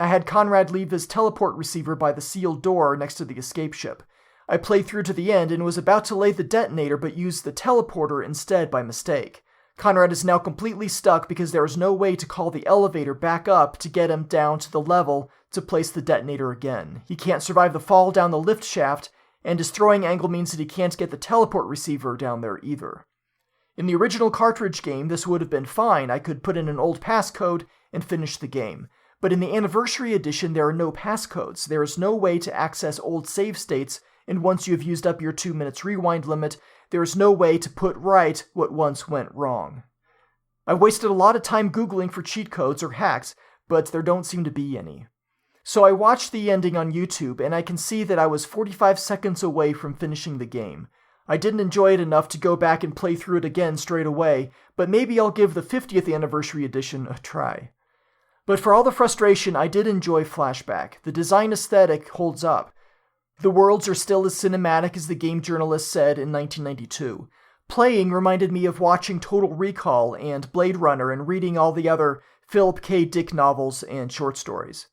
I had Conrad leave his teleport receiver by the sealed door next to the escape ship. I played through to the end and was about to lay the detonator but used the teleporter instead by mistake. Conrad is now completely stuck because there is no way to call the elevator back up to get him down to the level to place the detonator again. He can't survive the fall down the lift shaft, and his throwing angle means that he can't get the teleport receiver down there either. In the original cartridge game, this would have been fine. I could put in an old passcode and finish the game. But in the Anniversary Edition, there are no passcodes. There is no way to access old save states, and once you have used up your 2 minutes rewind limit, there is no way to put right what once went wrong. I wasted a lot of time Googling for cheat codes or hacks, but there don't seem to be any. So I watched the ending on YouTube, and I can see that I was 45 seconds away from finishing the game. I didn't enjoy it enough to go back and play through it again straight away, but maybe I'll give the 50th Anniversary Edition a try. But for all the frustration, I did enjoy Flashback. The design aesthetic holds up. The worlds are still as cinematic as the game journalist said in 1992. Playing reminded me of watching Total Recall and Blade Runner and reading all the other Philip K. Dick novels and short stories.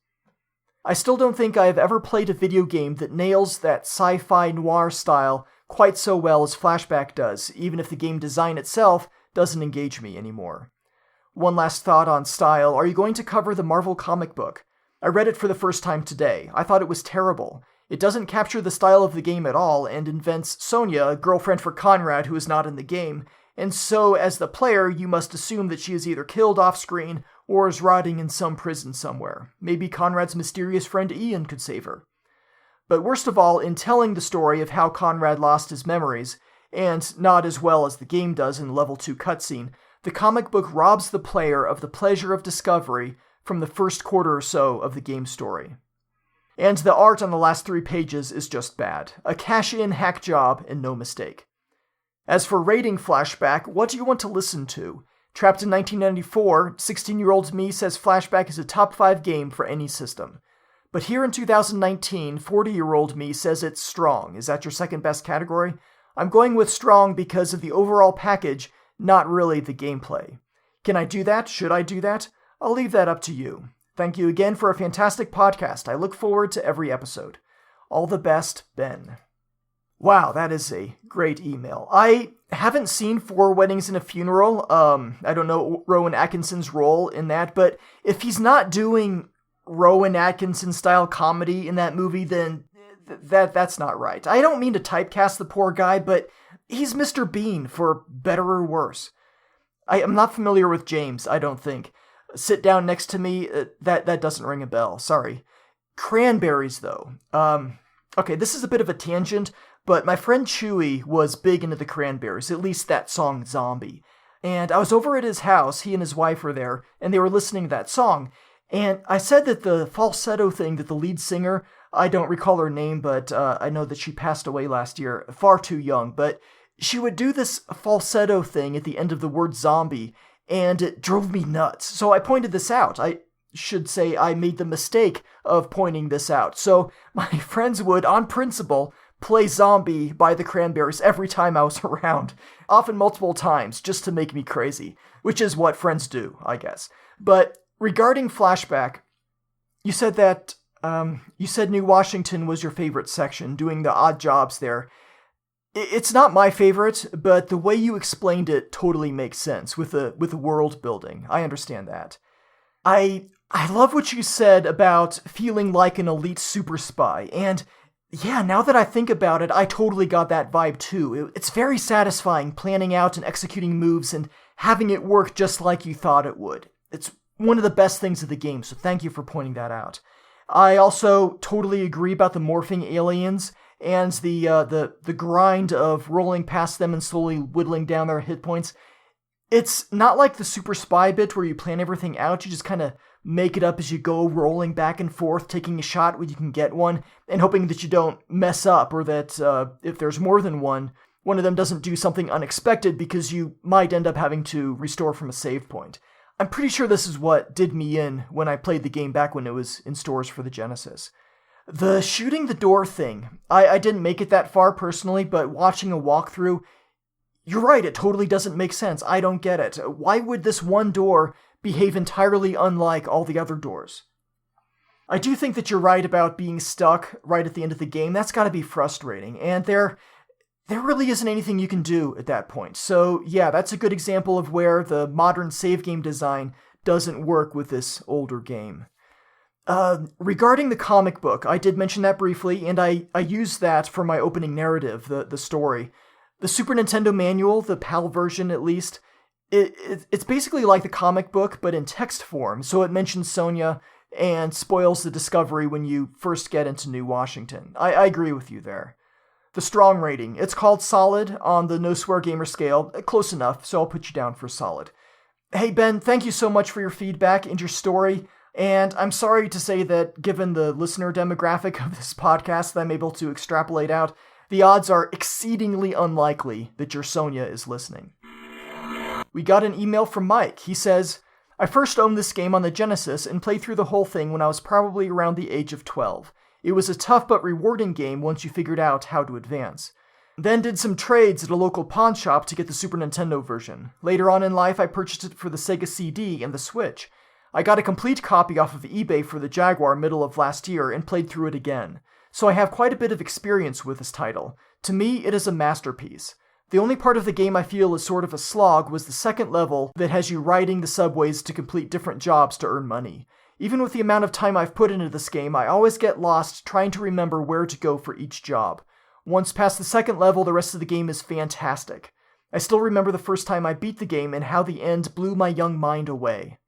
I still don't think I have ever played a video game that nails that sci-fi noir style quite so well as Flashback does, even if the game design itself doesn't engage me anymore. One last thought on style. Are you going to cover the Marvel comic book? I read it for the first time today. I thought it was terrible. It doesn't capture the style of the game at all, and invents Sonya, a girlfriend for Conrad who is not in the game, and so as the player you must assume that she is either killed off-screen or is rotting in some prison somewhere. Maybe Conrad's mysterious friend Ian could save her. But worst of all, in telling the story of how Conrad lost his memories, and not as well as the game does in the Level 2 cutscene, the comic book robs the player of the pleasure of discovery from the first quarter or so of the game story. And the art on the last 3 pages is just bad. A cash-in hack job and no mistake. As for rating Flashback, what do you want to listen to? Trapped in 1994, 16-year-old me says Flashback is a top 5 game for any system. But here in 2019, 40-year-old me says it's strong. Is that your second best category? I'm going with strong because of the overall package, not really the gameplay. Can I do that? Should I do that? I'll leave that up to you. Thank you again for a fantastic podcast. I look forward to every episode. All the best, Ben. Wow, that is a great email. I haven't seen 4 Weddings and a Funeral. I don't know Rowan Atkinson's role in that, but if he's not doing Rowan Atkinson-style comedy in that movie, then that's not right. I don't mean to typecast the poor guy, but he's Mr. Bean, for better or worse. I am not familiar with James, I don't think. Sit Down Next to Me, that doesn't ring a bell, sorry. Cranberries, though. Okay, this is a bit of a tangent, but my friend Chewy was big into the Cranberries, at least that song Zombie. And I was over at his house, he and his wife were there, and they were listening to that song. And I said that the falsetto thing that the lead singer, I don't recall her name, but I know that she passed away last year, far too young, but she would do this falsetto thing at the end of the word zombie, and it drove me nuts. So I pointed this out. I should say I made the mistake of pointing this out. So my friends would, on principle, play Zombie by the Cranberries every time I was around, often multiple times, just to make me crazy, which is what friends do, I guess. But regarding Flashback, you said that You said New Washington was your favorite section, doing the odd jobs there. It's not my favorite, but the way you explained it totally makes sense with the world building. I understand that. I love what you said about feeling like an elite super spy, and yeah, now that I think about it, I totally got that vibe too. It's very satisfying planning out and executing moves and having it work just like you thought it would. It's one of the best things of the game, so thank you for pointing that out. I also totally agree about the morphing aliens and the grind of rolling past them and slowly whittling down their hit points. It's not like the super spy bit where you plan everything out, you just kind of make it up as you go, rolling back and forth, taking a shot when you can get one, and hoping that you don't mess up, or that if there's more than one of them doesn't do something unexpected because you might end up having to restore from a save point. I'm pretty sure this is what did me in when I played the game back when it was in stores for the Genesis. The shooting the door thing, I didn't make it that far personally, but watching a walkthrough, you're right, it totally doesn't make sense. I don't get it. Why would this one door behave entirely unlike all the other doors? I do think that you're right about being stuck right at the end of the game. That's gotta be frustrating, and there really isn't anything you can do at that point. So yeah, that's a good example of where the modern save game design doesn't work with this older game. Regarding the comic book, I did mention that briefly, and I used that for my opening narrative, the story. The Super Nintendo manual, the PAL version at least, it's basically like the comic book, but in text form, so it mentions Sonya and spoils the discovery when you first get into New Washington. I agree with you there. The strong rating, it's called solid on the No Swear Gamer scale, close enough, so I'll put you down for solid. Hey Ben, thank you so much for your feedback and your story, and I'm sorry to say that given the listener demographic of this podcast that I'm able to extrapolate out, the odds are exceedingly unlikely that your Sonya is listening. We got an email from Mike. He says, I first owned this game on the Genesis and played through the whole thing when I was probably around the age of 12. It was a tough but rewarding game once you figured out how to advance. Then did some trades at a local pawn shop to get the Super Nintendo version. Later on in life, I purchased it for the Sega CD and the Switch. I got a complete copy off of eBay for the Jaguar middle of last year and played through it again. So I have quite a bit of experience with this title. To me, it is a masterpiece. The only part of the game I feel is sort of a slog was the second level that has you riding the subways to complete different jobs to earn money. Even with the amount of time I've put into this game, I always get lost trying to remember where to go for each job. Once past the second level, the rest of the game is fantastic. I still remember the first time I beat the game and how the end blew my young mind away.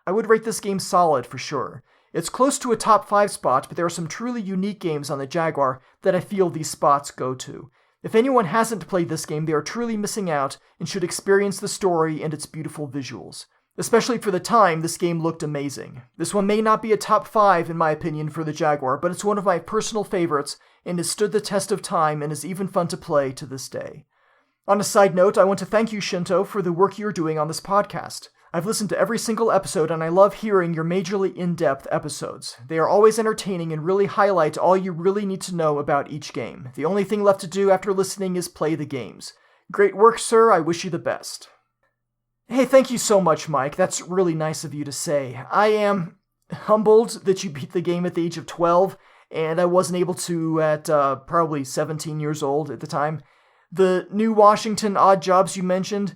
I would rate this game solid for sure. It's close to a top 5 spot, but there are some truly unique games on the Jaguar that I feel these spots go to. If anyone hasn't played this game, they are truly missing out and should experience the story and its beautiful visuals. Especially for the time, this game looked amazing. This one may not be a top 5 in my opinion for the Jaguar, but it's one of my personal favorites and has stood the test of time and is even fun to play to this day. On a side note, I want to thank you, Shinto, for the work you're doing on this podcast. I've listened to every single episode and I love hearing your majorly in-depth episodes. They are always entertaining and really highlight all you really need to know about each game. The only thing left to do after listening is play the games. Great work, sir. I wish you the best. Hey, thank you so much, Mike. That's really nice of you to say. I am humbled that you beat the game at the age of 12, and I wasn't able to at probably 17 years old at the time. The New Washington odd jobs you mentioned,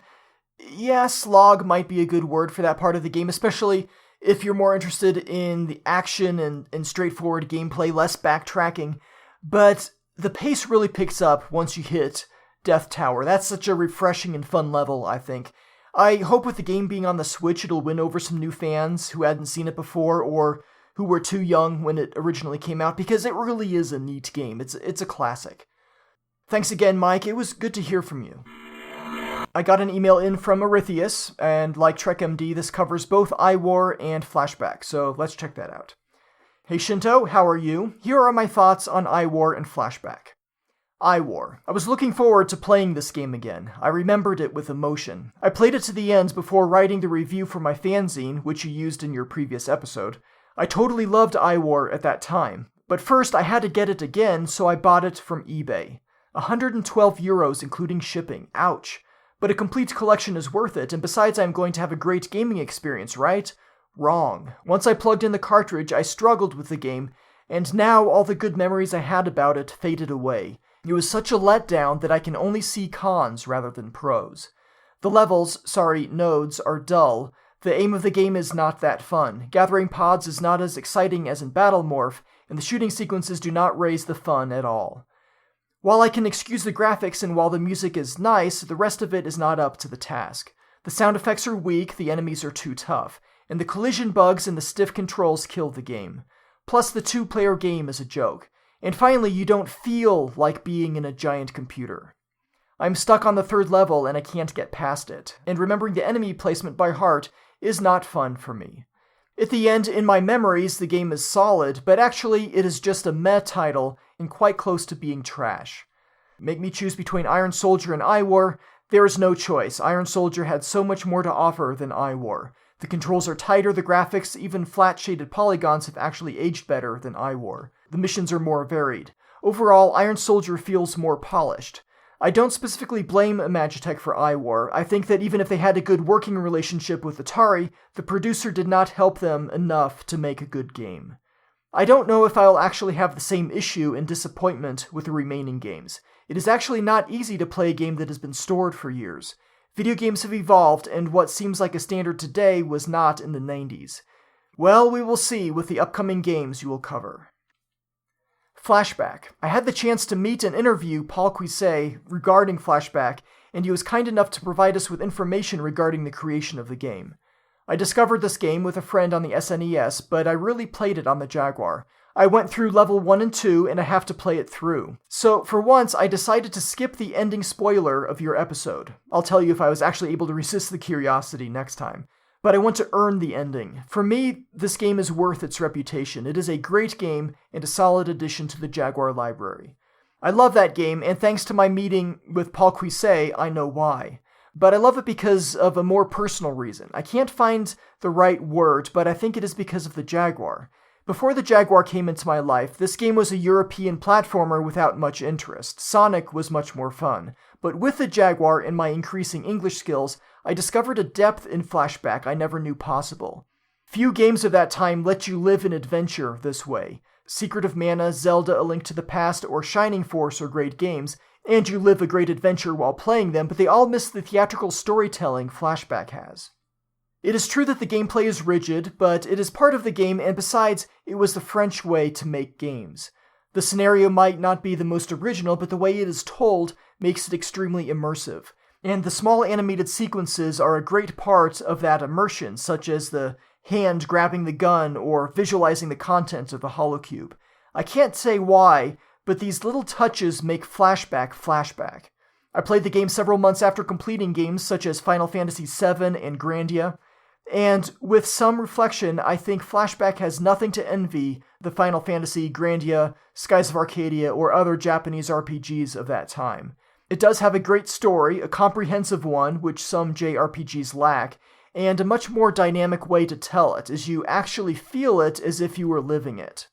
yeah, slog might be a good word for that part of the game, especially if you're more interested in the action and straightforward gameplay, less backtracking. But the pace really picks up once you hit Death Tower. That's such a refreshing and fun level, I think. I hope with the game being on the Switch, it'll win over some new fans who hadn't seen it before or who were too young when it originally came out, because it really is a neat game. It's a classic. Thanks again, Mike. It was good to hear from you. I got an email in from Arethius, and like TrekMD, this covers both iWar and Flashback, so let's check that out. Hey Shinto, how are you? Here are my thoughts on iWar and Flashback. iWar. I was looking forward to playing this game again. I remembered it with emotion. I played it to the end before writing the review for my fanzine, which you used in your previous episode. I totally loved iWar at that time, but first I had to get it again, so I bought it from eBay. 112 euros including shipping. Ouch. But a complete collection is worth it, and besides I'm going to have a great gaming experience, right? Wrong. Once I plugged in the cartridge, I struggled with the game, and now all the good memories I had about it faded away. It was such a letdown that I can only see cons rather than pros. The nodes, are dull. The aim of the game is not that fun. Gathering pods is not as exciting as in Battle Morph, and the shooting sequences do not raise the fun at all. While I can excuse the graphics and while the music is nice, the rest of it is not up to the task. The sound effects are weak, the enemies are too tough, and the collision bugs and the stiff controls kill the game. Plus, the two-player game is a joke. And finally, you don't feel like being in a giant computer. I'm stuck on the 3rd level and I can't get past it, and remembering the enemy placement by heart is not fun for me. At the end, in my memories, the game is solid, but actually it is just a meh title and quite close to being trash. Make me choose between Iron Soldier and iWar, there is no choice. Iron Soldier had so much more to offer than iWar. The controls are tighter, the graphics, even flat-shaded polygons have actually aged better than iWar. The missions are more varied. Overall, Iron Soldier feels more polished. I don't specifically blame Imagitech for iWar. I think that even if they had a good working relationship with Atari, the producer did not help them enough to make a good game. I don't know if I'll actually have the same issue and disappointment with the remaining games. It is actually not easy to play a game that has been stored for years. Video games have evolved, and what seems like a standard today was not in the 90s. Well, we will see with the upcoming games you will cover. Flashback. I had the chance to meet and interview Paul Cuisset regarding Flashback, and he was kind enough to provide us with information regarding the creation of the game. I discovered this game with a friend on the SNES, but I really played it on the Jaguar. I went through level 1 and 2, and I have to play it through. So, for once, I decided to skip the ending spoiler of your episode. I'll tell you if I was actually able to resist the curiosity next time. But I want to earn the ending. For me, this game is worth its reputation. It is a great game and a solid addition to the Jaguar library. I love that game, and thanks to my meeting with Paul Cuisset, I know why. But I love it because of a more personal reason. I can't find the right word, but I think it is because of the Jaguar. Before the Jaguar came into my life, this game was a European platformer without much interest. Sonic was much more fun. But with the Jaguar and my increasing English skills, I discovered a depth in Flashback I never knew possible. Few games of that time let you live an adventure this way. Secret of Mana, Zelda: A Link to the Past, or Shining Force are great games, and you live a great adventure while playing them, but they all miss the theatrical storytelling Flashback has. It is true that the gameplay is rigid, but it is part of the game, and besides, it was the French way to make games. The scenario might not be the most original, but the way it is told makes it extremely immersive. And the small animated sequences are a great part of that immersion, such as the hand grabbing the gun or visualizing the content of the holocube. I can't say why, but these little touches make Flashback. I played the game several months after completing games such as Final Fantasy VII and Grandia, and with some reflection, I think Flashback has nothing to envy the Final Fantasy, Grandia, Skies of Arcadia, or other Japanese RPGs of that time. It does have a great story, a comprehensive one, which some JRPGs lack, and a much more dynamic way to tell it, as you actually feel it as if you were living it.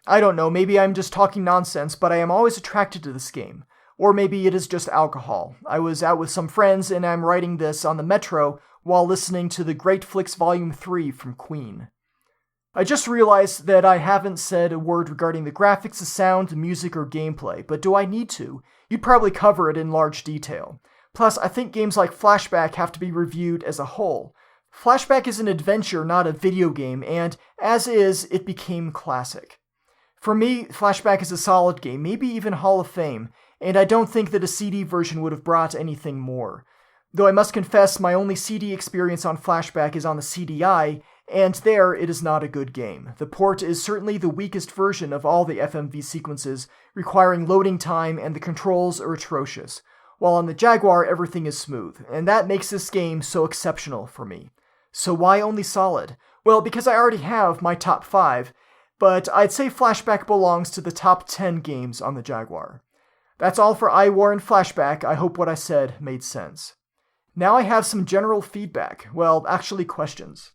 I don't know, maybe I'm just talking nonsense, but I am always attracted to this game. Or maybe it is just alcohol. I was out with some friends, and I'm writing this on the metro while listening to the Great Flicks Volume 3 from Queen. I just realized that I haven't said a word regarding the graphics, the sound, the music, or gameplay, but do I need to? You'd probably cover it in large detail. Plus, I think games like Flashback have to be reviewed as a whole. Flashback is an adventure, not a video game, and as is, it became classic. For me, Flashback is a solid game, maybe even Hall of Fame, and I don't think that a CD version would have brought anything more. Though I must confess my only CD experience on Flashback is on the CDI, and there it is not a good game. The port is certainly the weakest version of all the FMV sequences, requiring loading time, and the controls are atrocious. While on the Jaguar everything is smooth, and that makes this game so exceptional for me. So why only solid? Well, because I already have my top 5, but I'd say Flashback belongs to the top 10 games on the Jaguar. That's all for iWar and Flashback. I hope what I said made sense. Now I have some general feedback. Well, actually questions.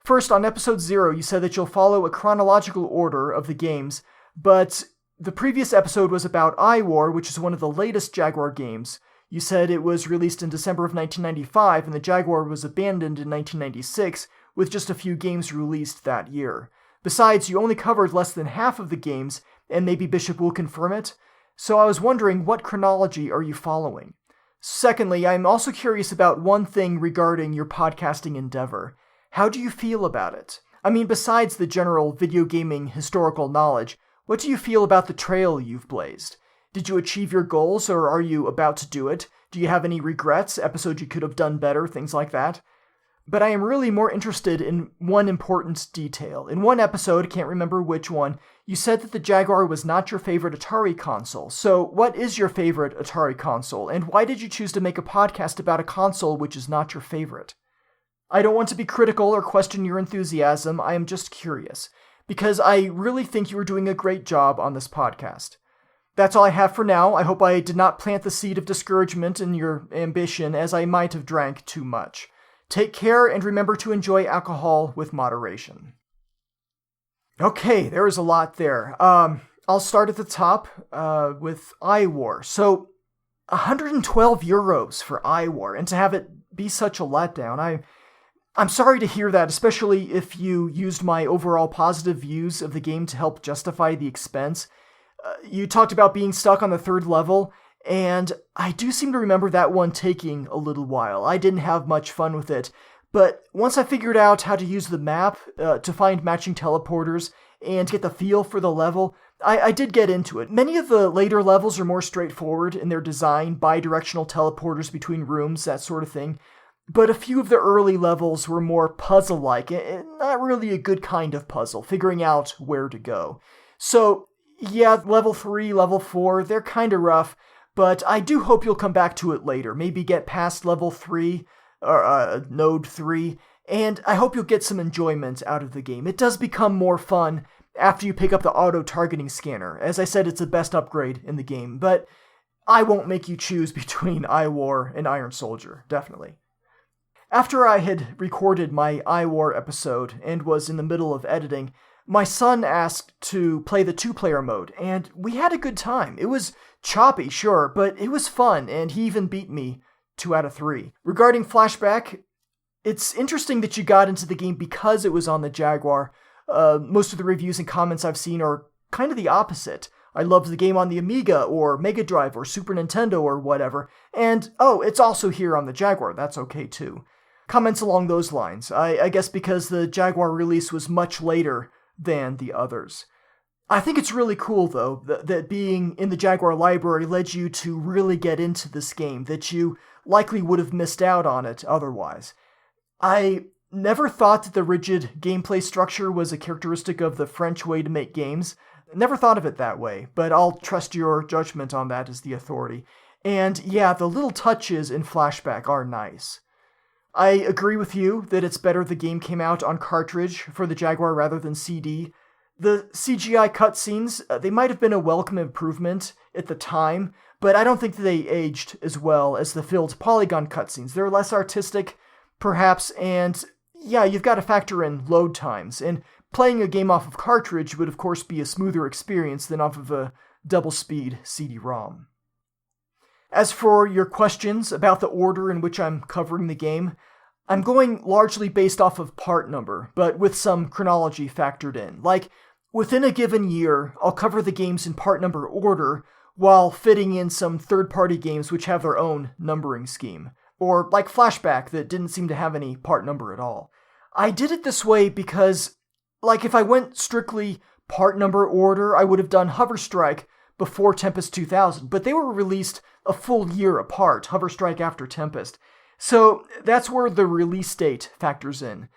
First, on episode 0, you said that you'll follow a chronological order of the games, but the previous episode was about iWar, which is one of the latest Jaguar games. You said it was released in December of 1995, and the Jaguar was abandoned in 1996, with just a few games released that year. Besides, you only covered less than half of the games, and maybe Bishop will confirm it. So I was wondering, what chronology are you following? Secondly, I'm also curious about one thing regarding your podcasting endeavor. How do you feel about it? I mean, besides the general video gaming historical knowledge, what do you feel about the trail you've blazed? Did you achieve your goals, or are you about to do it? Do you have any regrets, episodes you could have done better, things like that? But I am really more interested in one important detail. In one episode, can't remember which one, you said that the Jaguar was not your favorite Atari console. So what is your favorite Atari console, and why did you choose to make a podcast about a console which is not your favorite? I don't want to be critical or question your enthusiasm, I am just curious, because I really think you are doing a great job on this podcast. That's all I have for now. I hope I did not plant the seed of discouragement in your ambition, as I might have drank too much. Take care, and remember to enjoy alcohol with moderation. Okay, there is a lot there. I'll start at the top with iWar. So, 112 euros for iWar, and to have it be such a letdown, I'm sorry to hear that, especially if you used my overall positive views of the game to help justify the expense. You talked about being stuck on the 3rd level, and I do seem to remember that one taking a little while. I didn't have much fun with it, but once I figured out how to use the map to find matching teleporters and get the feel for the level, I did get into it. Many of the later levels are more straightforward in their design, bi-directional teleporters between rooms, that sort of thing. But a few of the early levels were more puzzle-like, and not really a good kind of puzzle, figuring out where to go. So, yeah, level 3, level 4, they're kinda rough, but I do hope you'll come back to it later, maybe get past level 3, or node 3, and I hope you'll get some enjoyment out of the game. It does become more fun after you pick up the auto-targeting scanner. As I said, it's the best upgrade in the game, but I won't make you choose between iWar and Iron Soldier, definitely. After I had recorded my iWar episode and was in the middle of editing, my son asked to play the 2-player mode, and we had a good time. It was choppy, sure, but it was fun, and he even beat me 2 out of 3. Regarding Flashback, it's interesting that you got into the game because it was on the Jaguar. Most of the reviews and comments I've seen are kind of the opposite. I loved the game on the Amiga, or Mega Drive, or Super Nintendo, or whatever, and it's also here on the Jaguar, that's okay too. Comments along those lines, I guess because the Jaguar release was much later than the others. I think it's really cool, though, that being in the Jaguar library led you to really get into this game, that you likely would have missed out on it otherwise. I never thought that the rigid gameplay structure was a characteristic of the French way to make games. Never thought of it that way, but I'll trust your judgment on that as the authority. And yeah, the little touches in Flashback are nice. I agree with you that it's better the game came out on cartridge for the Jaguar rather than CD. The CGI cutscenes, they might have been a welcome improvement at the time, but I don't think that they aged as well as the filled polygon cutscenes. They're less artistic, perhaps, and yeah, you've got to factor in load times, and playing a game off of cartridge would of course be a smoother experience than off of a double-speed CD-ROM. As for your questions about the order in which I'm covering the game, I'm going largely based off of part number, but with some chronology factored in. Like, within a given year, I'll cover the games in part number order, while fitting in some third-party games which have their own numbering scheme. Or like Flashback that didn't seem to have any part number at all. I did it this way because, like, if I went strictly part number order, I would have done Hover Strike before Tempest 2000, but they were released a full year apart, Hover Strike after Tempest. So that's where the release date factors in.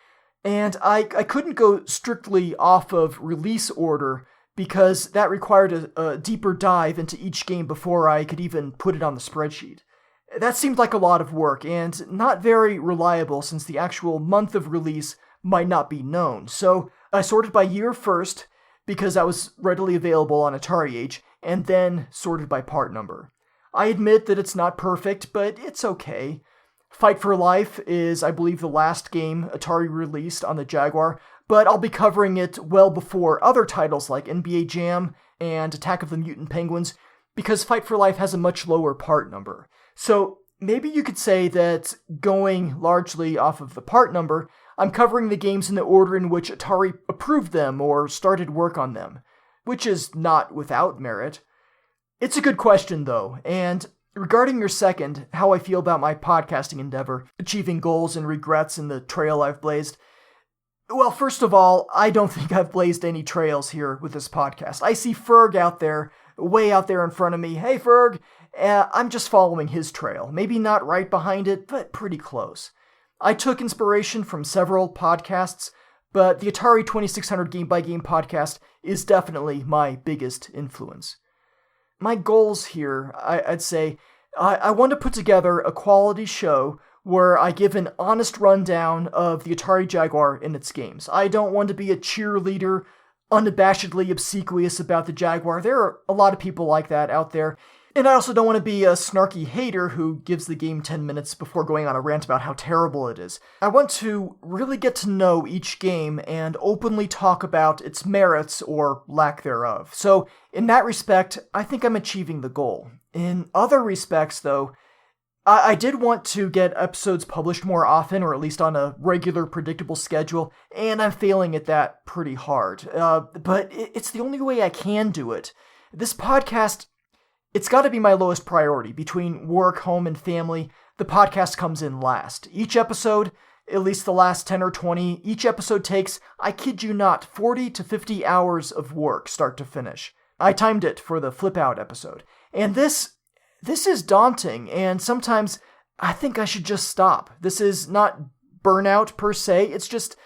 And I couldn't go strictly off of release order because that required a deeper dive into each game before I could even put it on the spreadsheet. That seemed like a lot of work, and not very reliable since the actual month of release might not be known. So I sorted by year first, because that was readily available on Atari Age, and then sorted by part number. I admit that it's not perfect, but it's okay. Fight for Life is, I believe, the last game Atari released on the Jaguar, but I'll be covering it well before other titles like NBA Jam and Attack of the Mutant Penguins, because Fight for Life has a much lower part number. So maybe you could say that going largely off of the part number, I'm covering the games in the order in which Atari approved them or started work on them, which is not without merit. It's a good question, though, and regarding your second, how I feel about my podcasting endeavor, achieving goals and regrets in the trail I've blazed, well, first of all, I don't think I've blazed any trails here with this podcast. I see Ferg out there, way out there in front of me. Hey, Ferg! I'm just following his trail. Maybe not right behind it, but pretty close. I took inspiration from several podcasts, but the Atari 2600 Game by Game podcast is definitely my biggest influence. My goals here, I'd say, I want to put together a quality show where I give an honest rundown of the Atari Jaguar and its games. I don't want to be a cheerleader, unabashedly obsequious about the Jaguar. There are a lot of people like that out there. And I also don't want to be a snarky hater who gives the game 10 minutes before going on a rant about how terrible it is. I want to really get to know each game and openly talk about its merits or lack thereof. So, in that respect, I think I'm achieving the goal. In other respects, though, I did want to get episodes published more often, or at least on a regular, predictable schedule, and I'm failing at that pretty hard. But it's the only way I can do it. This podcast, it's got to be my lowest priority. Between work, home, and family, the podcast comes in last. Each episode, at least the last 10 or 20, each episode takes, I kid you not, 40 to 50 hours of work, start to finish. I timed it for the Flip Out episode. And this is daunting, and sometimes I think I should just stop. This is not burnout per se, it's just,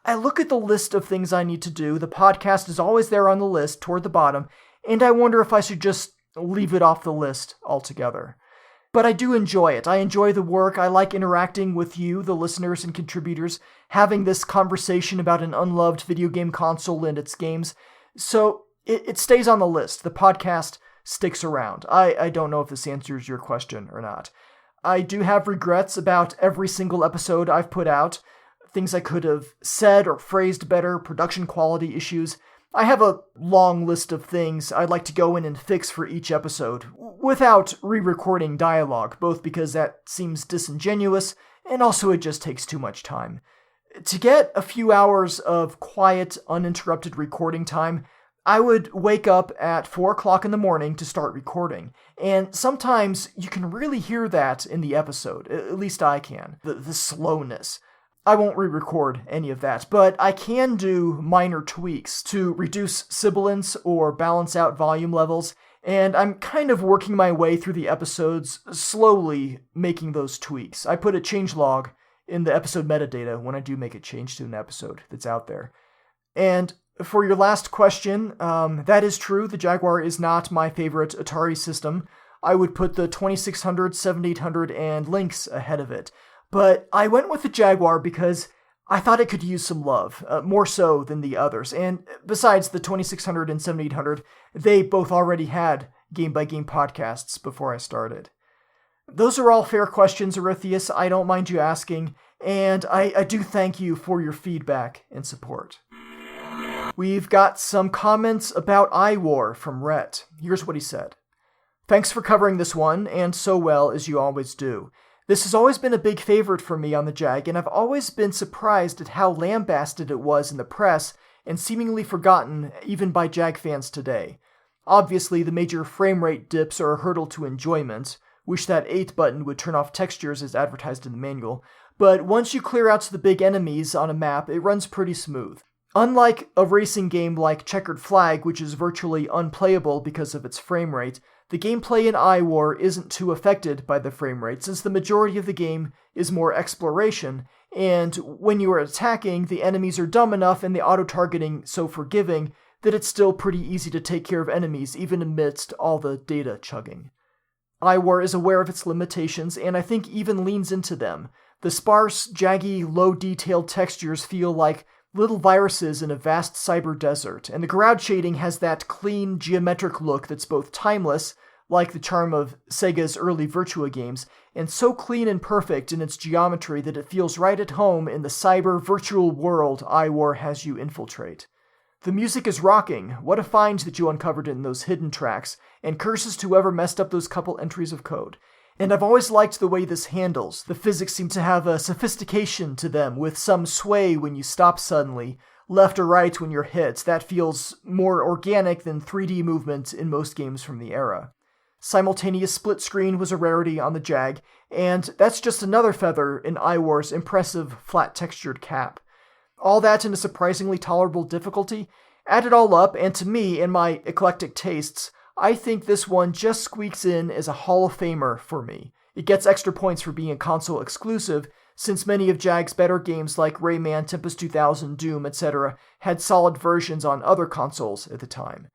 I look at the list of things I need to do, the podcast is always there on the list, toward the bottom, and I wonder if I should just leave it off the list altogether. But I do enjoy it. I enjoy the work, I like interacting with you, the listeners and contributors, having this conversation about an unloved video game console and its games, so it stays on the list. The podcast sticks around. I don't know if this answers your question or not. I do have regrets about every single episode I've put out, things I could have said or phrased better, production quality issues. I have a long list of things I'd like to go in and fix for each episode, without re-recording dialogue, both because that seems disingenuous, and also it just takes too much time. To get a few hours of quiet, uninterrupted recording time, I would wake up at 4 o'clock in the morning to start recording, and sometimes you can really hear that in the episode, at least I can, the slowness. I won't re-record any of that, but I can do minor tweaks to reduce sibilance or balance out volume levels, and I'm kind of working my way through the episodes, slowly making those tweaks. I put a changelog in the episode metadata when I do make a change to an episode that's out there. And for your last question, that is true. The Jaguar is not my favorite Atari system. I would put the 2600, 7800, and Lynx ahead of it. But I went with the Jaguar because I thought it could use some love, more so than the others. And besides the 2600 and 7800, they both already had game-by-game podcasts before I started. Those are all fair questions, Arethius. I don't mind you asking, and I do thank you for your feedback and support. We've got some comments about iWar from Rhett. Here's what he said. Thanks for covering this one, and so well as you always do. This has always been a big favorite for me on the Jag, and I've always been surprised at how lambasted it was in the press and seemingly forgotten even by Jag fans today. Obviously, the major frame rate dips are a hurdle to enjoyment. Wish that 8 button would turn off textures as advertised in the manual. But once you clear out to the big enemies on a map, it runs pretty smooth. Unlike a racing game like Checkered Flag, which is virtually unplayable because of its frame rate, the gameplay in iWar isn't too affected by the frame rate, since the majority of the game is more exploration, and when you are attacking, the enemies are dumb enough and the auto-targeting so forgiving that it's still pretty easy to take care of enemies even amidst all the data chugging. iWar is aware of its limitations, and I think even leans into them. The sparse, jaggy, low-detailed textures feel like little viruses in a vast cyber desert, and the ground shading has that clean, geometric look that's both timeless, like the charm of Sega's early Virtua games, and so clean and perfect in its geometry that it feels right at home in the cyber virtual world iWar has you infiltrate. The music is rocking. What a find that you uncovered in those hidden tracks, and curses to whoever messed up those couple entries of code. and I've always liked the way this handles. The physics seem to have a sophistication to them, with some sway when you stop suddenly, left or right when you're hit. That feels more organic than 3D movement in most games from the era. Simultaneous split screen was a rarity on the Jag, and that's just another feather in Iwar's impressive flat-textured cap. All that in a surprisingly tolerable difficulty. Add it all up, and to me, and my eclectic tastes, I think this one just squeaks in as a Hall of Famer for me. It gets extra points for being a console exclusive, since many of Jag's better games like Rayman, Tempest 2000, Doom, etc. had solid versions on other consoles at the time.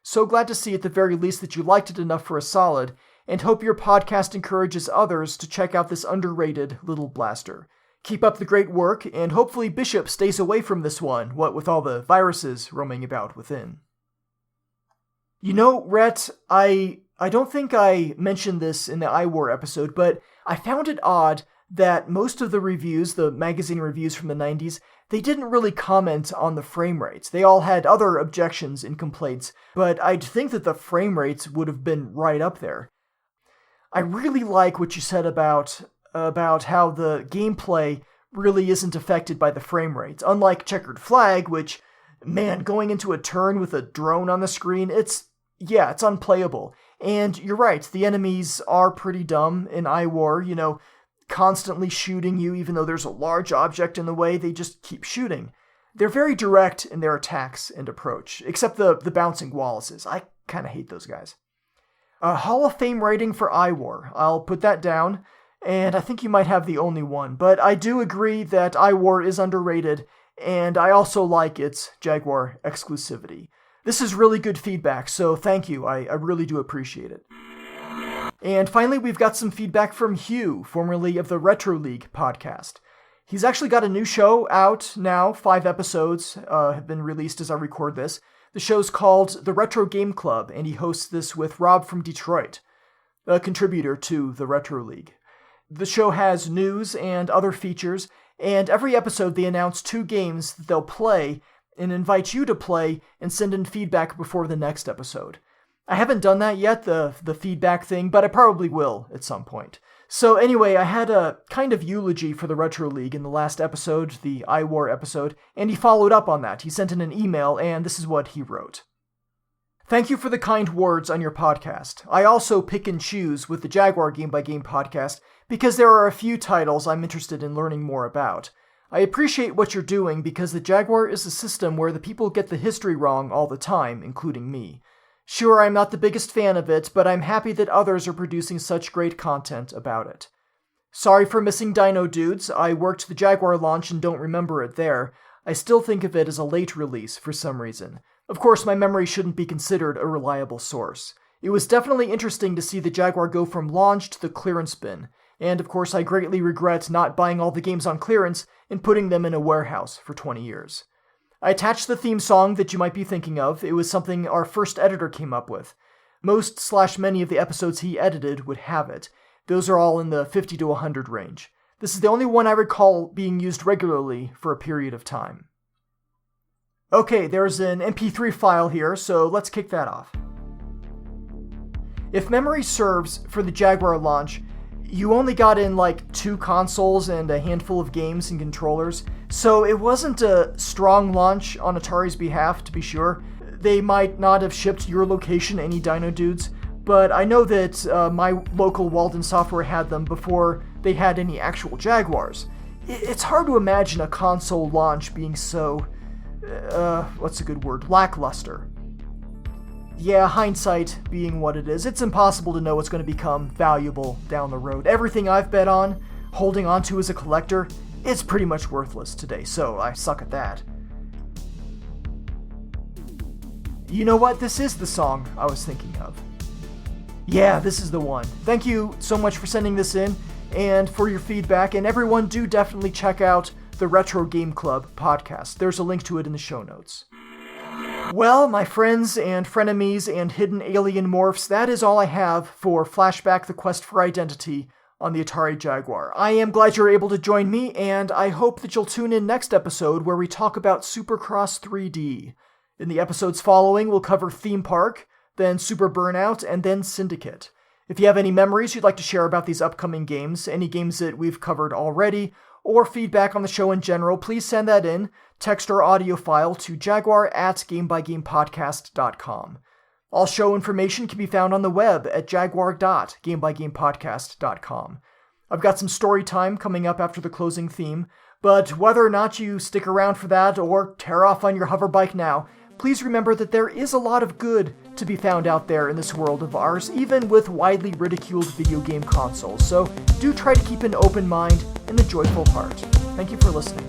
So glad to see at the very least that you liked it enough for a solid, and hope your podcast encourages others to check out this underrated little blaster. Keep up the great work, and hopefully Bishop stays away from this one, what with all the viruses roaming about within. You know, Rhett, I don't think I mentioned this in the iWar episode, but I found it odd that most of the reviews, the magazine reviews from the 90s, they didn't really comment on the frame rates. They all had other objections and complaints, but I'd think that the frame rates would have been right up there. I really like what you said about how the gameplay really isn't affected by the frame rates. Unlike Checkered Flag, which, man, going into a turn with a drone on the screen, it's unplayable. And you're right, the enemies are pretty dumb in iWar, constantly shooting you even though there's a large object in the way, they just keep shooting. They're very direct in their attacks and approach, except the bouncing Wallaces. I kind of hate those guys. A Hall of Fame rating for iWar. I'll put that down, and I think you might have the only one, but I do agree that iWar is underrated, and I also like its Jaguar exclusivity. This is really good feedback, so thank you. I really do appreciate it. And finally, we've got some feedback from Hugh, formerly of the Retro League podcast. He's actually got a new show out now. 5 episodes have been released as I record this. The show's called The Retro Game Club, and he hosts this with Rob from Detroit, a contributor to the Retro League. The show has news and other features, and every episode they announce 2 games that they'll play and invite you to play and send in feedback before the next episode. I haven't done that yet, the feedback thing, but I probably will at some point. So anyway, I had a kind of eulogy for the Retro League in the last episode, the iWar episode, and he followed up on that. He sent in an email, and this is what he wrote. Thank you for the kind words on your podcast. I also pick and choose with the Jaguar Game by Game podcast because there are a few titles I'm interested in learning more about. I appreciate what you're doing because the Jaguar is a system where the people get the history wrong all the time, including me. Sure, I'm not the biggest fan of it, but I'm happy that others are producing such great content about it. Sorry for missing Dino Dudes. I worked the Jaguar launch and don't remember it there. I still think of it as a late release for some reason. Of course, my memory shouldn't be considered a reliable source. It was definitely interesting to see the Jaguar go from launch to the clearance bin, and of course I greatly regret not buying all the games on clearance and putting them in a warehouse for 20 years. I attached the theme song that you might be thinking of. It was something our first editor came up with. Most/many of the episodes he edited would have it. Those are all in the 50 to 100 range. This is the only one I recall being used regularly for a period of time. Okay, there's an MP3 file here, so let's kick that off. If memory serves, for the Jaguar launch, you only got in like 2 consoles and a handful of games and controllers, so it wasn't a strong launch on Atari's behalf, to be sure. They might not have shipped your location any Dino Dudes, but I know that my local Walden Software had them before they had any actual Jaguars. It's hard to imagine a console launch being so, lackluster. Yeah, hindsight being what it is, it's impossible to know what's going to become valuable down the road. Everything I've bet on, holding on to as a collector, is pretty much worthless today, so I suck at that. You know what? This is the song I was thinking of. Yeah, this is the one. Thank you so much for sending this in, and for your feedback, and everyone do definitely check out the Retro Game Club podcast. There's a link to it in the show notes. Well, my friends and frenemies and hidden alien morphs, that is all I have for Flashback: The Quest for Identity on the Atari Jaguar. I am glad you're able to join me, and I hope that you'll tune in next episode where we talk about Supercross 3D. In the episodes following, we'll cover Theme Park, then Super Burnout, and then Syndicate. If you have any memories you'd like to share about these upcoming games, any games that we've covered already, or feedback on the show in general, please send that in, text or audio file to jaguar@gamebygamepodcast.com. All show information can be found on the web at jaguar.gamebygamepodcast.com. I've got some story time coming up after the closing theme, but whether or not you stick around for that or tear off on your hoverbike now, please remember that there is a lot of good to be found out there in this world of ours, even with widely ridiculed video game consoles, so do try to keep an open mind and a joyful heart. Thank you for listening.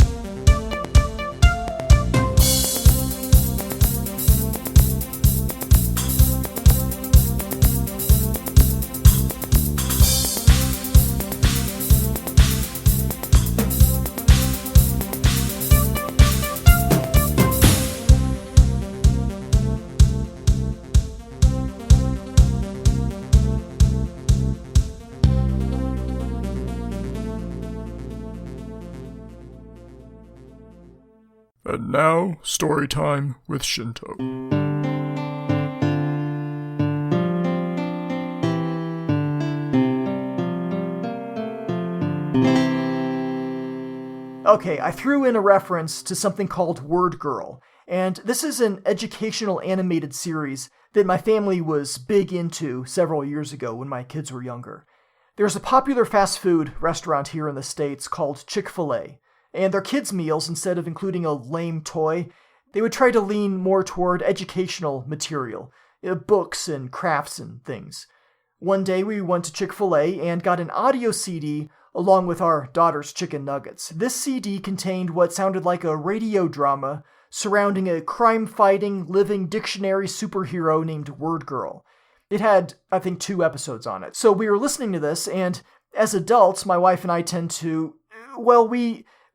And now, story time with Shinto. Okay, I threw in a reference to something called Word Girl, and this is an educational animated series that my family was big into several years ago when my kids were younger. There's a popular fast food restaurant here in the States called Chick-fil-A. And their kids' meals, instead of including a lame toy, they would try to lean more toward educational material, books and crafts and things. One day we went to Chick-fil-A and got an audio CD along with our daughter's chicken nuggets. This CD contained what sounded like a radio drama surrounding a crime-fighting, living dictionary superhero named Word Girl. It had, I think, 2 episodes on it. So we were listening to this, and as adults, my wife and I tend to,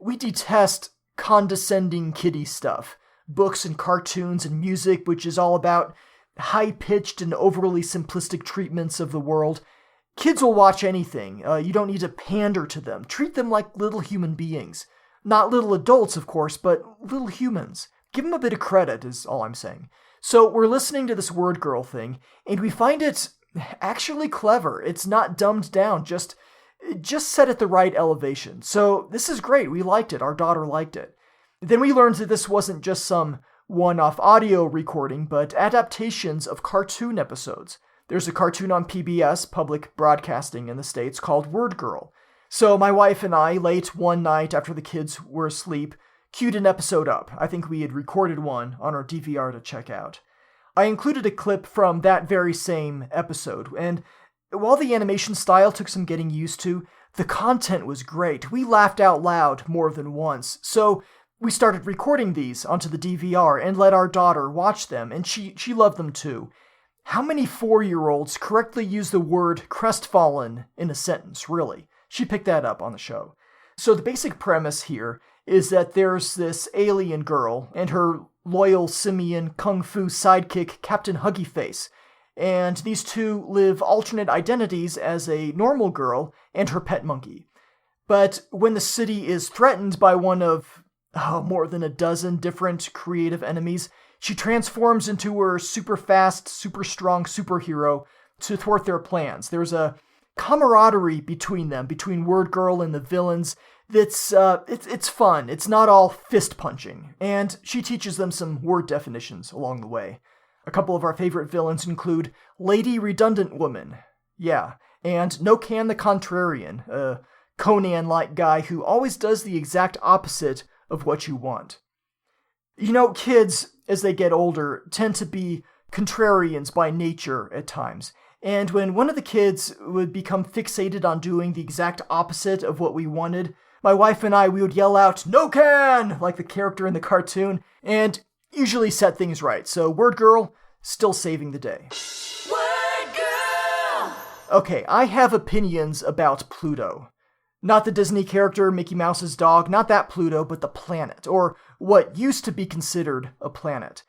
we detest condescending kiddie stuff. Books and cartoons and music, which is all about high-pitched and overly simplistic treatments of the world. Kids will watch anything. You don't need to pander to them. Treat them like little human beings. Not little adults, of course, but little humans. Give them a bit of credit, is all I'm saying. So we're listening to this Word Girl thing, and we find it actually clever. It's not dumbed down, just set at the right elevation. So this is great. We liked it. Our daughter liked it. Then we learned that this wasn't just some one-off audio recording, but adaptations of cartoon episodes. There's a cartoon on PBS, public broadcasting in the States, called Word Girl. So my wife and I, late one night after the kids were asleep, queued an episode up. I think we had recorded one on our DVR to check out. I included a clip from that very same episode, and while the animation style took some getting used to, the content was great. We laughed out loud more than once, so we started recording these onto the DVR and let our daughter watch them, and she loved them too. How many 4-year-olds correctly use the word crestfallen in a sentence, really? She picked that up on the show. So the basic premise here is that there's this alien girl and her loyal simian kung fu sidekick Captain Huggy Face, and these two live alternate identities as a normal girl and her pet monkey. But when the city is threatened by one of more than a dozen different creative enemies, she transforms into her super fast, super strong superhero to thwart their plans. There's a camaraderie between them, between Word Girl and the villains, that's it's fun. It's not all fist punching, and she teaches them some word definitions along the way. A couple of our favorite villains include Lady Redundant Woman, yeah, and Nokan the Contrarian, a Conan-like guy who always does the exact opposite of what you want. You know, kids, as they get older, tend to be contrarians by nature at times. And when one of the kids would become fixated on doing the exact opposite of what we wanted, my wife and I, we would yell out, "No can!" like the character in the cartoon, and usually set things right. So Word Girl, still saving the day. Word Girl! Okay, I have opinions about Pluto. Not the Disney character, Mickey Mouse's dog, not that Pluto, but the planet, or what used to be considered a planet.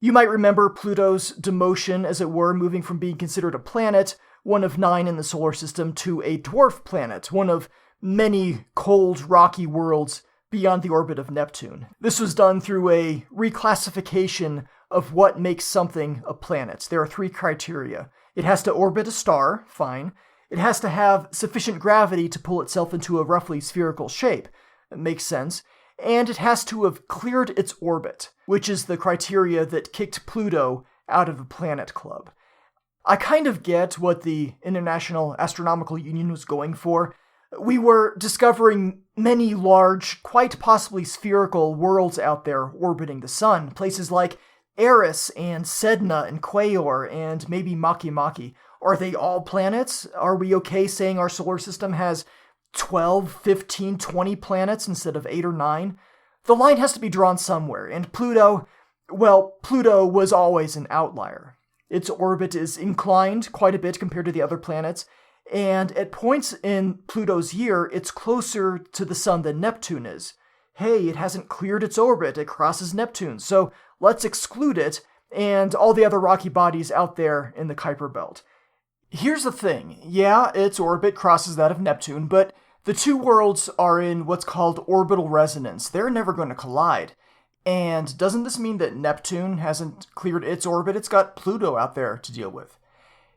You might remember Pluto's demotion, as it were, moving from being considered a planet, one of 9 in the solar system, to a dwarf planet, one of many cold, rocky worlds beyond the orbit of Neptune. This was done through a reclassification of what makes something a planet. There are 3 criteria. It has to orbit a star, fine. It has to have sufficient gravity to pull itself into a roughly spherical shape. It makes sense. And it has to have cleared its orbit, which is the criteria that kicked Pluto out of the Planet Club. I kind of get what the International Astronomical Union was going for. We were discovering many large, quite possibly spherical worlds out there orbiting the sun, places like Eris and Sedna and Quaoar and maybe Makemake. Are they all planets? Are we okay saying our solar system has 12, 15, 20 planets instead of 8 or 9? The line has to be drawn somewhere, and Pluto was always an outlier. Its orbit is inclined quite a bit compared to the other planets, and at points in Pluto's year, it's closer to the sun than Neptune is. Hey, it hasn't cleared its orbit, it crosses Neptune, so let's exclude it and all the other rocky bodies out there in the Kuiper Belt. Here's the thing, yeah, its orbit crosses that of Neptune, but the two worlds are in what's called orbital resonance. They're never going to collide. And doesn't this mean that Neptune hasn't cleared its orbit? It's got Pluto out there to deal with.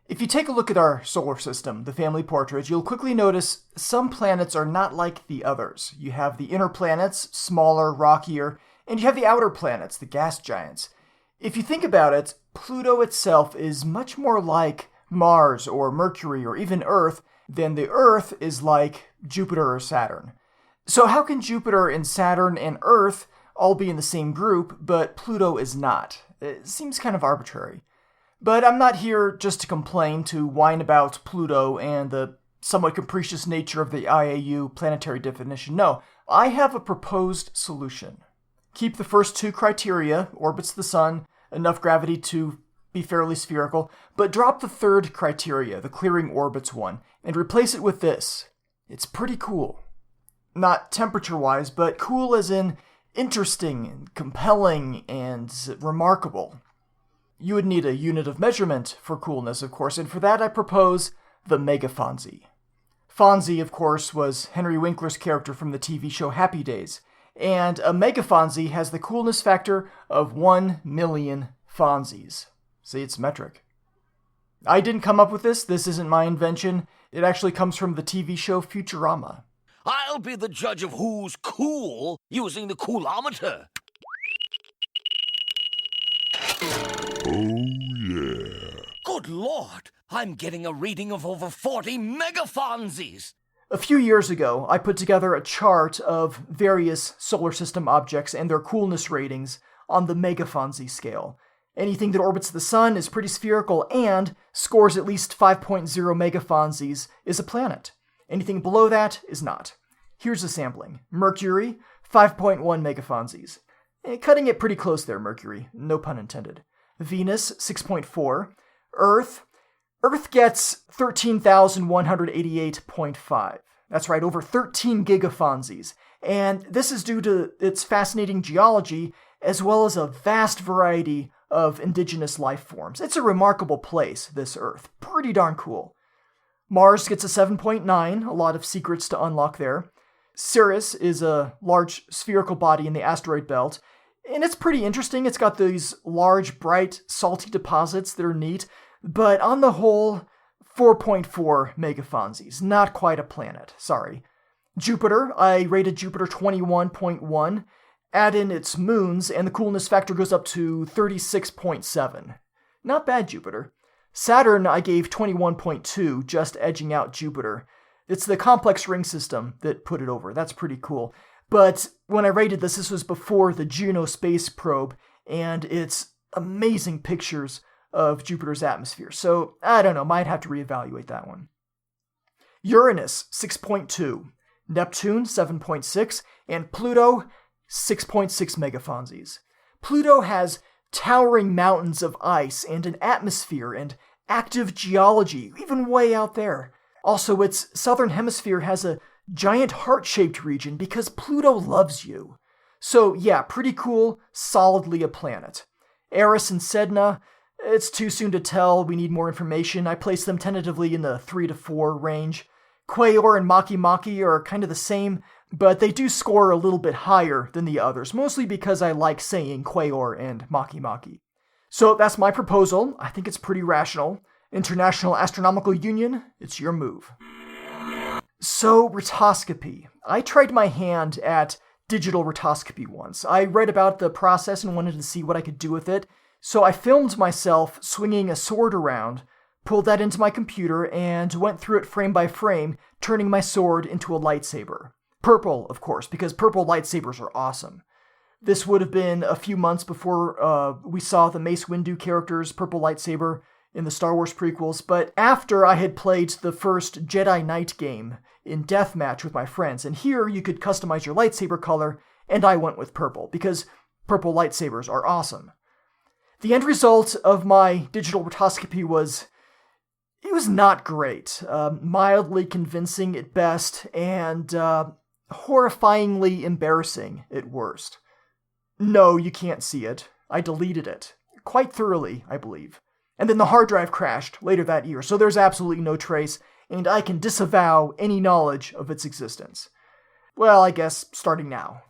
If you take a look at our solar system, the family portrait, you'll quickly notice some planets are not like the others. You have the inner planets, smaller, rockier, and you have the outer planets, the gas giants. If you think about it, Pluto itself is much more like Mars or Mercury or even Earth than the Earth is like Jupiter or Saturn. So how can Jupiter and Saturn and Earth all be in the same group, but Pluto is not? It seems kind of arbitrary. But I'm not here just to complain, to whine about Pluto and the somewhat capricious nature of the IAU planetary definition. No, I have a proposed solution. Keep the first two criteria, orbits the sun, enough gravity to be fairly spherical, but drop the third criteria, the clearing orbits one, and replace it with this. It's pretty cool. Not temperature-wise, but cool as in interesting and compelling and remarkable. You would need a unit of measurement for coolness, of course, and for that I propose the megafonzie. Fonzie, of course, was Henry Winkler's character from the TV show Happy Days, and a megafonzie has the coolness factor of 1 million fonzies. See, it's metric. I didn't come up with this. This isn't my invention. It actually comes from the TV show Futurama. I'll be the judge of who's cool using the coolometer. Oh, yeah. Good Lord, I'm getting a reading of over 40 megafonzies. A few years ago, I put together a chart of various solar system objects and their coolness ratings on the megafonzie scale. Anything that orbits the sun is pretty spherical and scores at least 5.0 megafonzies is a planet. Anything below that is not. Here's a sampling. Mercury, 5.1 megafonzies. Cutting it pretty close there, Mercury. No pun intended. Venus, 6.4. Earth gets 13,188.5. That's right, over 13 gigafonzies. And this is due to its fascinating geology, as well as a vast variety of indigenous life forms. It's a remarkable place, this Earth. Pretty darn cool. Mars gets a 7.9, a lot of secrets to unlock there. Ceres is a large spherical body in the asteroid belt, and it's pretty interesting. It's got these large, bright, salty deposits that are neat, but on the whole, 4.4 megafonzies. Not quite a planet, sorry. Jupiter, I rated Jupiter 21.1. Add in its moons, and the coolness factor goes up to 36.7. Not bad, Jupiter. Saturn, I gave 21.2, just edging out Jupiter. It's the complex ring system that put it over. That's pretty cool. But when I rated this was before the Juno space probe, and its amazing pictures of Jupiter's atmosphere. So, I don't know, might have to reevaluate that one. Uranus, 6.2. Neptune, 7.6. And Pluto, 6.6 megafonzies. Pluto has towering mountains of ice and an atmosphere and active geology, even way out there. Also, its southern hemisphere has a giant heart-shaped region because Pluto loves you. So yeah, pretty cool, solidly a planet. Eris and Sedna, it's too soon to tell, we need more information. I place them tentatively in the 3 to 4 range. Quaoar and Makemake are kind of the same, but they do score a little bit higher than the others, mostly because I like saying Quaoar and Makemake. So that's my proposal. I think it's pretty rational. International Astronomical Union, it's your move. So, rotoscopy. I tried my hand at digital rotoscopy once. I read about the process and wanted to see what I could do with it, so I filmed myself swinging a sword around, pulled that into my computer, and went through it frame by frame, turning my sword into a lightsaber. Purple, of course, because purple lightsabers are awesome. This would have been a few months before we saw the Mace Windu character's purple lightsaber in the Star Wars prequels, but after I had played the first Jedi Knight game in Deathmatch with my friends, and here you could customize your lightsaber color, and I went with purple, because purple lightsabers are awesome. The end result of my digital rotoscopy was not great, mildly convincing at best, and horrifyingly embarrassing at worst. No, you can't see it. I deleted it. Quite thoroughly, I believe. And then the hard drive crashed later that year, so there's absolutely no trace, and I can disavow any knowledge of its existence. Well, I guess starting now.